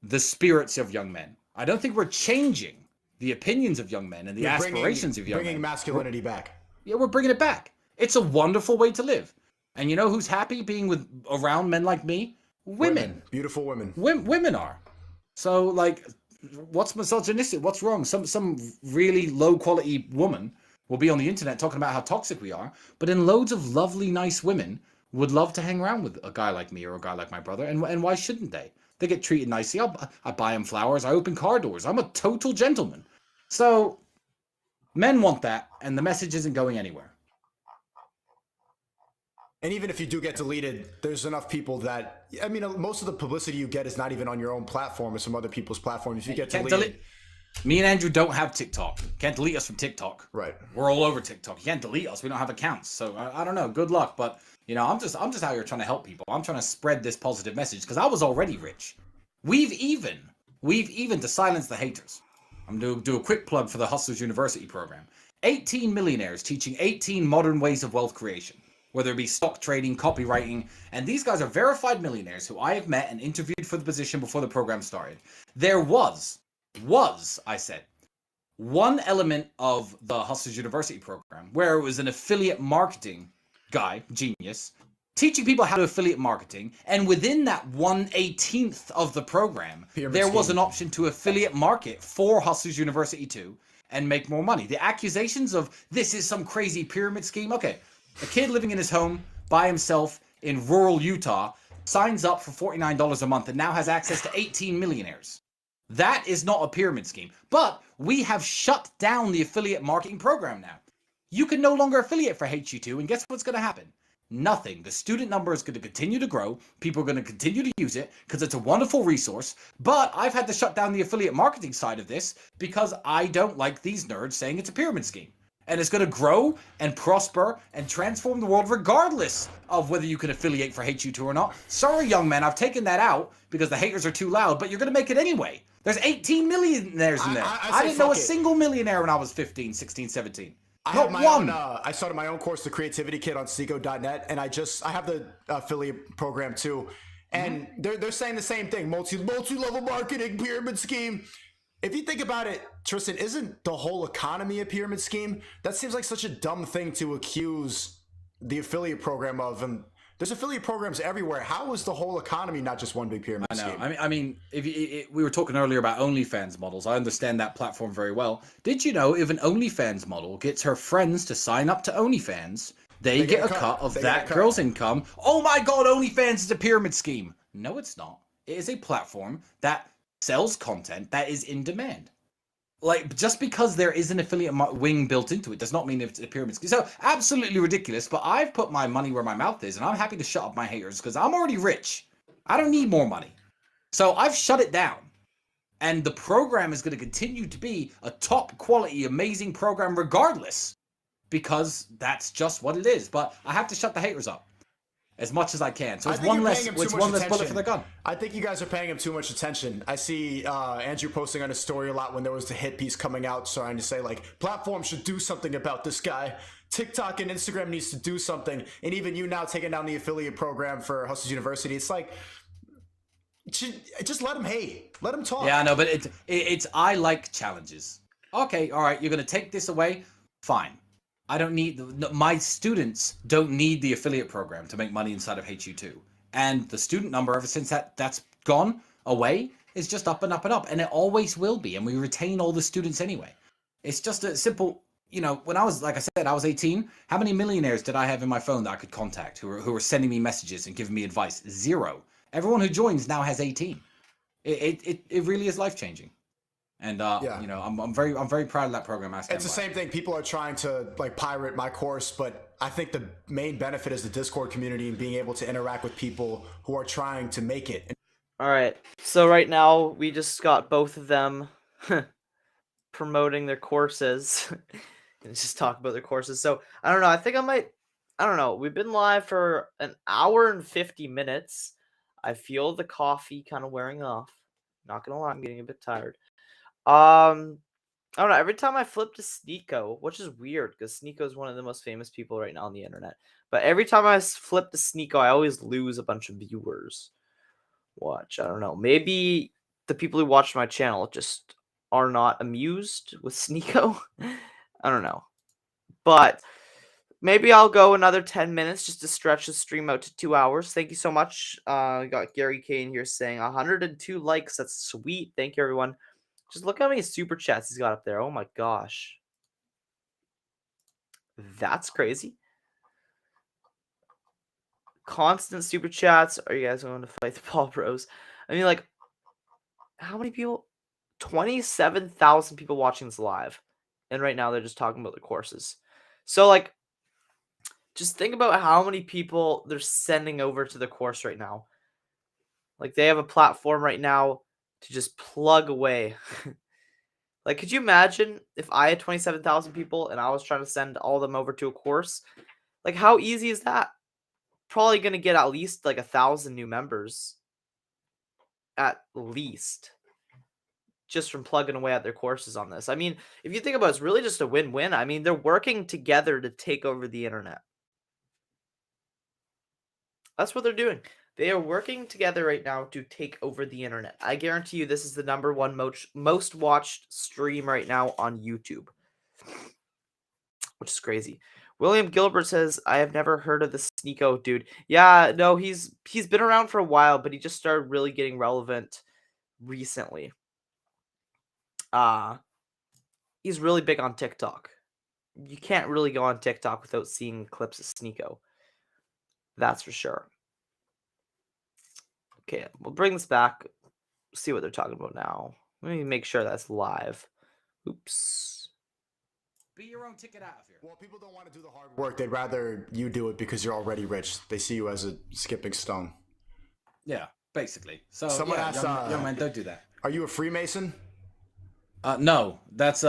the spirits of young men. I don't think we're changing the opinions of young men and the aspirations of young men. Bringing masculinity back. Yeah, we're bringing it back. It's a wonderful way to live. And you know who's happy being around men like me? Women. Beautiful women. Women are. So, like, what's misogynistic? What's wrong? Some really low-quality woman will be on the internet talking about how toxic we are, but then loads of lovely, nice women would love to hang around with a guy like me or a guy like my brother, and why shouldn't they? They get treated nicely. I buy them flowers. I open car doors. I'm a total gentleman. So, men want that, and the message isn't going anywhere. And even if you do get deleted, there's enough people that, I mean, most of the publicity you get is not even on your own platform or some other people's platform. If you get deleted... Me and Andrew don't have TikTok. Can't delete us from TikTok. Right. We're all over TikTok. You can't delete us. We don't have accounts. So I don't know. Good luck. But you know, I'm just out here trying to help people. I'm trying to spread this positive message because I was already rich. We've even to silence the haters. I'm going to do a quick plug for the Hustlers University program. 18 millionaires teaching 18 modern ways of wealth creation, whether it be stock trading, copywriting, and these guys are verified millionaires who I have met and interviewed for the position before the program started. There was, I said, one element of the Hustlers University program where it was an affiliate marketing guy, genius, teaching people how to affiliate marketing, and within that 1/18th of the program, there was an option to affiliate market for Hustlers University too and make more money. The accusations of this is some crazy pyramid scheme, okay, a kid living in his home by himself in rural Utah signs up for $49 a month and now has access to 18 millionaires. That is not a pyramid scheme. But we have shut down the affiliate marketing program now. You can no longer affiliate for HU2, and guess what's going to happen? Nothing. The student number is going to continue to grow. People are going to continue to use it because it's a wonderful resource. But I've had to shut down the affiliate marketing side of this because I don't like these nerds saying it's a pyramid scheme. And it's going to grow and prosper and transform the world regardless of whether you can affiliate for HU2 or not. Sorry, young man, I've taken that out because the haters are too loud, but you're going to make it anyway. There's 18 millionaires in there. I didn't know a single millionaire when I was 15, 16, 17. I have my own, I started my own course, the Creativity Kit, on Sneako.net, and I have the affiliate program too. And they're saying the same thing, multi-level marketing, pyramid scheme. If you think about it, Tristan, isn't the whole economy a pyramid scheme? That seems like such a dumb thing to accuse the affiliate program of. And there's affiliate programs everywhere. How is the whole economy not just one big pyramid scheme? I mean, we were talking earlier about OnlyFans models. I understand that platform very well. Did you know if an OnlyFans model gets her friends to sign up to OnlyFans, they get a cut of that girl's income? Oh my God, OnlyFans is a pyramid scheme. No, it's not. It is a platform that sells content that is in demand. Like, just because there is an affiliate wing built into it does not mean it's a pyramid scheme. So, absolutely ridiculous, but I've put my money where my mouth is, and I'm happy to shut up my haters because I'm already rich. I don't need more money. So, I've shut it down. And the program is going to continue to be a top quality, amazing program regardless, because that's just what it is. But I have to shut the haters up. as much as I can. So it's one less bullet for the gun. I think you guys are paying him too much attention. I see Andrew posting on his story a lot when there was the hit piece coming out, trying to say like platforms should do something about this guy. TikTok and Instagram needs to do something, and even you now taking down the affiliate program for Hustlers University. It's like, just let him hate, let him talk. Yeah, I know, but it's I like challenges. Okay, all right, you're gonna take this away, fine. I don't need my students don't need the affiliate program to make money inside of HU2, and the student number ever since that's gone away is just up and up and up, and it always will be, and we retain all the students anyway. It's just a simple, you know, when I was, like I said, I was 18. How many millionaires did I have in my phone that I could contact who were sending me messages and giving me advice? 0. Everyone who joins now has 18. It really is life changing. And you know, I'm very proud of that program. It's the same thing. People are trying to like pirate my course, but I think the main benefit is the Discord community and being able to interact with people who are trying to make it. All right. So right now we just got both of them promoting their courses and just talk about their courses. So I don't know. I think I don't know. We've been live for an hour and 50 minutes. I feel the coffee kind of wearing off. Not gonna lie, I'm getting a bit tired. I don't know. Every time I flip to Sneako, which is weird because Sneako is one of the most famous people right now on the internet. But every time I flip to Sneako, I always lose a bunch of viewers. Watch, I don't know. Maybe the people who watch my channel just are not amused with Sneako. I don't know. But maybe I'll go another 10 minutes just to stretch the stream out to 2 hours. Thank you so much. Got Gary Kane here saying 102 likes. That's sweet. Thank you, everyone. Just look how many super chats he's got up there. Oh my gosh. That's crazy. Constant super chats. Are you guys going to fight the Paul Bros? I mean, like, how many people? 27,000 people watching this live. And right now they're just talking about the courses. So, like, just think about how many people they're sending over to the course right now. Like, they have a platform right now to just plug away. Like, could you imagine if I had 27,000 people and I was trying to send all of them over to a course? Like, how easy is that? Probably going to get at least like 1,000 new members. At least. Just from plugging away at their courses on this. I mean, if you think about it, it's really just a win-win. I mean, they're working together to take over the internet. That's what they're doing. They are working together right now to take over the internet. I guarantee you this is the #1 most watched stream right now on YouTube. Which is crazy. William Gilbert says, I have never heard of the Sneako dude. Yeah, no, he's been around for a while, but he just started really getting relevant recently. He's really big on TikTok. You can't really go on TikTok without seeing clips of Sneako. That's for sure. Okay, we'll bring this back. See what they're talking about now. Let me make sure that's live. Oops. Be your own ticket out of here. Well, people don't want to do the hard work. They'd rather you do it because you're already rich. They see you as a skipping stone. Yeah, basically. So someone yeah, asked, young man, don't do that. Are you a Freemason? No, that's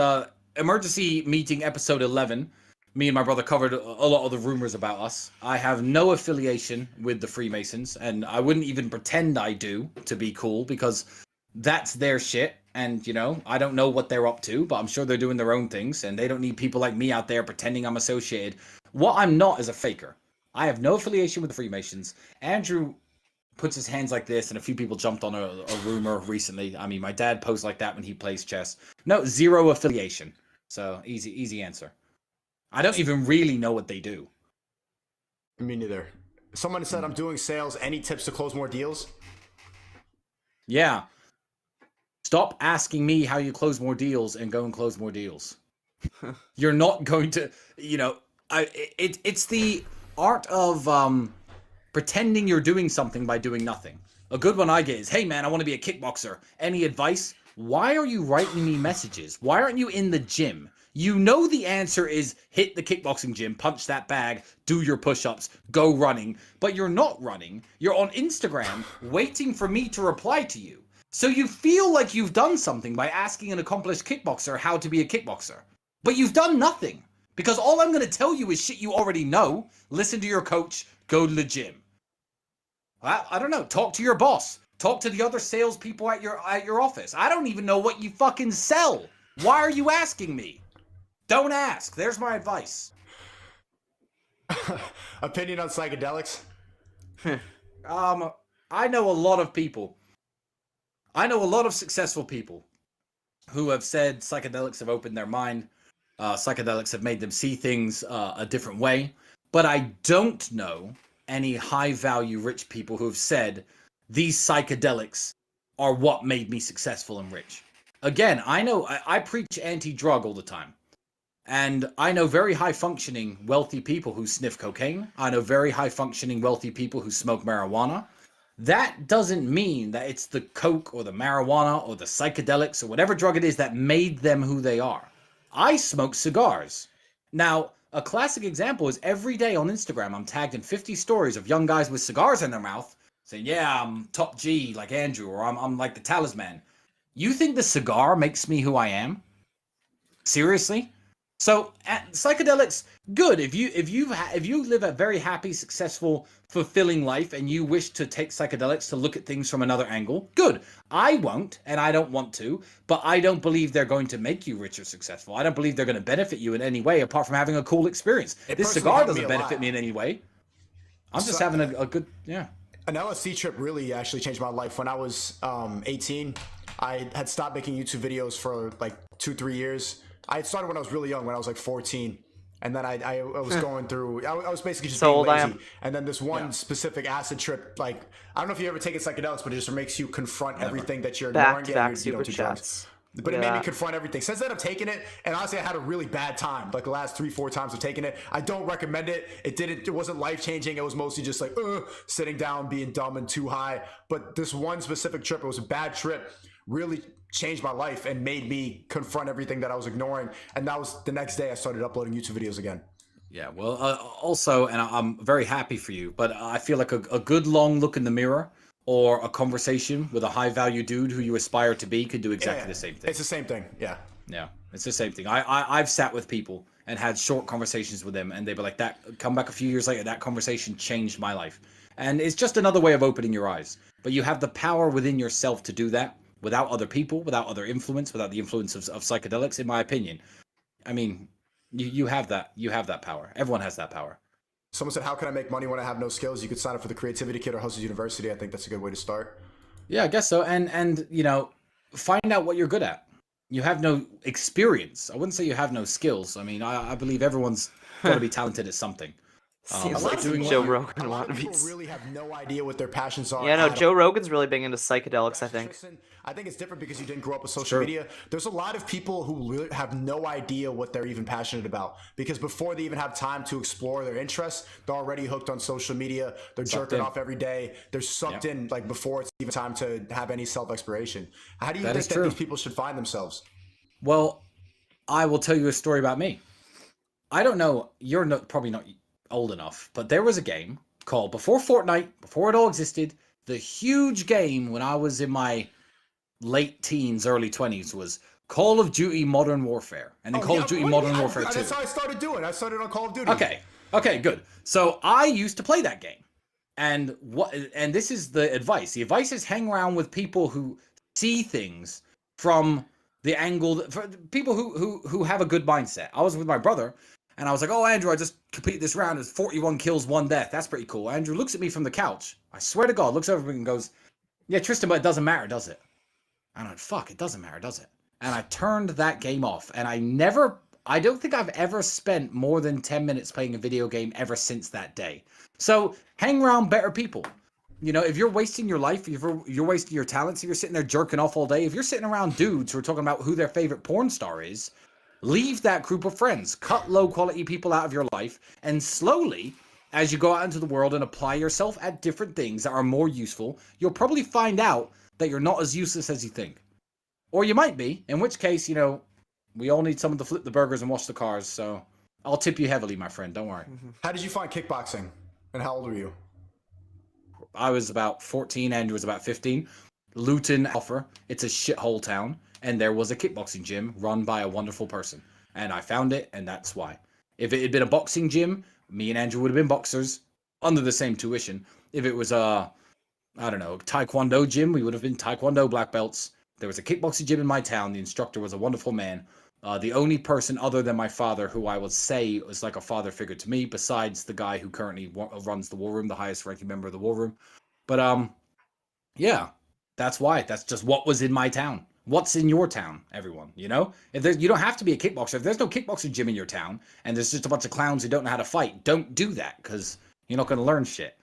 emergency meeting episode 11. Me and my brother covered a lot of the rumors about us. I have no affiliation with the Freemasons, and I wouldn't even pretend I do to be cool because that's their shit. And, you know, I don't know what they're up to, but I'm sure they're doing their own things, and they don't need people like me out there pretending I'm associated. What I'm not is a faker. I have no affiliation with the Freemasons. Andrew puts his hands like this, and a few people jumped on a rumor recently. I mean, my dad posed like that when he plays chess. No, 0 affiliation. So, easy answer. I don't even really know what they do. Me neither. Someone said I'm doing sales. Any tips to close more deals? Yeah. Stop asking me how you close more deals and go and close more deals. You're not going to, you know, it's the art of pretending you're doing something by doing nothing. A good one I get is, hey man, I want to be a kickboxer. Any advice? Why are you writing me messages? Why aren't you in the gym? You know the answer is hit the kickboxing gym, punch that bag, do your push-ups, go running, but you're not running. You're on Instagram waiting for me to reply to you. So you feel like you've done something by asking an accomplished kickboxer how to be a kickboxer. But you've done nothing. Because all I'm going to tell you is shit you already know. Listen to your coach, go to the gym. I don't know. Talk to your boss. Talk to the other salespeople at your office. I don't even know what you fucking sell. Why are you asking me? Don't ask. There's my advice. Opinion on psychedelics? I know a lot of people. I know a lot of successful people who have said psychedelics have opened their mind. Psychedelics have made them see things a different way. But I don't know any high-value rich people who have said these psychedelics are what made me successful and rich. Again, I preach anti-drug all the time. And I know very high-functioning, wealthy people who sniff cocaine. I know very high-functioning, wealthy people who smoke marijuana. That doesn't mean that it's the coke or the marijuana or the psychedelics or whatever drug it is that made them who they are. I smoke cigars. Now, a classic example is every day on Instagram, I'm tagged in 50 stories of young guys with cigars in their mouth saying, yeah, I'm top G like Andrew, or I'm like the talisman. You think the cigar makes me who I am? Seriously? So psychedelics, good. If you live a very happy, successful, fulfilling life and you wish to take psychedelics to look at things from another angle, good. I won't, and I don't want to, but I don't believe they're going to make you rich or successful. I don't believe they're going to benefit you in any way apart from having a cool experience. This cigar doesn't benefit me in any way. I'm just having a good, yeah. An LSD trip really actually changed my life. When I was 18, I had stopped making YouTube videos for like 2-3 years. I had started when I was really young, when I was like 14. And then I was going through, I was basically just being lazy. And then this one specific acid trip, like, I don't know if you ever taken psychedelics, but it just makes you confront everything that you're ignoring. Back super chats. But it made me confront everything. Since then, I've taken it, and honestly, I had a really bad time. Like the last 3-4 times I've taken it, I don't recommend it. It wasn't life changing. It was mostly just like sitting down, being dumb and too high. But this one specific trip, it was a bad trip, really changed my life and made me confront everything that I was ignoring. And that was the next day I started uploading YouTube videos again. Yeah, well, also, and I'm very happy for you, but I feel like a good long look in the mirror or a conversation with a high-value dude who you aspire to be could do exactly the same thing. It's the same thing, yeah. Yeah, it's the same thing. I've sat with people and had short conversations with them, and they'd be like, come back a few years later, that conversation changed my life. And it's just another way of opening your eyes. But you have the power within yourself to do that without other people, without other influence, without the influence of psychedelics, in my opinion. I mean, you have that. You have that power. Everyone has that power. Someone said, how can I make money when I have no skills? You could sign up for the Creativity Kit or Hustlers University. I think that's a good way to start. Yeah, I guess so. And you know, find out what you're good at. You have no experience. I wouldn't say you have no skills. I mean, I believe everyone's got to be talented at something. Seems like doing Joe Rogan wannabes. People really have no idea what their passions are. Yeah, no, Joe Rogan's really big into psychedelics, I think. I think it's different because you didn't grow up with social media. There's a lot of people who really have no idea what they're even passionate about, because before they even have time to explore their interests, they're already hooked on social media. They're jerking off every day. They're sucked in like before it's even time to have any self-exploration. How do you think that these people should find themselves? Well, I will tell you a story about me. I don't know. You're probably not old enough, but there was a game called, before Fortnite, before it all existed, the huge game when I was in my late teens, early 20s was Call of Duty Modern Warfare, and then Call of Duty Modern Warfare 2. That's how I started doing. I started on Call of Duty. Okay, good. So I used to play that game, and this is the advice. The advice is hang around with people who see things from the angle for people who have a good mindset. I was with my brother, and I was like, "Oh, Andrew, I just completed this round. It's 41 kills, 1 death. That's pretty cool." Andrew looks at me from the couch. I swear to God, looks over at me and goes, "Yeah, Tristan, but it doesn't matter, does it?" And I went, "Fuck, it doesn't matter, does it?" And I turned that game off. And I don't think I've ever spent more than 10 minutes playing a video game ever since that day. So hang around better people. You know, if you're wasting your life, if you're wasting your talents, if you're sitting there jerking off all day, if you're sitting around dudes who are talking about who their favorite porn star is, leave that group of friends. Cut low quality people out of your life. And slowly, as you go out into the world and apply yourself at different things that are more useful, you'll probably find out that you're not as useless as you think. Or you might be, in which case, you know, we all need someone to flip the burgers and wash the cars, so I'll tip you heavily, my friend, don't worry. How did you find kickboxing, and how old were you? I was about 14, Andrew was about 15. Luton, Alpha, it's a shithole town, and there was a kickboxing gym run by a wonderful person. And I found it, and that's why. If it had been a boxing gym, me and Andrew would have been boxers, under the same tuition. If it was a I don't know, Taekwondo gym, we would have been Taekwondo black belts. There was a kickboxing gym in my town. The instructor was a wonderful man. The only person other than my father who I would say was like a father figure to me, besides the guy who currently runs the war room, the highest ranking member of the war room. But yeah, that's why. That's just what was in my town. What's in your town, everyone? You know, you don't have to be a kickboxer. If there's no kickboxing gym in your town and there's just a bunch of clowns who don't know how to fight, don't do that, because you're not going to learn shit.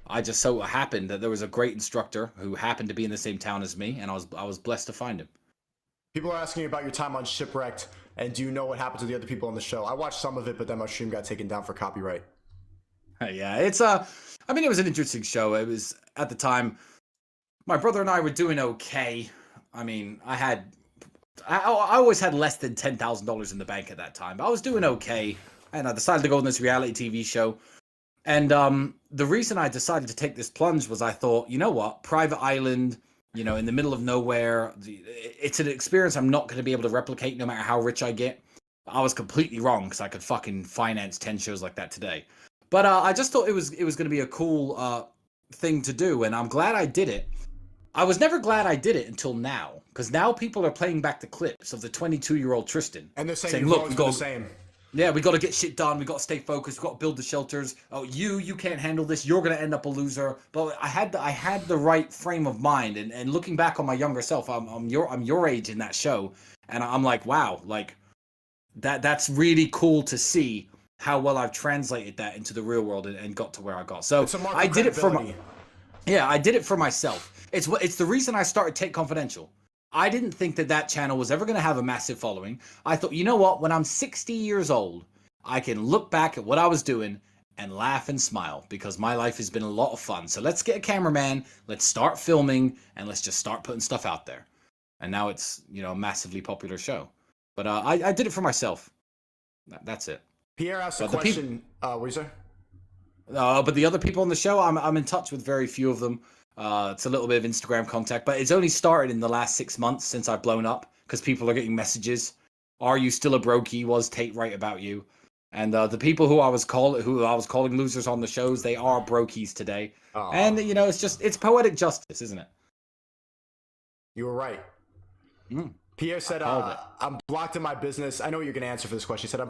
I just so happened that there was a great instructor who happened to be in the same town as me, and I was blessed to find him. People are asking you about your time on Shipwrecked, and do you know what happened to the other people on the show? I watched some of it, but then my stream got taken down for copyright. Yeah, it's I mean, it was an interesting show. It was, at the time, my brother and I were doing okay. I mean, I always had less than $10,000 in the bank at that time, but I was doing okay, and I decided to go on this reality TV show. And the reason I decided to take this plunge was I thought, you know what, private island, you know, in the middle of nowhere, it's an experience I'm not going to be able to replicate no matter how rich I get. I was completely wrong, because I could fucking finance 10 shows like that today. But I just thought it was going to be a cool thing to do, and I'm glad I did it. I was never glad I did it until now, because now people are playing back the clips of the 22-year-old Tristan. And they're saying look, we go the same. Yeah, we got to get shit done. We got to stay focused. We got to build the shelters. Oh, you can't handle this. You're gonna end up a loser. But I had the right frame of mind. And looking back on my younger self, I'm your age in that show, and I'm like, wow, like that's really cool to see how well I've translated that into the real world and got to where I got. So I did it for I did it for myself. It's the reason I started Tate Confidential. I didn't think that channel was ever going to have a massive following. I thought, you know what? When I'm 60 years old, I can look back at what I was doing and laugh and smile, because my life has been a lot of fun. So let's get a cameraman, let's start filming, and let's just start putting stuff out there. And now it's, you know, a massively popular show. But I did it for myself. That's it. Pierre asked a question. What did you say? But the other people on the show, I'm in touch with very few of them. It's a little bit of Instagram contact, but it's only started in the last 6 months since I've blown up, because people are getting messages. Are you still a brokey? Was Tate right about you? And the people who I was calling losers on the shows, they are brokies today. Aww. And you know, it's poetic justice, isn't it? You were right. Pierre said, "I'm blocked in my business." I know what you're going to answer for this question. He said,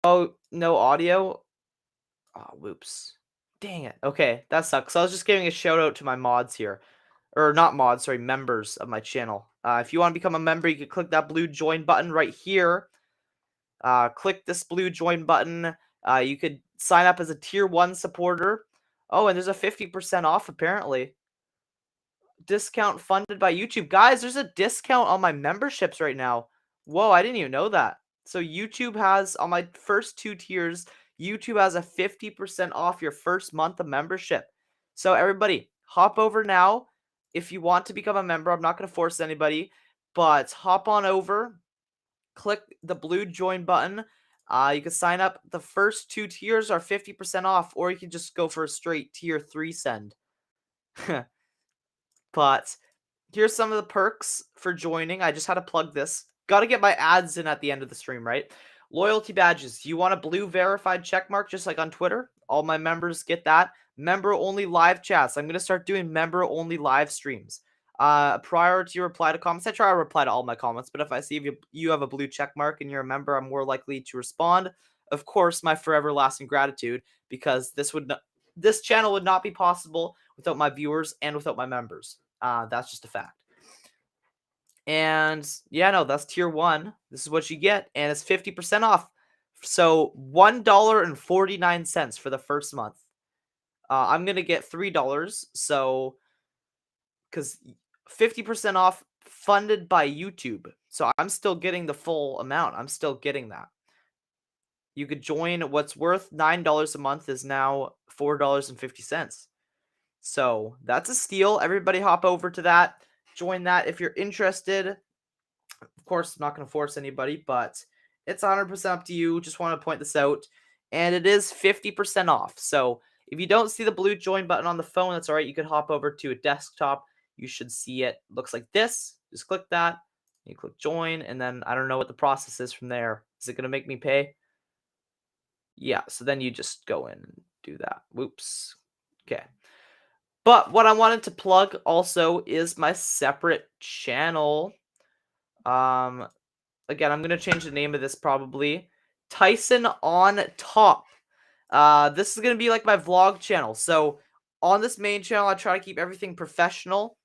Oh, no audio? Oh, whoops. Dang it. Okay, that sucks. So I was just giving a shout out to my mods here. Or not mods, sorry, members of my channel. If you want to become a member, you can click that blue join button right here. Click this blue join button. You could sign up as a tier 1 supporter. Oh, and there's a 50% off apparently. Discount funded by YouTube. Guys, there's a discount on my memberships right now. Whoa, I didn't even know that. So YouTube has, on my first 2 tiers, YouTube has a 50% off your first month of membership. So everybody, hop over now. If you want to become a member, I'm not going to force anybody, but hop on over, click the blue join button. You can sign up. The first 2 tiers are 50% off, or you can just go for a straight tier 3 send. But here's some of the perks for joining. I just had to plug this. Got to get my ads in at the end of the stream, right? Loyalty badges. You want a blue verified check mark just like on Twitter? All my members get that. Member-only live chats. I'm going to start doing member-only live streams. Priority reply to comments. I try to reply to all my comments, but if I see you have a blue check mark and you're a member, I'm more likely to respond. Of course, my forever lasting gratitude, because this channel would not be possible without my viewers and without my members. That's just a fact. And yeah, no, that's tier 1. This is what you get, and it's 50% off. So $1.49 for the first month. I'm gonna get $3. So because 50% off, funded by YouTube. So I'm still getting the full amount. I'm still getting that. You could join. What's worth $9 a month is now $4.50. So that's a steal. Everybody hop over to that. Join that if you're interested. Of course, I'm not going to force anybody, but it's 100% up to you. Just want to point this out. And it is 50% off. So if you don't see the blue join button on the phone, that's all right. You could hop over to a desktop. You should see it. Looks like this. Just click that. You click join, and then I don't know what the process is from there. Is it going to make me pay? Yeah, so then you just go in and do that. Whoops. Okay. But what I wanted to plug also is my separate channel. Again, I'm going to change the name of this probably. Tyson on Top. This is going to be like my vlog channel. So on this main channel, I try to keep everything professional.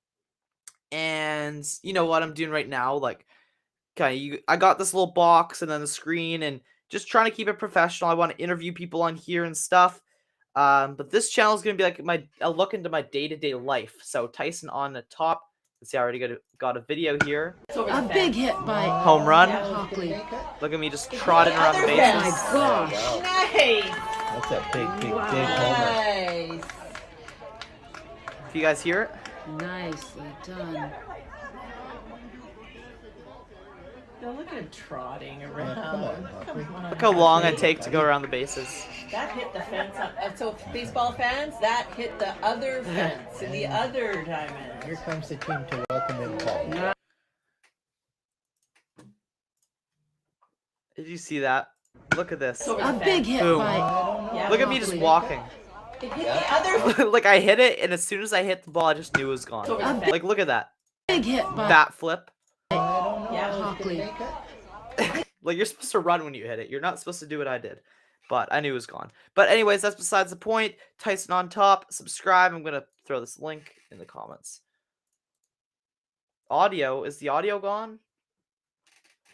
And you know what I'm doing right now? Like, okay, I got this little box and then the screen and just trying to keep it professional. I want to interview people on here and stuff. But this channel is going to be like a look into my day-to-day life. So Tyson on the Top. Let's see, I already got a video here. A big hit by home run. Hockley. Look at me just trotting around the bases. Oh my gosh. Nice. That's that big homer. Nice. Do you guys hear it? Nicely done. Now look at trotting around. Come on. Look how long I take to go around the bases. That hit the fence. So baseball fans, that hit the other fence in the other diamond. Here comes the team to welcome in Paul. Did you see that? Look at this. A big hit Boom. by Look at me just walking. It hit the other. Like I hit it, and as soon as I hit the ball, I just knew it was gone. Like look at that. big hit by Bat flip. Hockley. Like you're supposed to run when you hit it. You're not supposed to do what I did. But I knew it was gone. But anyways, that's besides the point. Tyson on Top. Subscribe. I'm gonna throw this link in the comments. Audio. Is the audio gone?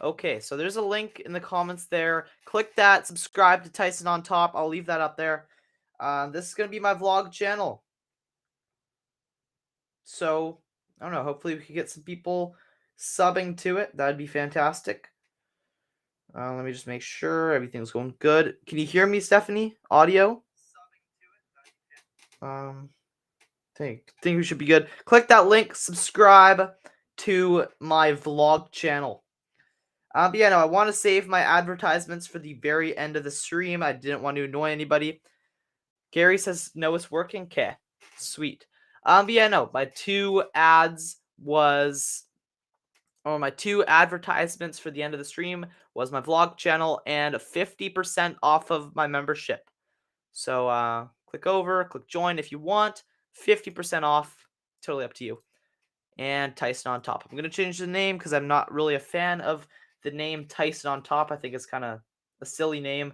Okay, so there's a link in the comments there. Click that. Subscribe to Tyson on Top. I'll leave that up there. This is gonna be my vlog channel. So I don't know. Hopefully we can get some people subbing to it. That'd be fantastic. Let me just make sure everything's going good. Can you hear me, Stephanie? Audio? Think we should be good. Click that link. Subscribe to my vlog channel. But yeah, no, I want to save my advertisements for the very end of the stream. I didn't want to annoy anybody. Gary says, no, it's working. Okay, sweet. But yeah, no, my two advertisements for the end of the stream was my vlog channel and 50% off of my membership. So click over, click join if you want. 50% off, totally up to you. And Tyson on Top. I'm going to change the name because I'm not really a fan of the name Tyson on Top. I think it's kind of a silly name.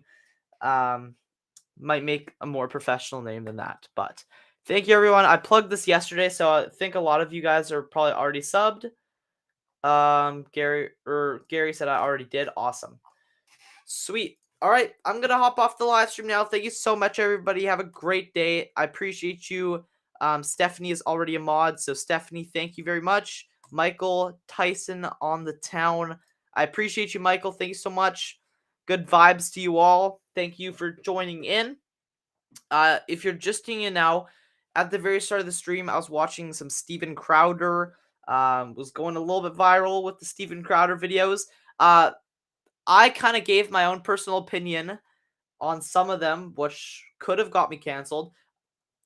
Might make a more professional name than that. But thank you, everyone. I plugged this yesterday, so I think a lot of you guys are probably already subbed. Gary said I already did. Awesome. Sweet. All right, I'm going to hop off the live stream now. Thank you so much, everybody. Have a great day. I appreciate you. Stephanie is already a mod, so Stephanie, thank you very much. Michael, Tyson on the town. I appreciate you, Michael. Thank you so much. Good vibes to you all. thank you for joining in. If you're just tuning in now, at the very start of the stream, I was watching some Steven Crowder. Was going a little bit viral with the Steven Crowder videos. I kind of gave my own personal opinion on some of them, which could have got me canceled.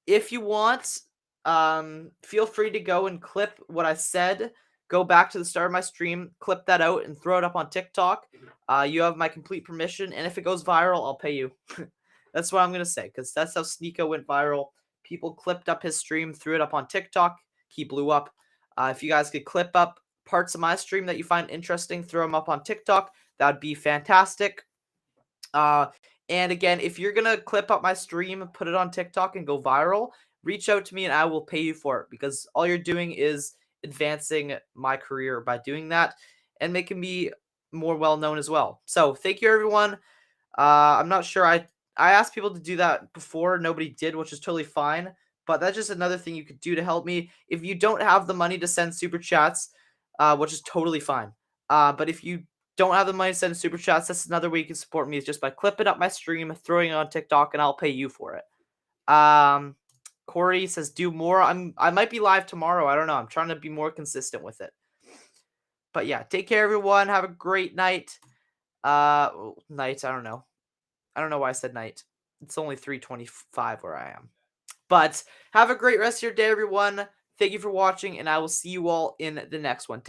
If you want, feel free to go and clip what I said. Go back to the start of my stream, clip that out, and throw it up on TikTok. You have my complete permission, and if it goes viral, I'll pay you. That's what I'm going to say, because that's how Sneako went viral. People clipped up his stream, threw it up on TikTok. He blew up. If you guys could clip up parts of my stream that you find interesting, throw them up on TikTok. That would be fantastic. And again, if you're going to clip up my stream, put it on TikTok and go viral, reach out to me and I will pay you for it, because all you're doing is advancing my career by doing that and making me more well-known as well. So thank you, everyone. I'm not sure. I asked people to do that before. Nobody did, which is totally fine. But that's just another thing you could do to help me. If you don't have the money to send super chats, which is totally fine. But if you don't have the money to send super chats, that's another way you can support me, is just by clipping up my stream, throwing it on TikTok, and I'll pay you for it. Corey says, do more. I might be live tomorrow. I don't know. I'm trying to be more consistent with it. But yeah, take care, everyone. Have a great night. Night, I don't know. I don't know why I said night. It's only 3:25 where I am. But have a great rest of your day, everyone. Thank you for watching, and I will see you all in the next one.